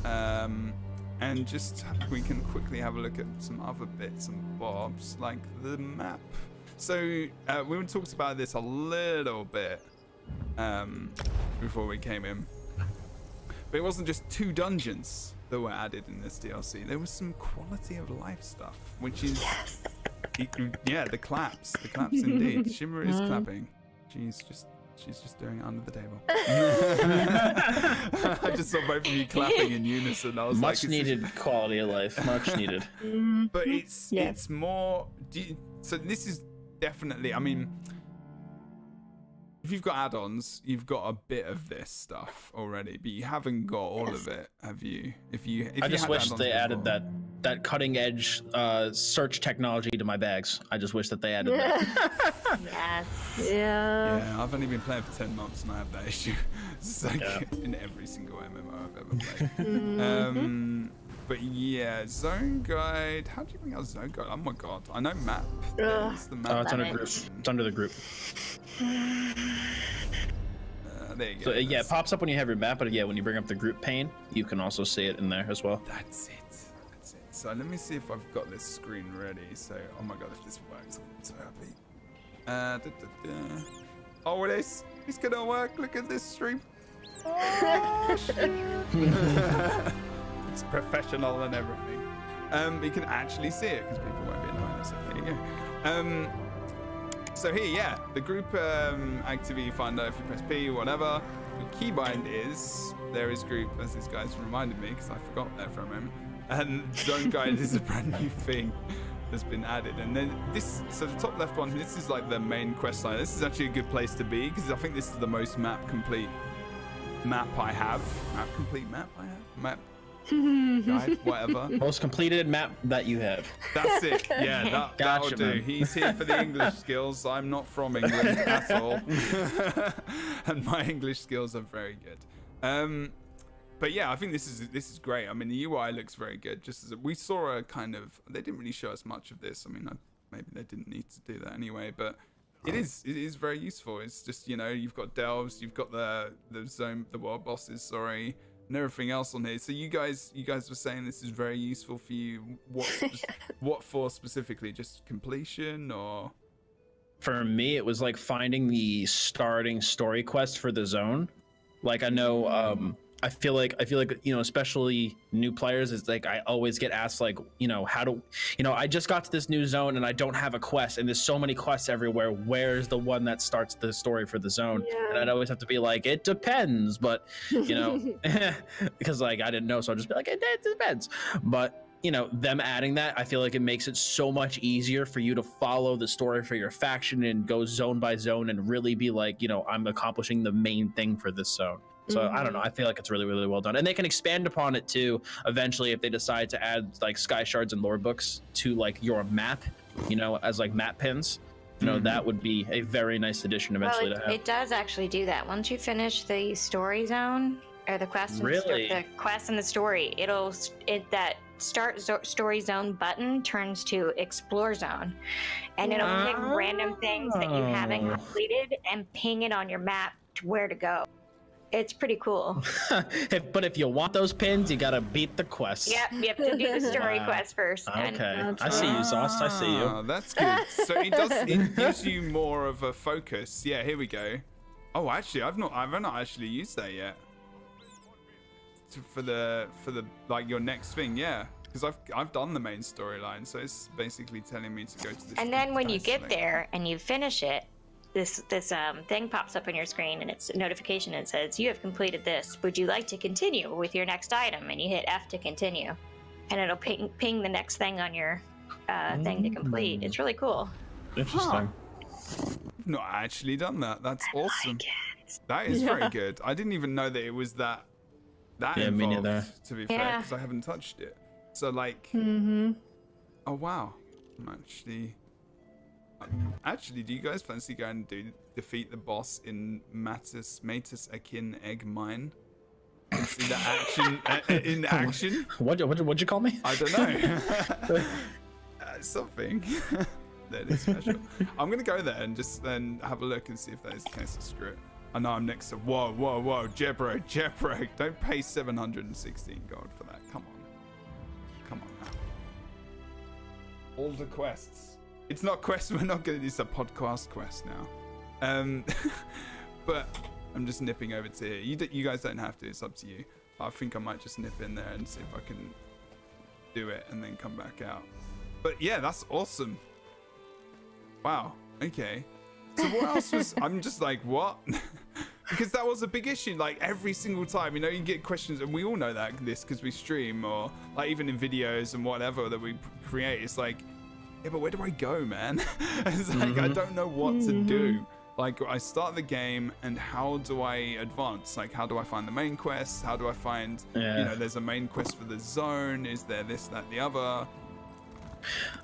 and just we can quickly have a look at some other bits and bobs like the map. So we talked about this a little bit before we came in. But it wasn't just 2 dungeons that were added in this DLC. There was some quality of life stuff, which is, yeah, the claps indeed. Shimmer is clapping. She's just doing it under the table. I just saw both of you clapping in unison. I was Much like, needed quality of life. Much needed. But it's more. So this is definitely. I mean, if you've got add-ons, you've got a bit of this stuff already, but you haven't got all of it, have you? I just wish they added that cutting edge search technology to my bags. I just wish that they added that. Yes. Yeah. I've only been playing for 10 months and I have that issue. It's like in every single MMO I've ever played. But yeah, Zone Guide. How do you bring out Zone Guide? Oh my god. I know map. There's the map. It's under group. It's under the group. There you go. So yeah, it pops up when you have your map, but yeah, when you bring up the group pane, you can also see it in there as well. That's it. So let me see if I've got this screen ready. So, oh my god, if this works, I'm so happy. Oh, it is. It's gonna work. Look at this stream. Oh, shit. It's professional and everything. You can actually see it because people won't be annoying. So there you go. So here, yeah, the group activity finder. If you press P, whatever, the keybind is there is group, as this guy's reminded me because I forgot there for a moment. And Zone Guide is a brand new thing that's been added. And then this, so the top left one, this is like the main quest line. This is actually a good place to be because I think this is the most map complete map I have. Map guide, whatever. Most completed map that you have. That's it. Yeah, that'll do. man. He's here for the English skills. I'm not from England at all. And my English skills are very good. But yeah, I think this is great. I mean, the UI looks very good. Just as we saw a kind of, they didn't really show us much of this. I mean, maybe they didn't need to do that anyway. But It is very useful. It's just, you know, you've got delves, you've got the zone, the world bosses, sorry, and everything else on here. So you guys were saying this is very useful for you. What for specifically? Just completion, or? For me, it was like finding the starting story quest for the zone. Like, I know, I feel like, you know, especially new players, is like, I always get asked, like, you know, I just got to this new zone and I don't have a quest, and there's so many quests everywhere. Where's the one that starts the story for the zone? Yeah. And I'd always have to be like, it depends, but, you know, because like, I didn't know. So I'll just be like, it depends. But, you know, them adding that, I feel like it makes it so much easier for you to follow the story for your faction and go zone by zone and really be like, you know, I'm accomplishing the main thing for this zone. So I don't know. I feel like it's really, really well done. And they can expand upon it too, eventually, if they decide to add like sky shards and lore books to like your map, you know, as like map pins. You know, that would be a very nice addition eventually to have. It does actually do that. Once you finish the story zone or the quest, the quest and the story, that start story zone button turns to explore zone, and it'll pick random things that you haven't completed and ping it on your map to where to go. It's pretty cool. But if you want those pins, you gotta beat the quest. Yep, you have to do the story quest first. Okay, I see you, Sauce. I see you. That's good. So it gives you more of a focus. Yeah, here we go. Oh, actually, I've not actually used that yet. For the like your next thing, yeah. Because I've done the main storyline, so it's basically telling me to go to this. And then when you get there and you finish it, this thing pops up on your screen, and it's a notification, and it says, you have completed this. Would you like to continue with your next item? And you hit F to continue, and it'll ping the next thing on your thing to complete. It's really cool. Interesting. I've not actually done that. That's awesome. That is very good. I didn't even know that it was that involved, me neither. to be fair, because I haven't touched it. So like, oh wow, I'm actually, do you guys fancy going and defeat the boss in Matus Akin Egg Mine? See the action in action. What'd you call me? I don't know. Something that is special. I'm gonna go there and just then have a look and see if that is the case. Screw it. I know I'm next to whoa, Jebro. Don't pay 716 gold for that. Come on now. All the quests. It's not quest. We're not gonna. It's a podcast quest now. But I'm just nipping over to here. You guys don't have to. It's up to you. I think I might just nip in there and see if I can do it and then come back out. But yeah, that's awesome. Wow. Okay. So what else was? I'm just like, what? Because that was a big issue. Like every single time, you know, you get questions, and we all know that because we stream, or like even in videos and whatever that we create. It's like, yeah, but where do I go, man? It's like I don't know what to do. Like I start the game, and how do I advance? Like how do I find the main quest? How do I find? You know, there's a main quest for the zone. Is there this, that, the other?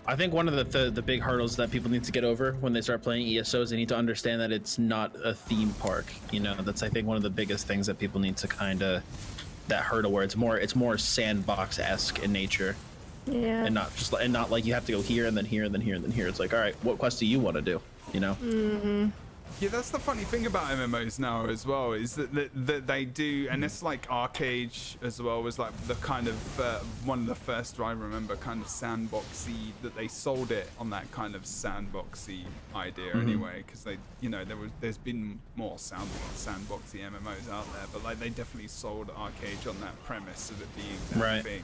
I think one of the big hurdles that people need to get over when they start playing ESO is they need to understand that it's not a theme park. You know, that's I think one of the biggest things that people need to kind of that hurdle where it's more sandbox-esque in nature. Yeah. And not like you have to go here and then here and then here and then here. It's like, all right, what quest do you want to do? You know? Yeah, that's the funny thing about MMOs now as well, is that they do, and it's like Arcade as well was like the kind of one of the first I remember kind of sandboxy that they sold it on that kind of sandboxy idea anyway, because they, you know, there's been more sandboxy MMOs out there, but like they definitely sold Arcade on that premise of it being that thing,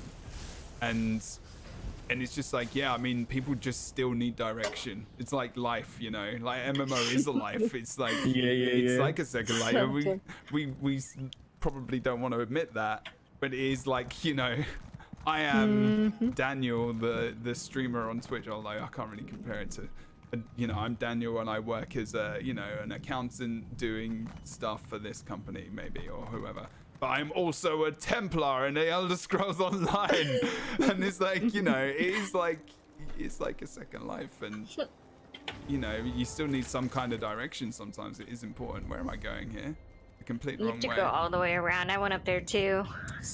and it's just like, yeah, I mean, people just still need direction. It's like life, you know, like MMO is a life. It's like, it's like a second life. We probably don't want to admit that, but it is like, you know, I am Daniel, the streamer on Twitch, although I can't really compare it to, you know, I'm Daniel and I work as a, you know, an accountant doing stuff for this company maybe, or whoever. But I'm also a Templar in the Elder Scrolls Online. And it's like, you know, it's like a second life. And, you know, you still need some kind of direction sometimes. It is important. Where am I going here? The complete wrong way. You have to go all the way around. I went up there too.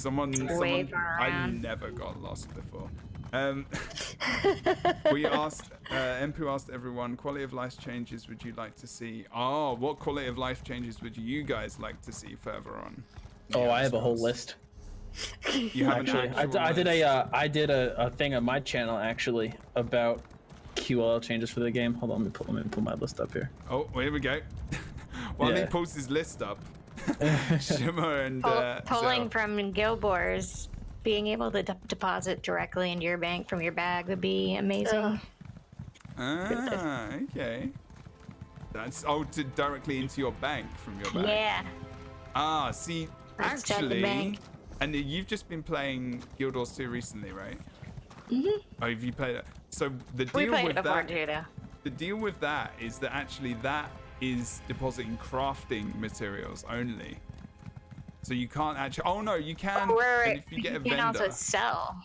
I never got lost before. We asked, Empu asked everyone, quality of life changes would you like to see? Oh, what quality of life changes would you guys like to see further on? Oh, I have a whole list. You have Actually, I did a thing on my channel actually about QLL changes for the game. Hold on, let me pull my list up here. Oh, here we go. While he pulls his list up, Shimmer and pulling Zell. from guild wars, being able to deposit directly into your bank from your bag would be amazing. Ah, okay. That's directly into your bank from your bag. Yeah. Ah, see, That's check the actually, bank. and you've just been playing Guild Wars 2 recently, right? Oh, have you played it? So the We deal played with it before that, too, though. the deal with that is that actually that is depositing crafting materials only. So you can't actually. Oh no, you can. And if you get a can vendor, also sell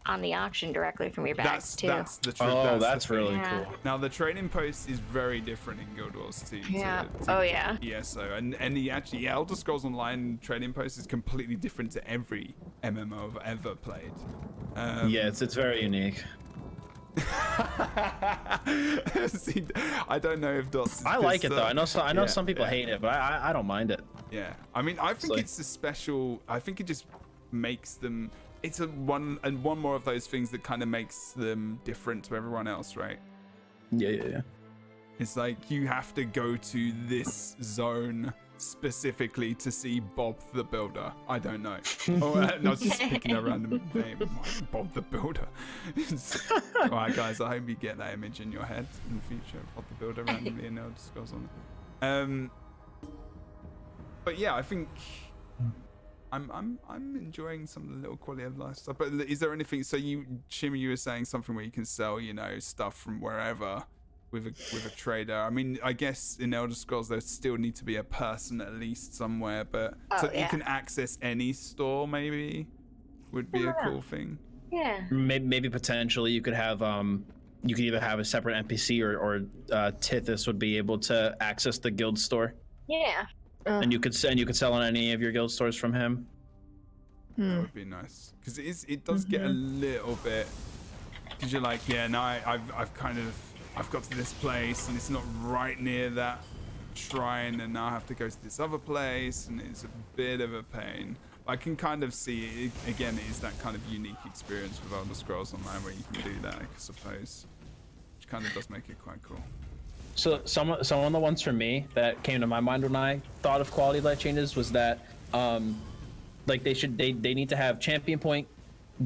on the auction directly from your bags too. That's the truth. Oh, that's that's really Yeah. cool. Now the trading post is very different in Guild Wars 2 Yeah. to Oh, yeah. ESO, and the actually Elder Scrolls Online trading post is completely different to every MMO I've ever played. Yeah, it's very unique. See, I don't know if Dots. I like it though. I know some people hate it, but I don't mind it. Yeah, I mean, I think like- it's a special. I think it just makes them. It's one more of those things that kind of makes them different to everyone else, right? Yeah. It's like you have to go to this zone specifically to see Bob the Builder. I don't know. No, just picking a random name. Bob the Builder. All right, guys. I hope you get that image in your head in the future. Bob the Builder randomly in Elder Scrolls on. But yeah, I think I'm enjoying some of the little quality of life stuff. But is there anything? So Shimmer, you were saying something where you can sell, stuff from wherever. With a trader. I mean, I guess in Elder Scrolls there still need to be a person at least somewhere, but you can access any store maybe would be a cool thing. Yeah. Maybe potentially you could have you could either have a separate NPC or Tithys would be able to access the guild store. Yeah. And you could sell on any of your guild stores from him. That would be nice because it does get a little bit because you're like, I've got to this place and it's not right near that shrine, and now I have to go to this other place, and it's a bit of a pain. I can kind of see it, again, it is that kind of unique experience with Elder Scrolls Online where you can do that, I suppose, which kind of does make it quite cool. So some of the ones for me that came to my mind when I thought of quality of life changes was that like they need to have champion point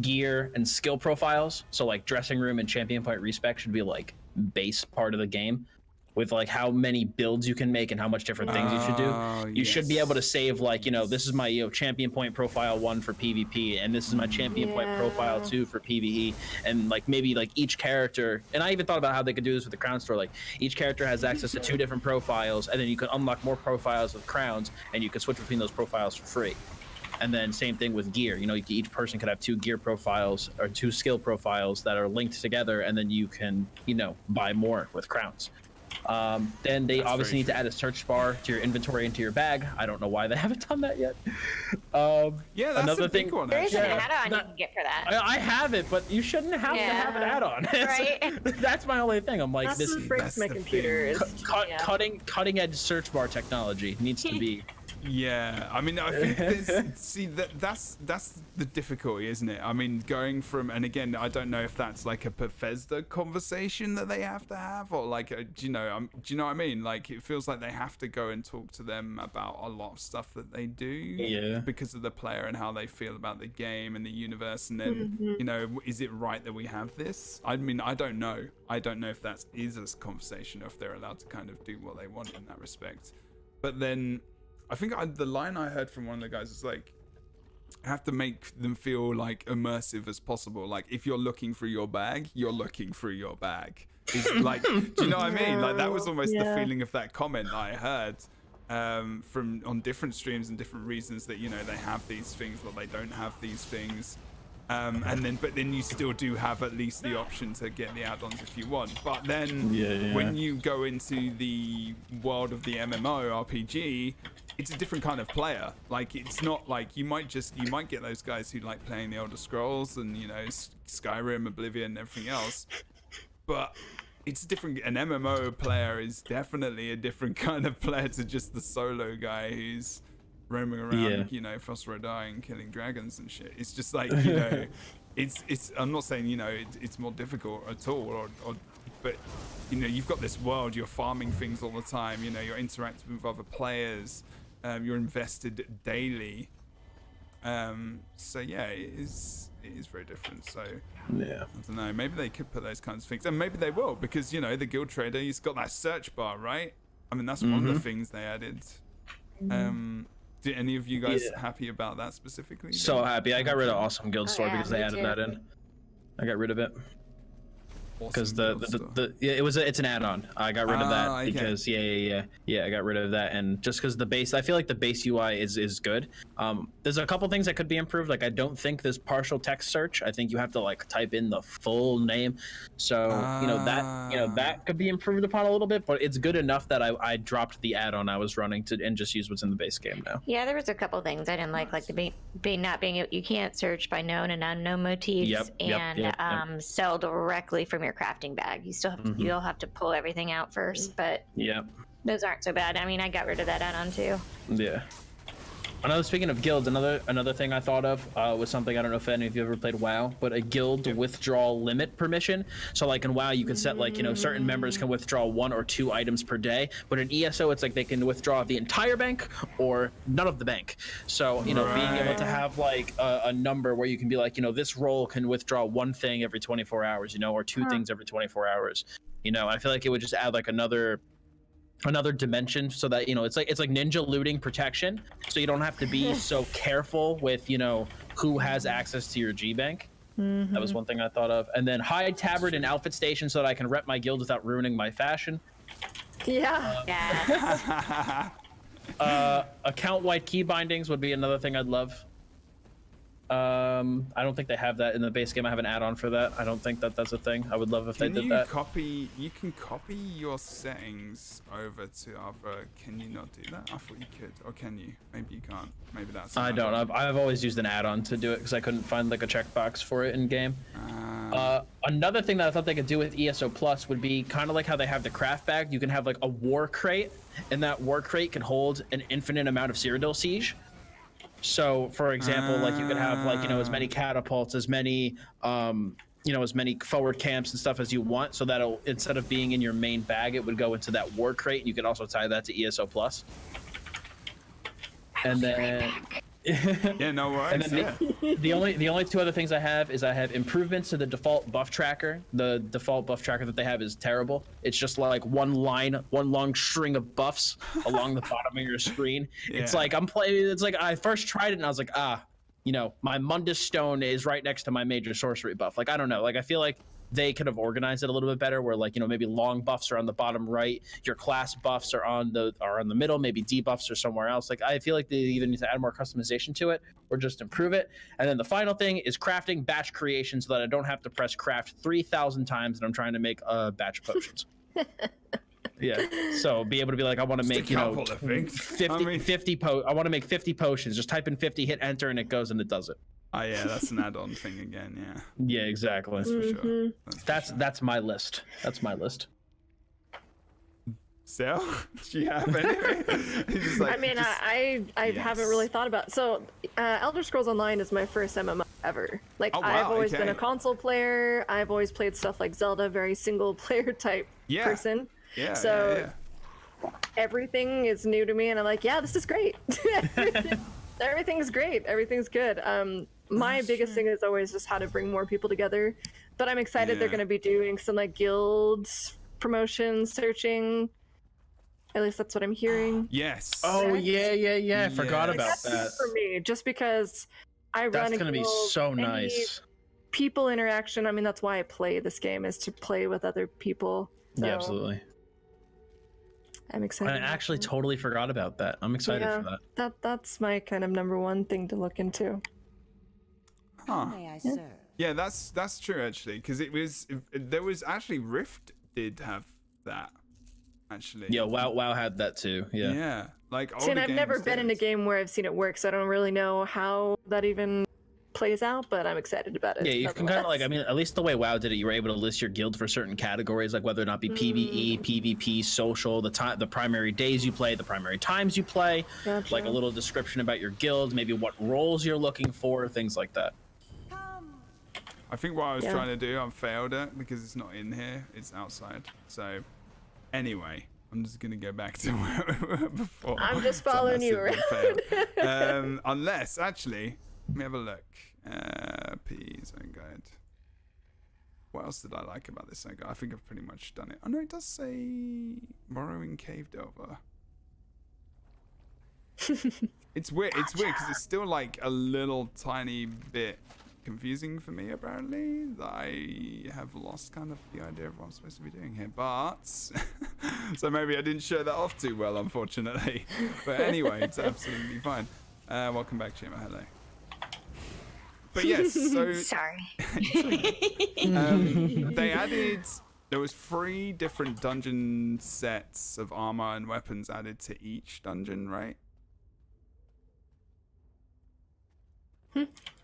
gear and skill profiles. So like dressing room and champion point respec should be like base part of the game, with like how many builds you can make and how much different things you should do. You should be able to save like, this is my champion point profile 1 for PvP, and this is my champion point profile 2 for PvE, and like maybe like each character, and I even thought about how they could do this with the crown store, like each character has access to 2 different profiles, and then you can unlock more profiles with crowns, and you can switch between those profiles for free. And then same thing with gear. Each person could have 2 gear profiles or 2 skill profiles that are linked together, and then you can, buy more with crowns. Then they obviously need to add a search bar to your inventory and to your bag. I don't know why they haven't done that yet. That's another a big one. There is an actually. add-on you can get for that. I have it, but you shouldn't have to have an add-on. Right? That's my only thing. I'm like, That's this what breaks my computer. Is, cutting edge search bar technology needs to be. Yeah, I mean, I think that's the difficulty, isn't it? I mean, going from, and again, I don't know if that's like a Bethesda conversation that they have to have, or like, do you know what I mean? Like, it feels like they have to go and talk to them about a lot of stuff that they do, because of the player and how they feel about the game and the universe, and then, is it right that we have this? I mean, I don't know. I don't know if that is a conversation, or if they're allowed to kind of do what they want in that respect. But then, I think the line I heard from one of the guys is like, I have to make them feel like immersive as possible. Like if you're looking through your bag, you're looking through your bag. It's like, do you know what I mean? Like that was almost the feeling of that comment that I heard from on different streams and different reasons that they have these things or they don't have these things. But then you still do have at least the option to get the add-ons if you want. But then when you go into the world of the MMO RPG, it's a different kind of player. Like, it's not like you might get those guys who like playing the Elder Scrolls and, you know, Skyrim, Oblivion, everything else. But it's different. An MMO player is definitely a different kind of player to just the solo guy who's roaming around, you know, FrostVault dying, killing dragons and shit. It's just like, you know, it's. I'm not saying, you know, it's more difficult at all, but you know, you've got this world. You're farming things all the time. You know, you're interacting with other players. You're invested daily. So yeah, it is very different. So yeah, I don't know. Maybe they could put those kinds of things, and maybe they will, because, you know, the guild trader, he's got that search bar, right? I mean, that's one of the things they added. Did any of you guys happy about that specifically? So happy. I got rid of Awesome Guild Store because they added that in. I got rid of it. Because it's an add-on. I got rid of that because I got rid of that, and just because the base, I feel like the base UI is good. There's a couple things that could be improved. Like, I don't think there's partial text search. I think you have to like type in the full name. So that could be improved upon a little bit, but it's good enough that I dropped the add-on I was running and just use what's in the base game now. Yeah, there was a couple things I didn't like the not being you can't search by known and unknown motifs, and sell directly from your crafting bag. You still have you'll have to pull everything out first, but those aren't so bad. I mean, I got rid of that add-on too. Speaking of guilds, another thing I thought of was something, I don't know if any of you ever played WoW, but a guild withdrawal limit permission. So like in WoW, you can set like, you know, certain members can withdraw 1 or 2 items per day, but in ESO, it's like they can withdraw the entire bank or none of the bank. So, you know, being able to have like a number where you can be like, you know, this role can withdraw 1 thing every 24 hours, you know, or 2 things every 24 hours. You know, I feel like it would just add like another dimension, so that, you know, it's like ninja looting protection, so you don't have to be so careful with, you know, who has access to your G bank. That was one thing I thought of. And then hide tabard and outfit station so that I can rep my guild without ruining my fashion. Account wide key bindings would be another thing I'd love. I don't think they have that in the base game. I have an add-on for that. I don't think that's a thing. I would love if they did that. You can copy your settings over to other. Can you not do that? I thought you could. Or can you? Maybe you can't. Maybe that's. I don't. I've always used an add-on to do it because I couldn't find like a checkbox for it in game. Another thing that I thought they could do with ESO Plus would be kind of like how they have the craft bag. You can have like a war crate, and that war crate can hold an infinite amount of Cyrodiil Siege. So, for example, like you could have like, you know, as many catapults, as many, you know, as many forward camps and stuff as you want. So that'll, instead of being in your main bag, it would go into that war crate. You could also tie that to ESO Plus. And then, no worries. And then the only 2 other things I have is I have improvements to the default buff tracker. The default buff tracker that they have is terrible. It's just like one long string of buffs along the bottom of your screen. It's like I'm playing. It's like I first tried it and I was like, you know, my Mundus Stone is right next to my major sorcery buff. Like, I don't know. Like, I feel like they could have organized it a little bit better, where like, you know, maybe long buffs are on the bottom right, your class buffs are on the middle, maybe debuffs are somewhere else. Like, I feel like they either need to add more customization to it or just improve it. And then the final thing is crafting batch creation, so that I don't have to press craft 3,000 times and I'm trying to make a batch of potions. So be able to be like, I want to make, you know, 50 I want to make 50 potions. Just type in 50, hit enter, and it goes and it does it. Oh yeah, that's an add-on thing again. Yeah, exactly. That's for sure. That's my list. That's my list. Sal, do you have anything? Like, I mean, I haven't really thought about it. So Elder Scrolls Online is my first MMO ever. Like, I've always been a console player. I've always played stuff like Zelda, very single player type person. Everything is new to me, and I'm like, yeah, this is great. Everything's great. Everything's good. My biggest thing is always just how to bring more people together. But I'm excited they're going to be doing some like guild promotions, searching. At least that's what I'm hearing. Yes. Oh yeah. I forgot about that. For me, just because I run a guild. That's going to be so nice. People interaction. I mean, that's why I play this game, is to play with other people. So yeah, absolutely. I'm excited. I actually totally forgot about that. I'm excited for that. That's my kind of #1 thing to look into. Huh. May I serve? Yeah, that's true actually, because there was actually Rift did have that actually. Yeah, WoW had that too. Yeah. Yeah, like See, and older I've never games been in a did. game where I've seen it work, so I don't really know how that even plays out, but I'm excited about it. Yeah, you can kind of nonetheless. I mean, at least the way WoW did it, you were able to list your guild for certain categories, like whether or not be PvE, PvP, social, the primary days you play, the primary times you play, Gotcha. like a little description about your guild, maybe what roles you're looking for, things like that. I think what I was Yeah. trying to do, I failed it because it's not in here, it's outside. So, anyway, I'm just gonna go back to where we were before. I'm just So I following you massively failed. Unless, actually, let me have a look. P zone guide. What else did I like about this zone guide? I think I've pretty much done it. Oh no, it does say Morrowing Cave Delver. It's weird because it's still like a little tiny bit confusing for me, apparently, that I have lost kind of the idea of what I'm supposed to be doing here, but so maybe I didn't show that off too well, unfortunately. But anyway, it's absolutely fine. Welcome back, Shimmer. Hello. But yes, so Sorry. they added, there was 3 different dungeon sets of armor and weapons added to each dungeon, right?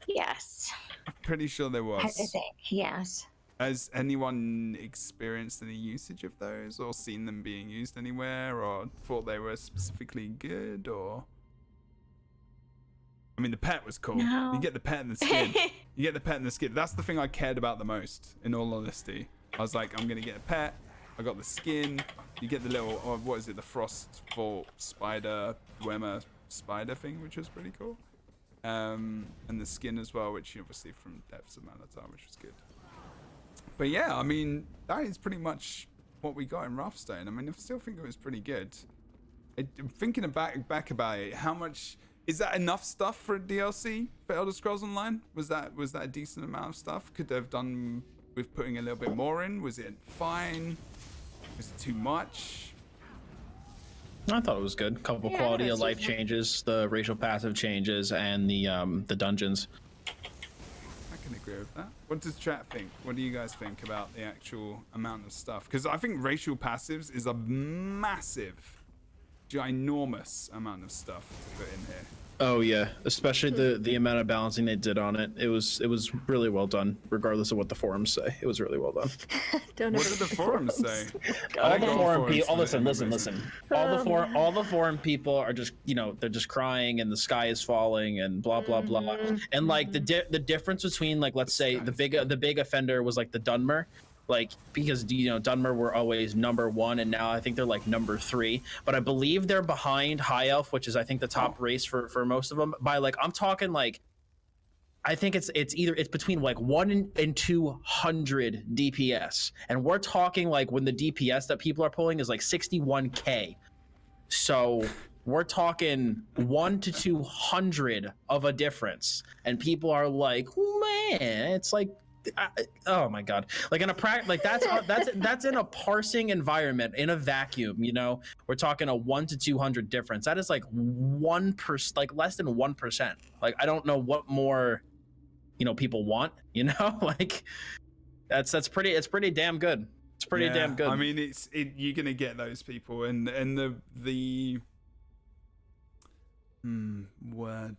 Yes. I'm pretty sure there I was. think, yes. Has anyone experienced any usage of those, or seen them being used anywhere, or thought they were specifically good, or? I mean, the pet was cool. No. You get the pet and the skin. You get the pet and the skin. That's the thing I cared about the most, in all honesty. I was like, I'm gonna get a pet. I got the skin. You get the little, what is it, the FrostVault spider, Dwemer spider thing, which was pretty cool. And the skin as well, which obviously from Depths of Malatar, which was good. But yeah, I mean, that is pretty much what we got in Wrathstone. I mean, I still think it was pretty good. Thinking back about it, how much is that enough stuff for a DLC for Elder Scrolls Online? Was that a decent amount of stuff? Could they have done with putting a little bit more in? Was it fine? Was it too much? I thought it was good. Couple Yeah, quality it of was life decent. changes, the racial passive changes, and the dungeons. I can agree with that. What does chat think? What do you guys think about the actual amount of stuff? Because I think racial passives is a massive, ginormous amount of stuff to put in here. Oh yeah, especially the amount of balancing they did on it. It was really well done, regardless of what the forums say. It was really well done. Don't What ever did the forums say? All I the go on forum forums people. for Listen. information. All the forum people are just, they're just crying and the sky is falling and blah blah blah. And like the difference between, like, let's say the big offender was like the Dunmer. Like, because Dunmer were always number 1, and now I think they're like number 3. But I believe they're behind High Elf, which is I think the top race for most of them. By like, I'm talking like, I think it's between like 1 and 200 DPS, and we're talking like when the DPS that people are pulling is like 61k. So we're talking 1 to 200 of a difference, and people are like, man, it's like. Oh my god! Like in a like that's in a parsing environment in a vacuum. We're talking a 1 to 200 difference. That is like 1%, like less than 1%. Like I don't know what more, people want. Like that's pretty. It's pretty damn good. It's pretty damn good. I mean, you're gonna get those people, and the word.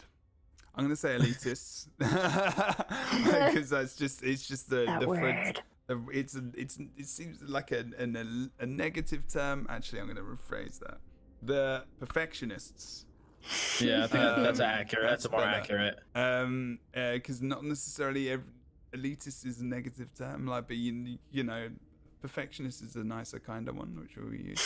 I'm gonna say elitists because it's just the word. It seems like a negative term. Actually, I'm gonna rephrase that. The perfectionists. Yeah, I think that's accurate. That's more better. accurate. Because not necessarily elitist is a negative term, like, but perfectionist is a nicer kind of one, which we'll use.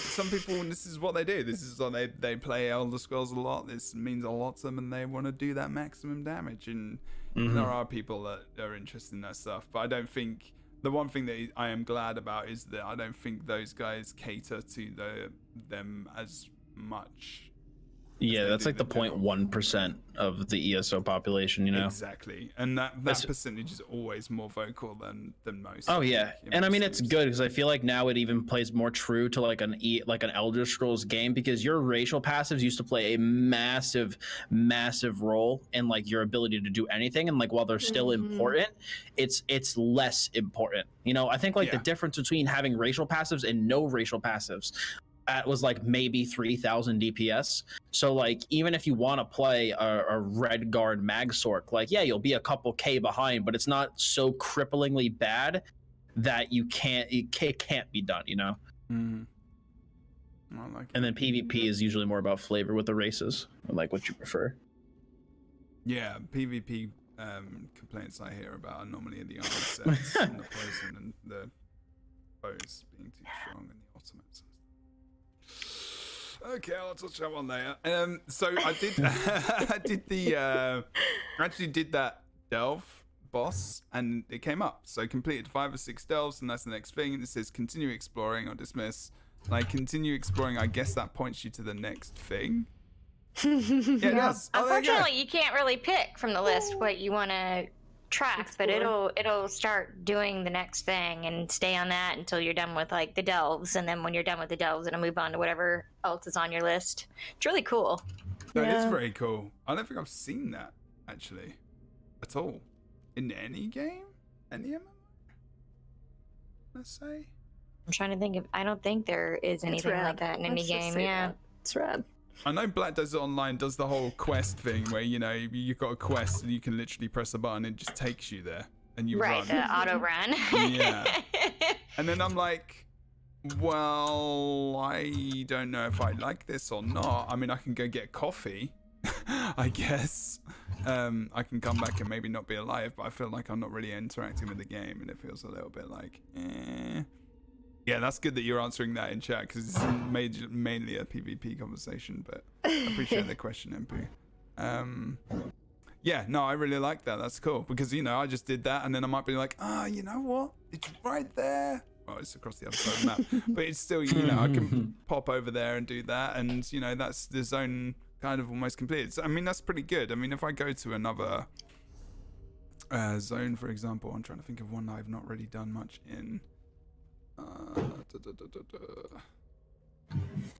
Some people, this is what they do. This is what they play Elder Scrolls a lot. This means a lot to them, and they want to do that maximum damage. And there are people that are interested in that stuff. But I don't think, the one thing that I am glad about is that I don't think those guys cater to them as much Yeah, that's like the 0.1% of the ESO population, you know? Exactly. And that percentage is always more vocal than most. Oh yeah. And I mean it's good because I feel like now it even plays more true to like an Elder Scrolls game, because your racial passives used to play a massive role in like your ability to do anything, and like while they're still important, it's less important. You know, I think like the difference between having racial passives and no racial passives was like maybe 3,000 DPS. So like even if you want to play a red guard magsork, like yeah, you'll be a couple K behind, but it's not so cripplingly bad that it can't be done, you know. I like it. And then PvP is usually more about flavor with the races, or like what you prefer. Yeah, PvP complaints I hear about are normally in the armor sets and the poison and the bows being too strong and the ultimates. Okay, I'll touch that one later. So I did, actually did that delve boss, and it came up. So I completed 5 or 6 delves, and that's the next thing. And it says continue exploring or dismiss. Like continue exploring, I guess that points you to the next thing. Yeah, it does. Unfortunately, you can't really pick from the list what you want to track, but it'll start doing the next thing and stay on that until you're done with like the delves, and then when you're done with the delves, it'll move on to whatever else is on your list. It's really cool. That is very cool. I don't think I've seen that actually at all in any game, any MMO. Let's say. I'm trying to think of. I don't think there is anything like that in any game. Yeah, it's rad. I know Black Desert Online does the whole quest thing where, you know, you've got a quest and you can literally press a button and it just takes you there and you run. Right, the auto run. Yeah. And then I'm like, well, I don't know if I like this or not. I mean, I can go get coffee, I guess. I can come back and maybe not be alive, but I feel like I'm not really interacting with the game, and it feels a little bit like, Yeah, that's good that you're answering that in chat, because it's mainly a PvP conversation, but I appreciate the question, MP. Yeah, no, I really like that. That's cool, because, you know, I just did that, and then I might be like, you know what? It's right there. Well, it's across the other side of the map, but it's still, you know, I can pop over there and do that, and, you know, that's the zone kind of almost completed. So, I mean, that's pretty good. I mean, if I go to another zone, for example, I'm trying to think of one that I've not really done much in.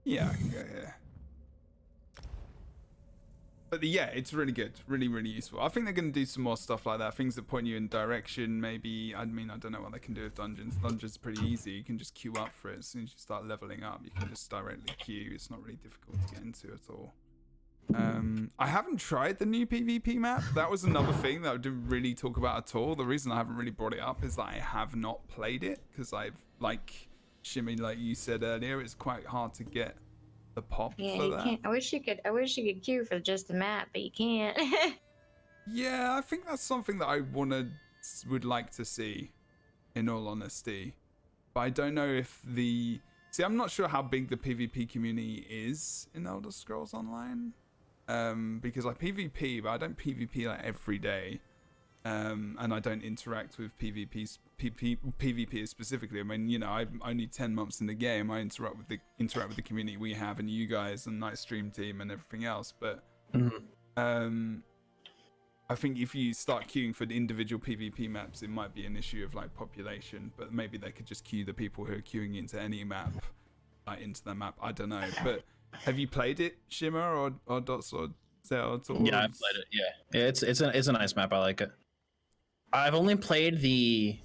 Yeah, I can go here. But yeah, it's really good, really useful. I think they're going to do some more stuff like that, things that point you in direction. Maybe, I mean, I don't know what they can do with dungeons. Dungeons are pretty easy. You can just queue up for it. As soon as you start leveling up, you can just directly queue. It's not really difficult to get into at all. I haven't tried the new PvP map. That was another thing that I didn't really talk about at all. The reason I haven't really brought it up is that I have not played it, because I've, like Shimmy, like you said earlier, it's quite hard to get the pop for that. Can't. I wish you could queue for just the map, but you can't. Yeah, I think that's something that I would like to see, in all honesty. But I don't know if I'm not sure how big the PvP community is in Elder Scrolls Online. Because I PvP, but I don't PvP like every day, and I don't interact with PvPers specifically. I mean, you know, I'm only 10 months in the game. I interact with the community we have, and you guys, and Night Stream team, and everything else. But I think if you start queuing for the individual PvP maps, it might be an issue of like population. But maybe they could just queue the people who are queuing into any map, into the map. I don't know, but. Have you played it, Shimmer or Dots or Zale at all? Yeah, I've played it. Yeah, it's a nice map. I like it. I've only played the.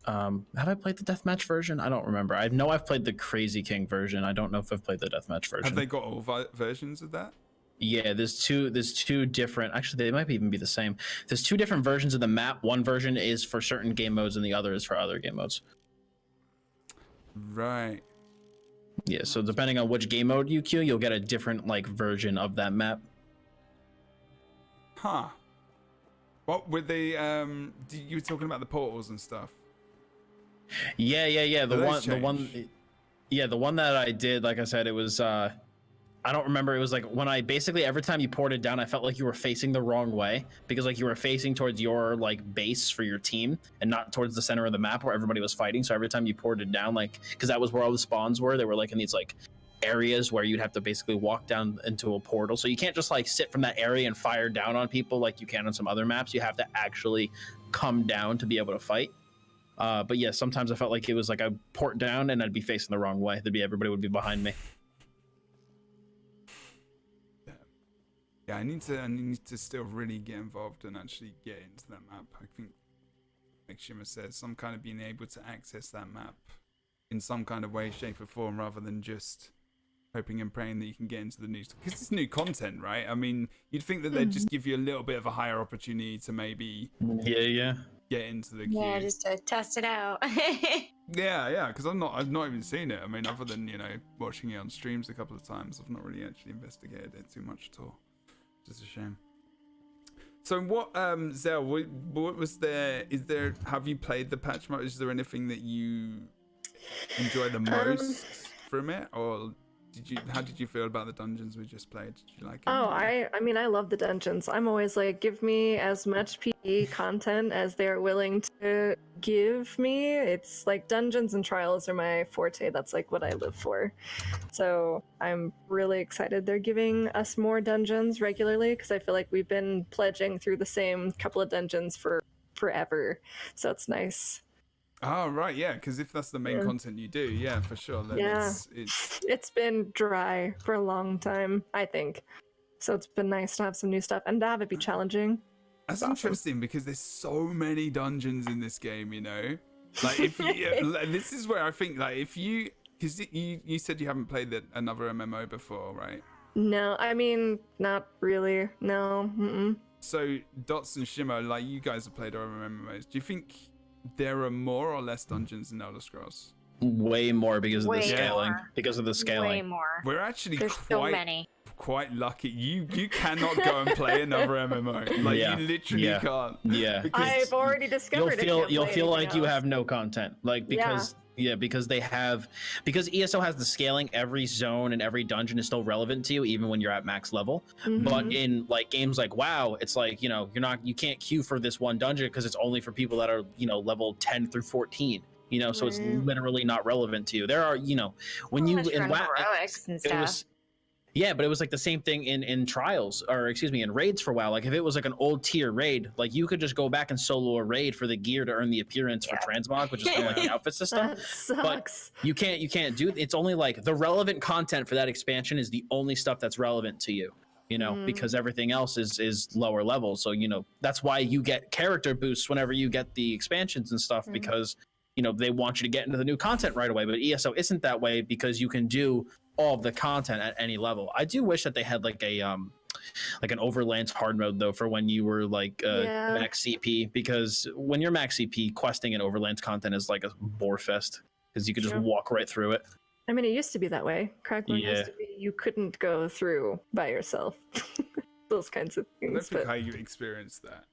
Have I played the deathmatch version? I don't remember. I know I've played the Crazy King version. I don't know if I've played the deathmatch version. Have they got all versions of that? Yeah, there's two different. Actually, they might even be the same. There's 2 different versions of the map. One version is for certain game modes, and the other is for other game modes. Right. Yeah, so depending on which game mode you queue, you'll get a different like version of that map. Huh. What were they? You were talking about the portals and stuff. Yeah. The one that I did, like I said, it was I don't remember. It was like when I basically every time you ported down, I felt like you were facing the wrong way, because like you were facing towards your like base for your team and not towards the center of the map where everybody was fighting. So every time you ported down, like, because that was where all the spawns were, they were like in these like areas where you'd have to basically walk down into a portal. So you can't just like sit from that area and fire down on people like you can on some other maps. You have to actually come down to be able to fight. But yeah, sometimes I felt like it was like I'd port down and I'd be facing the wrong way. Everybody would be behind me. Yeah, I need to still really get involved and actually get into that map. I think, like Shimmer says, some kind of being able to access that map in some kind of way, shape, or form, rather than just hoping and praying that you can get into the new stuff. Because it's new content, right? I mean, you'd think that they'd just give you a little bit of a higher opportunity to maybe get into the queue. Yeah, just to test it out. Yeah, because I've not even seen it. I mean, other than watching it on streams a couple of times, I've not really actually investigated it too much at all. Just a shame. So what, Zell, what was there? Have you played the patch mode? Is there anything that you enjoy the most from it, or how did you feel about the dungeons we just played? Did you like it? Oh, I mean, I love the dungeons. I'm always like, give me as much PvE content as they're willing to give me. It's like dungeons and trials are my forte. That's like what I live for. So I'm really excited they're giving us more dungeons regularly, because I feel like we've been pledging through the same couple of dungeons for forever. So it's nice. Oh, right, yeah, because if that's the main content you do, yeah, for sure. Then it's been dry for a long time, I think. So it's been nice to have some new stuff and to have it be challenging. That's interesting because there's so many dungeons in this game, Like, if you, this is where I think, like, if you, because you said you haven't played another MMO before, right? No, I mean, not really. No. Mm-mm. So, Dots and Shimmer, like, you guys have played other MMOs. Do you think there are more or less dungeons in Elder Scrolls? Way more because of the scaling. More. Because of the scaling. Way more. We're actually There's so many. Quite lucky. You cannot go and play another MMO. Like you literally can't. Yeah. I've already discovered you'll feel like you have no content. Like because ESO has the scaling, every zone and every dungeon is still relevant to you even when you're at max level. But in like games like WoW, it's like, you can't queue for this one dungeon because it's only for people that are, level 10 through 14. So it's literally not relevant to you. There are, when you in WoW, but it was like the same thing in trials, or excuse me, in raids for WoW. Like if it was like an old tier raid, like you could just go back and solo a raid for the gear to earn the appearance for transmog, which is kind of like the outfit system. That sucks. But you can't do. It's only like the relevant content for that expansion is the only stuff that's relevant to you. Because everything else is lower level. So that's why you get character boosts whenever you get the expansions and stuff, because they want you to get into the new content right away. But ESO isn't that way because you can do all of the content at any level. I do wish that they had like an Overlands hard mode though for when you were like max CP, because when you're max CP, questing in Overlands content is like a bore fest because you could just walk right through it. I mean, it used to be that way. Crackling used to be you couldn't go through by yourself. Those kinds of things. I don't think how you experienced that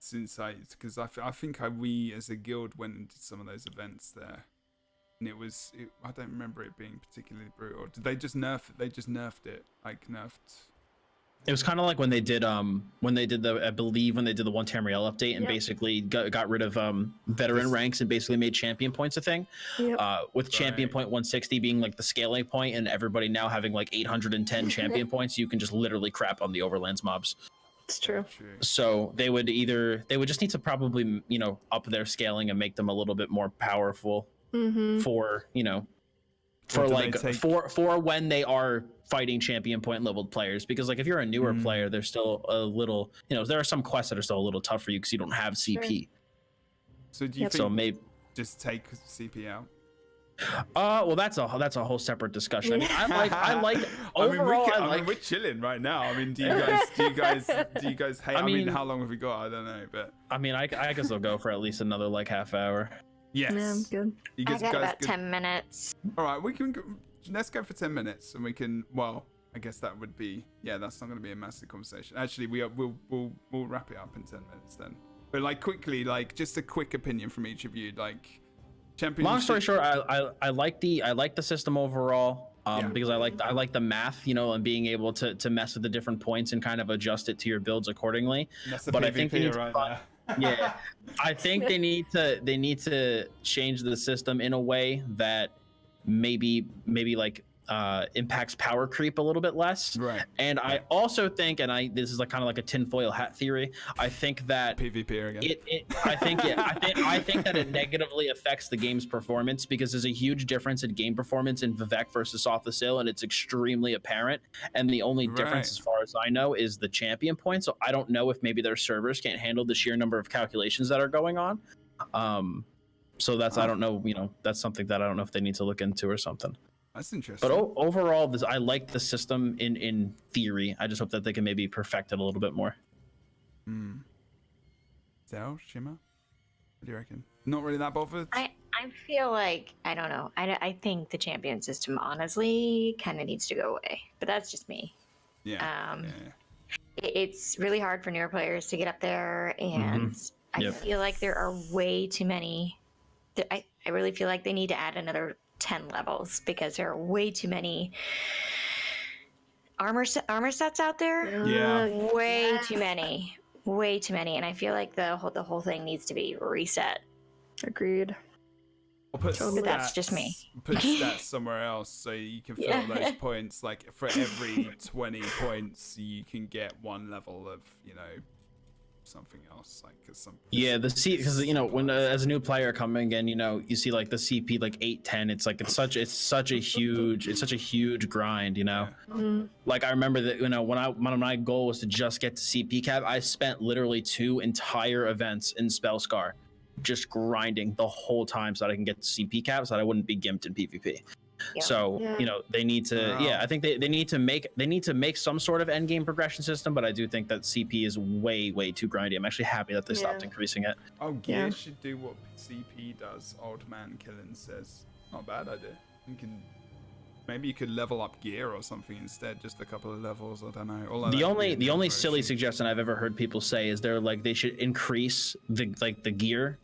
because I think we as a guild went and did some of those events there. And I don't remember it being particularly brutal. Did they just nerf it? They just nerfed it. Like nerfed. It was kind of like when they did the when they did the one Tamriel update and basically got rid of veteran ranks and basically made champion points a thing. With champion point 160 being like the scaling point and everybody now having like 810 champion points, you can just literally crap on the Overlands mobs. It's true. So they would just need to probably up their scaling and make them a little bit more powerful. For for when they are fighting champion point leveled players, because like if you're a newer player, there's still a little there are some quests that are still a little tough for you because you don't have CP. So do you think maybe just take CP out? Well, that's a whole separate discussion. I mean, I like overall. I mean, we're chilling right now. I mean, do you guys hate? I mean, how long have we got? I don't know, but I mean, I guess I'll go for at least another like half hour. Yes. Yeah, I'm good. I got about 10 minutes. All right, let's go for 10 minutes, and we can. Well, I guess that would be. Yeah, that's not going to be a massive conversation. Actually, we'll wrap it up in 10 minutes then. But like quickly, like just a quick opinion from each of you, like championship. Long story short, I like the system overall. Because I like the math, and being able to mess with the different points and kind of adjust it to your builds accordly. But I think they need I think they need to change the system in a way that maybe like impacts power creep a little bit less. Right. And I also think, and this is like kind of like a tinfoil hat theory. I think that PvP again. I think that it negatively affects the game's performance because there's a huge difference in game performance in Vivec versus Off the Sill, and it's extremely apparent. And the only difference, as far as I know, is the champion point. So I don't know if maybe their servers can't handle the sheer number of calculations that are going on. So that's I don't know. That's something that I don't know if they need to look into or something. That's interesting. But overall, I like the system in theory. I just hope that they can maybe perfect it a little bit more. Zell, Shimmer, what do you reckon? Not really that bothered? I feel like, I don't know. I think the champion system honestly kind of needs to go away. But that's just me. Yeah. It's really hard for newer players to get up there, and I feel like there are way too many. I really feel like they need to add another 10 levels because there are way too many armor sets out there. Yeah. Way too many, and I feel like the whole thing needs to be reset. Agreed. But that's just me. Put stats somewhere else so you can fill those points. Like for every 20 points, you can get one level of something else. Like because when as a new player coming in, you see like the CP like 8-10. It's like it's such a huge grind. Like I remember that when my goal was to just get to CP cap, I spent literally 2 entire events in Spellscar just grinding the whole time so that I can get to CP cap so that I wouldn't be gimped in PvP. So they need to I think they need to make some sort of end game progression system, but I do think that CP is way too grindy. I'm actually happy that they stopped increasing it. Oh, Gear should do what CP does. Old Man Killing says. Not a bad idea. Maybe you could level up gear or something instead, just a couple of levels. I don't know. The only silly suggestion I've ever heard people say is they should increase the gear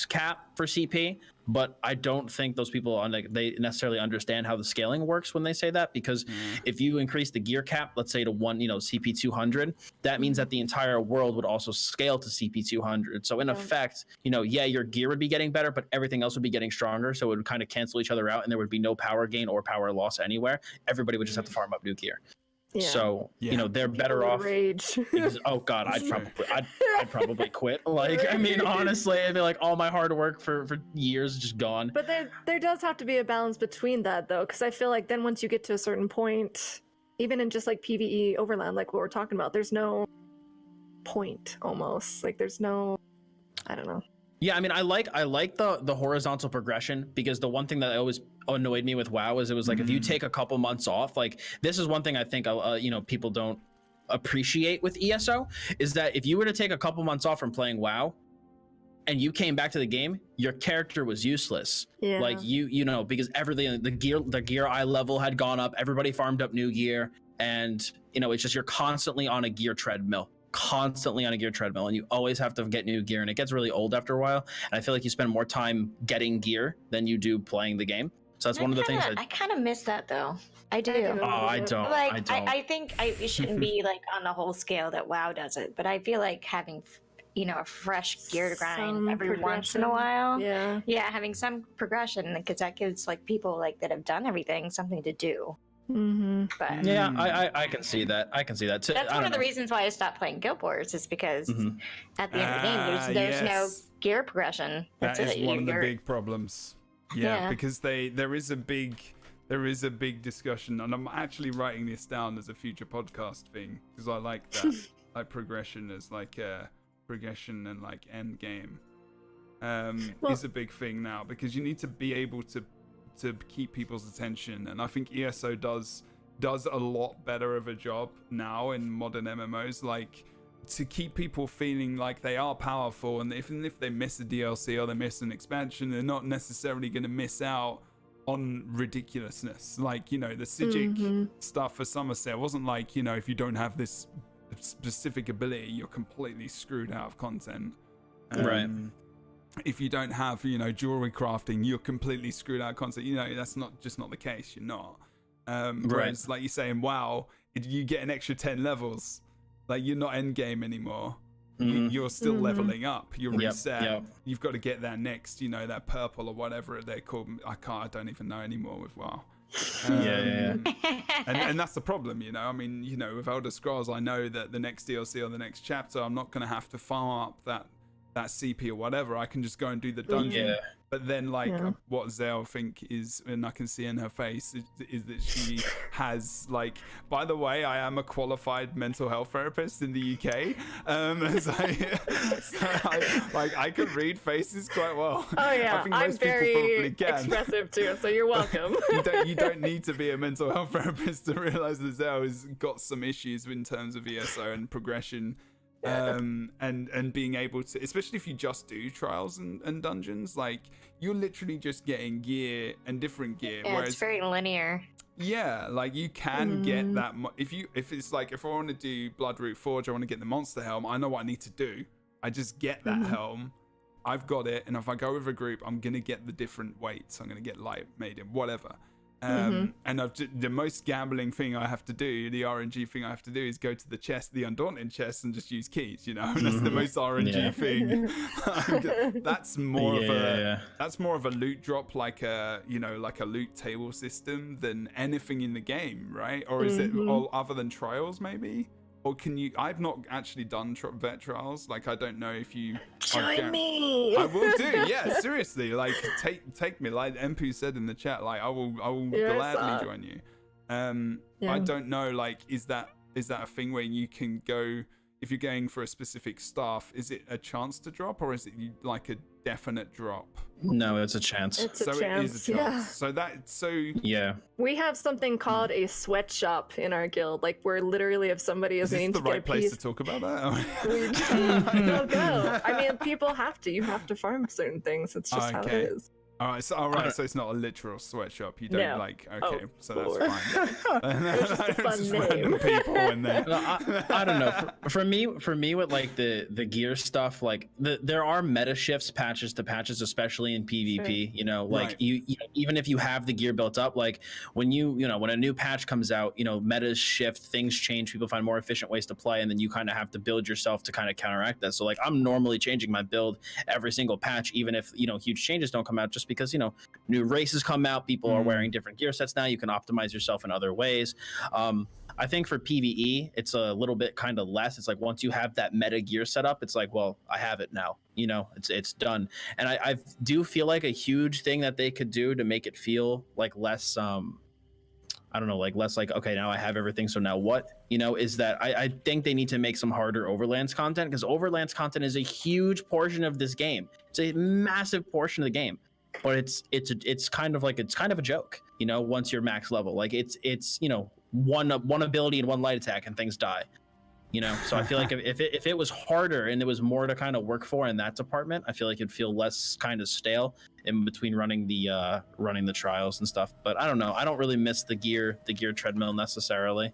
cap for CP, but I don't think those people they necessarily understand how the scaling works when they say that, because if you increase the gear cap, let's say to one, CP 200, that means that the entire world would also scale to CP 200. So in effect, your gear would be getting better, but everything else would be getting stronger. So it would kind of cancel each other out, and there would be no power gain or power loss anywhere. Everybody would just have to farm up new gear. Yeah. So they're better off. Rage. Oh God, I'd probably quit. Like, I mean, honestly, I'd be like, all my hard work for years just gone. But there does have to be a balance between that, though, because I feel like then once you get to a certain point, even in just like PvE Overland, like what we're talking about, there's no point almost. Like there's no, I don't know. Yeah, I mean, I like the horizontal progression, because the one thing that always annoyed me with WoW is it was like if you take a couple months off, like this is one thing I think people don't appreciate with ESO, is that if you were to take a couple months off from playing WoW and you came back to the game, your character was useless. Yeah. Like because everything, the gear eye level had gone up, everybody farmed up new gear, and it's just you're constantly on a gear treadmill. And you always have to get new gear, and it gets really old after a while, and I feel like you spend more time getting gear than you do playing the game. So that's one of the things I kind of miss that, though. I do. Oh, I don't. I think it shouldn't be like on the whole scale that WoW does it, but I feel like having a fresh gear to grind every once in a while, having some progression, because that gives like people like that have done everything something to do. But I can see that. That's one of the reasons why I stopped playing Guild Wars, is because at the end of the game there's no gear progression. That is one of the big problems. Yeah, because there is a big discussion, and I'm actually writing this down as a future podcast thing, because I like that like progression as like progression and like end game is a big thing now, because you need to be able to keep people's attention, and I think ESO does a lot better of a job now in modern MMOs, like to keep people feeling like they are powerful, and even if they miss a DLC or they miss an expansion, they're not necessarily going to miss out on ridiculousness. Like the Sijic stuff for Somerset wasn't like if you don't have this specific ability, you're completely screwed out of content. Right. If you don't have, jewelry crafting, you're completely screwed out of content. That's not the case. You're not. Whereas, like you say in WoW, you get an extra 10 levels. Like, you're not end game anymore. You're still leveling up. You're reset. Yep. You've got to get that next, that purple or whatever they're called. I don't even know anymore with WoW. And that's the problem, you know. I mean, you know, with Elder Scrolls, I know that the next DLC or the next chapter, I'm not going to have to farm up that CP or whatever. I can just go and do the dungeon. Yeah. But then, like, what Zaile think is, and I can see in her face, is that she has, like, by the way, I am a qualified mental health therapist in the UK. I can read faces quite well. Oh yeah, I think I'm most people very probably can. expressive too, so you're welcome. You don't need to be a mental health therapist to realize that Zaile has got some issues in terms of ESO and progression. And being able to, especially if you just do trials and dungeons, like, you're literally just getting gear and different gear. Yeah, whereas, it's very linear. Yeah, like, you can get that. If it's like, if I want to do Bloodroot Forge, I want to get the monster helm, I know what I need to do. I just get that helm. I've got it, and if I go with a group, I'm gonna get the different weights. I'm gonna get light, medium, whatever. And the most gambling thing I have to do, the RNG thing I have to do, is go to the chest, the Undaunted chest, and just use keys. You know, and that's the most RNG thing. That's more of a loot drop, like a loot table system, than anything in the game, right? Or is it all other than trials, maybe? Or can you? I've not actually done vet trials. Like, I don't know if you join me. I will do. Yeah, seriously. Like, take me. Like Empu said in the chat. Like, I will gladly join you. I don't know. Like, is that a thing where you can go if you're going for a specific staff? Is it a chance to drop, or is it like a definite drop? No, it's a chance. It's a so chance. It is a chance. Yeah. We have something called a sweatshop in our guild. Like, where literally, if somebody is needing to get a piece, place to talk about that? go. I mean, people have to. You have to farm certain things. It's just how it is. All right, so it's not a literal sweatshop. You don't so that's fine. It's just a fun just name. Random people in there. I don't know. For me, with like the gear stuff, like there are meta shifts patches to patches, especially in PvP. You know, like you even if you have the gear built up, like when when a new patch comes out, metas shift, things change, people find more efficient ways to play, and then you kind of have to build yourself to kind of counteract that. So like, I'm normally changing my build every single patch, even if huge changes don't come out, just because new races come out, people are wearing different gear sets now. You can optimize yourself in other ways. I think for PvE, it's a little bit kind of less. It's like, once you have that meta gear set up, it's like, well, I have it now. It's done. And I do feel like a huge thing that they could do to make it feel like less I don't know, like less like, okay, now I have everything, so now what? Is that I think they need to make some harder Overlands content, because Overlands content is a huge portion of this game. It's a massive portion of the game. But it's kind of a joke, once you're max level. Like, it's one ability and one light attack and things die. So I feel like if it was harder and there was more to kind of work for in that department, I feel like it'd feel less kind of stale in between running the trials and stuff. But I don't know. I don't really miss the gear treadmill necessarily.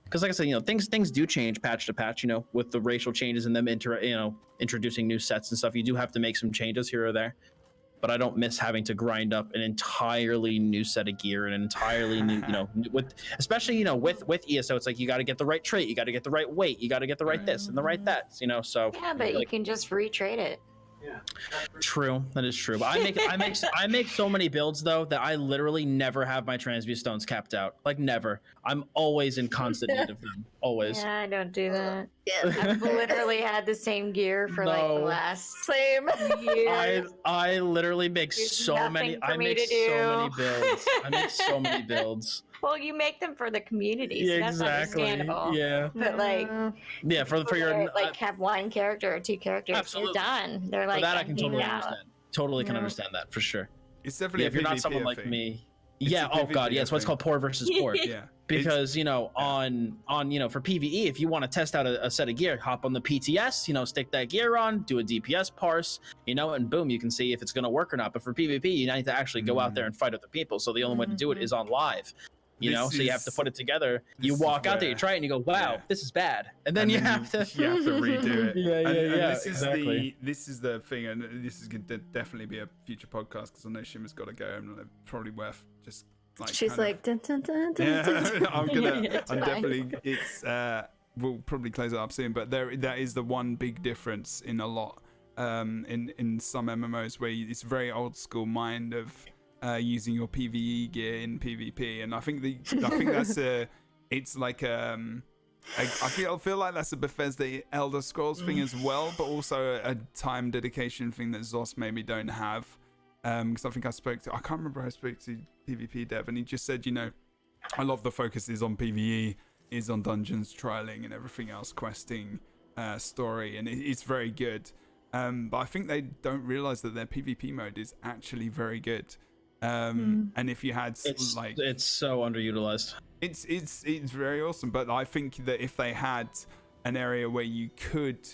Because like I said, things do change patch to patch, with the racial changes and them introducing new sets and stuff. You do have to make some changes here or there. But I don't miss having to grind up an entirely new set of gear and an entirely new, especially with ESO, it's like, you got to get the right trait, you got to get the right weight, you got to get the right this and the right that, So yeah, but you can just retrade it. Yeah. True, that is true. But I make so many builds though that I literally never have my transmute stones capped out. Like, never. I'm always in constant need of them. Always. Yeah, I don't do that. I've literally had the same gear for like the last same year. I literally make so many. I make so many builds. I make so many builds. Well, you make them for the community, so that's exactly. understandable. Yeah. But like, for your like have one character or two characters, absolutely. You're done. They're like, for that I can totally out. understand. Totally can understand that for sure. It's definitely if you're not someone like me. Yeah. Oh god. Yeah. It's what's called poor versus poor. Yeah. Because on for PvE, if you want to test out a set of gear, hop on the PTS, stick that gear on, do a DPS parse, and boom, you can see if it's going to work or not. But for PvP, you need to actually go out there and fight other people. So the only way to do it is on live. So you have to put it together. You walk out there, you try it, and you go, "Wow, this is bad," and then you have to redo it. Yeah. This exactly. This is the thing, and this is going to definitely be a future podcast, because I know Shimmer's got to go, and it's probably worth just like. She's like, dun, dun, dun, dun, dun. I'm definitely. It's we'll probably close it up soon, but that is the one big difference in a lot in some MMOs where it's very old school mind of using your PvE gear in PvP, and I think that's it's like I feel like that's a Bethesda Elder Scrolls thing as well, but also a time dedication thing that Zos maybe don't have. Because I think I can't remember, I spoke to PvP dev, and he just said, a lot of the focus is on PvE, is on dungeons, trialing, and everything else, questing, story, and it's very good. But I think they don't realize that their PvP mode is actually very good. And if you had it's so underutilized. It's very awesome, but I think that if they had an area where you could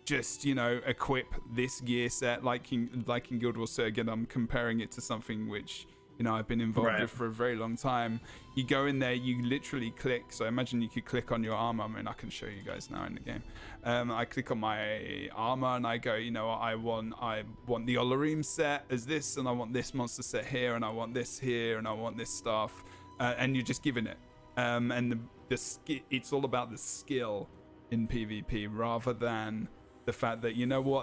just equip this gear set like in Guild Wars 2, again I'm comparing it to something which I've been involved with for a very long time. You go in there, you literally click. So imagine you could click on your armor. I mean, I can show you guys now in the game. I click on my armor and I go, I want the Olarim set as this, and I want this monster set here, and I want this here, and I want this stuff, and you're just giving it. And it's all about the skill in PvP rather than the fact that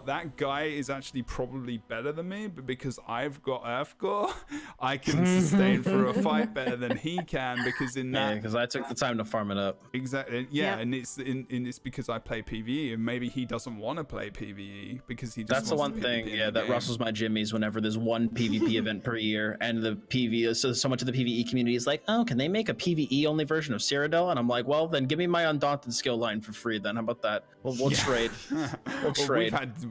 that guy is actually probably better than me, but because I've got Earthcore, I can sustain for a fight better than he can, because because I took the time to farm it up. Exactly, and it's because I play PvE, and maybe he doesn't want to play PvE because he just that's the one thing that rustles my jimmies whenever there's one PvP event per year, and the PvE so much of the PvE community is like, oh, can they make a PvE only version of Cyrodiil? And I'm like, well, then give me my Undaunted skill line for free then. How about that? We'll trade.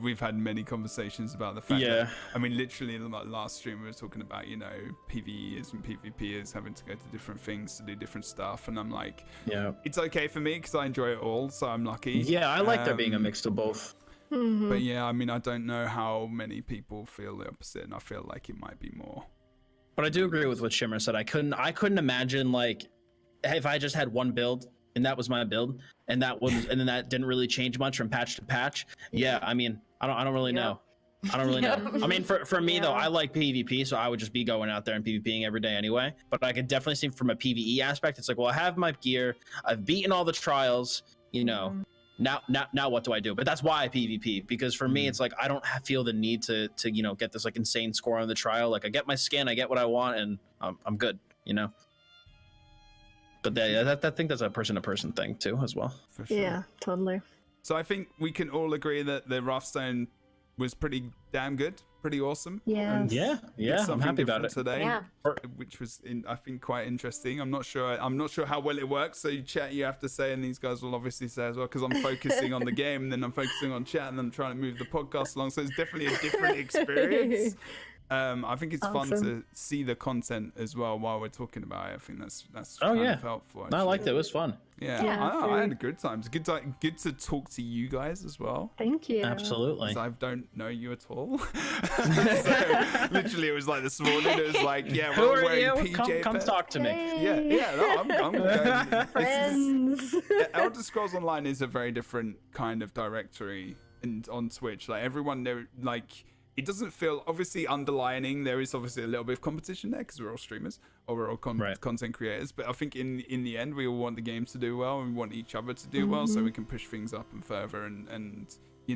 We've had many conversations about the fact that, I mean, literally in the last stream we were talking about PvEers and PvPers having to go to different things to do different stuff, and I'm like, it's okay for me because I enjoy it all, so I'm lucky. I like there being a mix of both. But I mean, I don't know how many people feel the opposite, and I feel like it might be more. But I do agree with what Shimmer said. I couldn't imagine, like, if I just had one build and that was my build, and then that didn't really change much from patch to patch. I mean, I don't really know. I don't really know. I mean, for me though, I like PvP, so I would just be going out there and PvPing every day anyway. But I could definitely see from a PvE aspect, it's like, well, I have my gear, I've beaten all the trials, now what do I do? But that's why I PvP, because for me, it's like I don't feel the need to get this like insane score on the trial. Like I get my skin, I get what I want, and I'm good. But I think that's a person-to-person thing too, as well. For sure. Yeah, totally. So I think we can all agree that the Wrathstone was pretty damn good, pretty awesome. Yeah. I'm happy about it today, which was I think quite interesting. I'm not sure how well it works. So chat, you have to say, and these guys will obviously say as well, because I'm focusing on the game, and then I'm focusing on chat, and then I'm trying to move the podcast along. So it's definitely a different experience. I think it's fun to see the content as well while we're talking about it. I think that's kind of helpful. Actually. I liked it. It was fun. I had a good time. It's good to talk to you guys as well. Thank you. Absolutely. Because I don't know you at all. So literally, it was like this morning. It was like, who are you? PJ come talk to me. I'm going. Friends. Elder Scrolls Online is a very different kind of directory on Twitch. Like everyone there, like. It doesn't feel, obviously underlining, there is obviously a little bit of competition there because we're all streamers or we're all content creators, but I think in the end we all want the games to do well, and we want each other to do well so we can push things up and further, and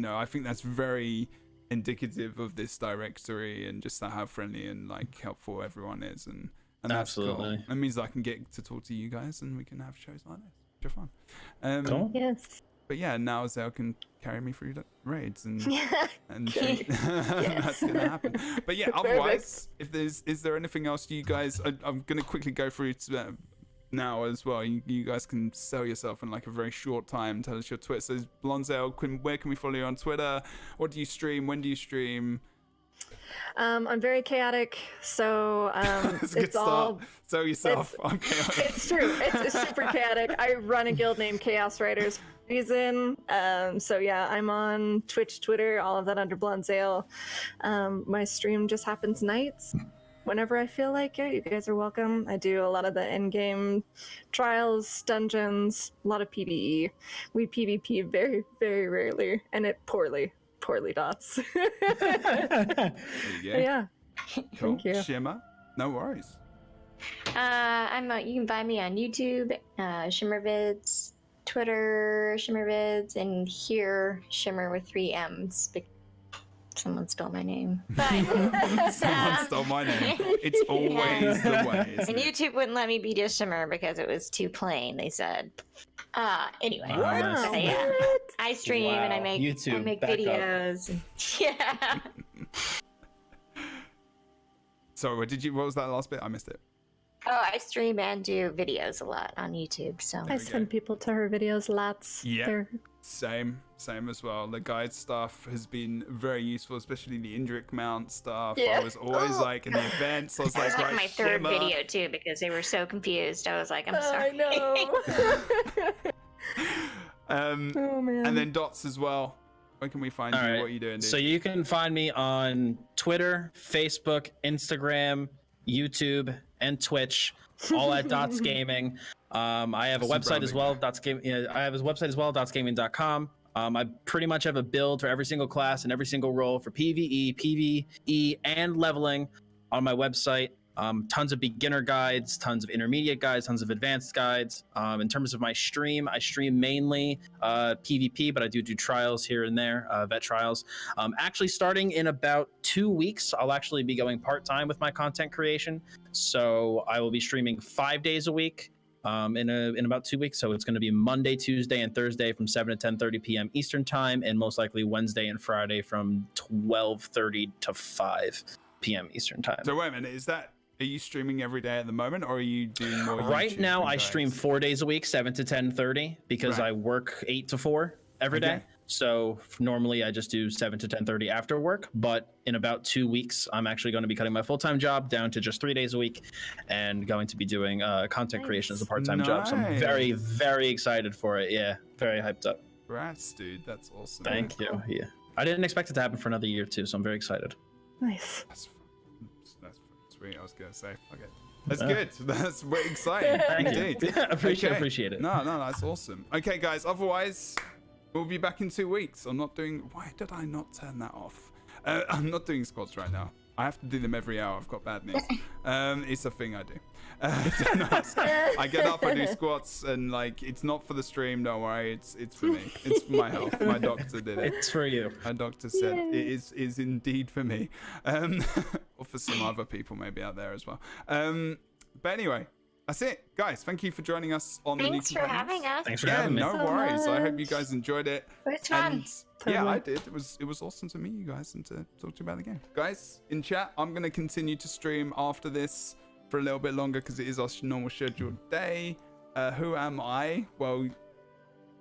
I think that's very indicative of this directory and just how friendly and like helpful everyone is, and that's absolutely cool. That means I can get to talk to you guys and we can have shows like this, which are fun. Cool. Yes. But now Zale can carry me through the raids, and yes. That's gonna happen. But otherwise, is there anything else you guys? I'm gonna quickly go through now as well. You guys can sell yourself in like a very short time. Tell us your Twitter. So BlondeZaile, where can we follow you on Twitter? What do you stream? When do you stream? I'm very chaotic, so it's all. Sell yourself. I'm chaotic. It's true. It's super chaotic. I run a guild named Chaos Riders for a reason. I'm on Twitch, Twitter, all of that under BlondeZaile. My stream just happens nights. Whenever I feel like it, you guys are welcome. I do a lot of the end-game trials, dungeons, a lot of PvE. We PvP very, very rarely, and it poorly dots. Yeah. Cool. Thank you. Shimmer, no worries. You can find me on YouTube, Shimmer Vids, Twitter, Shimmer Vids, and here Shimmer with 3 M's. Someone stole my name. But Someone stole my name. It's always the way. And YouTube wouldn't let me be a Shimmer because it was too plain, they said. Anyway. Wow. So, yeah. I stream and I make YouTube, back videos. Yeah. Sorry, what was that last bit? I missed it. Oh, I stream and do videos a lot on YouTube. So I send people to her videos lots. Yeah. They're- Same as well. The guide stuff has been very useful, especially the Indrik mount stuff. Yeah. I was always like in the events. I was that was like right, my third Shimmer. video too because they were so confused. I was like, I'm sorry. I know. Oh man. And then Dots as well. Where can we find you? All right. What are you doing, dude? So you can find me on Twitter, Facebook, Instagram, YouTube, and Twitch, all at DottzGaming. I have a website as well, I have a website as well, DottzGaming.com. I pretty much have a build for every single class and every single role for PvE, PvE, and leveling on my website. Tons of beginner guides, tons of intermediate guides, tons of advanced guides. In terms of my stream, I stream mainly PvP, but I do trials here and there, vet trials. Actually, starting in about 2 weeks, I'll actually be going part-time with my content creation. So I will be streaming 5 days a week in about 2 weeks. So it's going to be Monday, Tuesday, and Thursday from 7 to 10:30 p.m. Eastern time, and most likely Wednesday and Friday from 12:30 to 5 p.m. Eastern time. So wait a minute, are you streaming every day at the moment, or are you doing more? Right YouTube now, I guides? stream 4 days a week, 7 to 10:30, because Right. I work 8 to 4 every day. So normally I just do 7 to 10:30 after work. But in about 2 weeks, I'm actually going to be cutting my full-time job down to just 3 days a week, and going to be doing content creation as a part-time job. So I'm very, Nice. very excited for it. Yeah, very hyped up. Congrats, dude. That's awesome. Thank you. Yeah, I didn't expect it to happen for another year too, so I'm very excited. Nice. That's sweet. I was gonna say. Okay. That's good. That's very exciting. Thank Indeed. you. Okay. Appreciate it. No, that's awesome. Okay, guys. Otherwise, we'll be back in 2 weeks. I'm not doing. Why did I not turn that off? I'm not doing squats right now. I have to do them every hour. I've got bad knees. It's a thing I do. I get up, I do squats, and like it's not for the stream. Don't worry. It's for me. It's for my health. My doctor did it. It's for you. My doctor said it is indeed for me, or for some other people maybe out there as well. But anyway, that's it, guys. Thank you for joining us on the new Thanks for having us. Thanks for having me. No so worries. I hope you much. guys enjoyed it. It's fun. And yeah, I Totally. did. It was awesome to meet you guys and to talk to you about the game. Guys, in chat, I'm gonna continue to stream after this for a little bit longer because it is our normal scheduled day. Who am I? Well,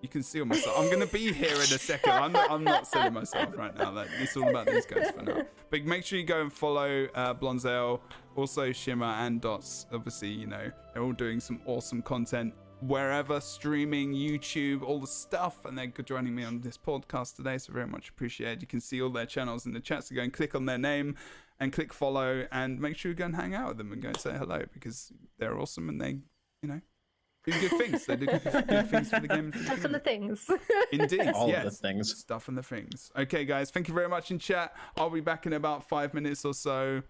you can see on myself. I'm gonna be here in a second. I'm not seeing myself right now. It's all about these guys for now. But make sure you go and follow BlondeZaile, also Shimmer and Dots. Obviously, you know they're all doing some awesome content wherever, streaming, YouTube, all the stuff, and they're joining me on this podcast today. So very much appreciated. You can see all their channels in the chat. So go and click on their name and click follow, and make sure you go and hang out with them and go and say hello because they're awesome and they, you know, do good things. They do good things for the game. And for the Stuff and the things. Indeed, All yes. of the things. Stuff and the things. Okay, guys, thank you very much in chat. I'll be back in about 5 minutes or so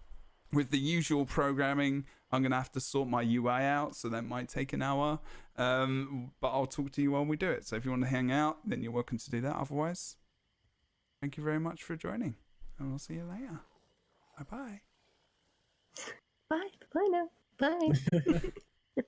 with the usual programming. I'm going to have to sort my UI out, so that might take an hour. But I'll talk to you while we do it. So if you want to hang out, then you're welcome to do that. Otherwise, thank you very much for joining, and we'll see you later. Bye-bye. Bye. Bye now. Bye.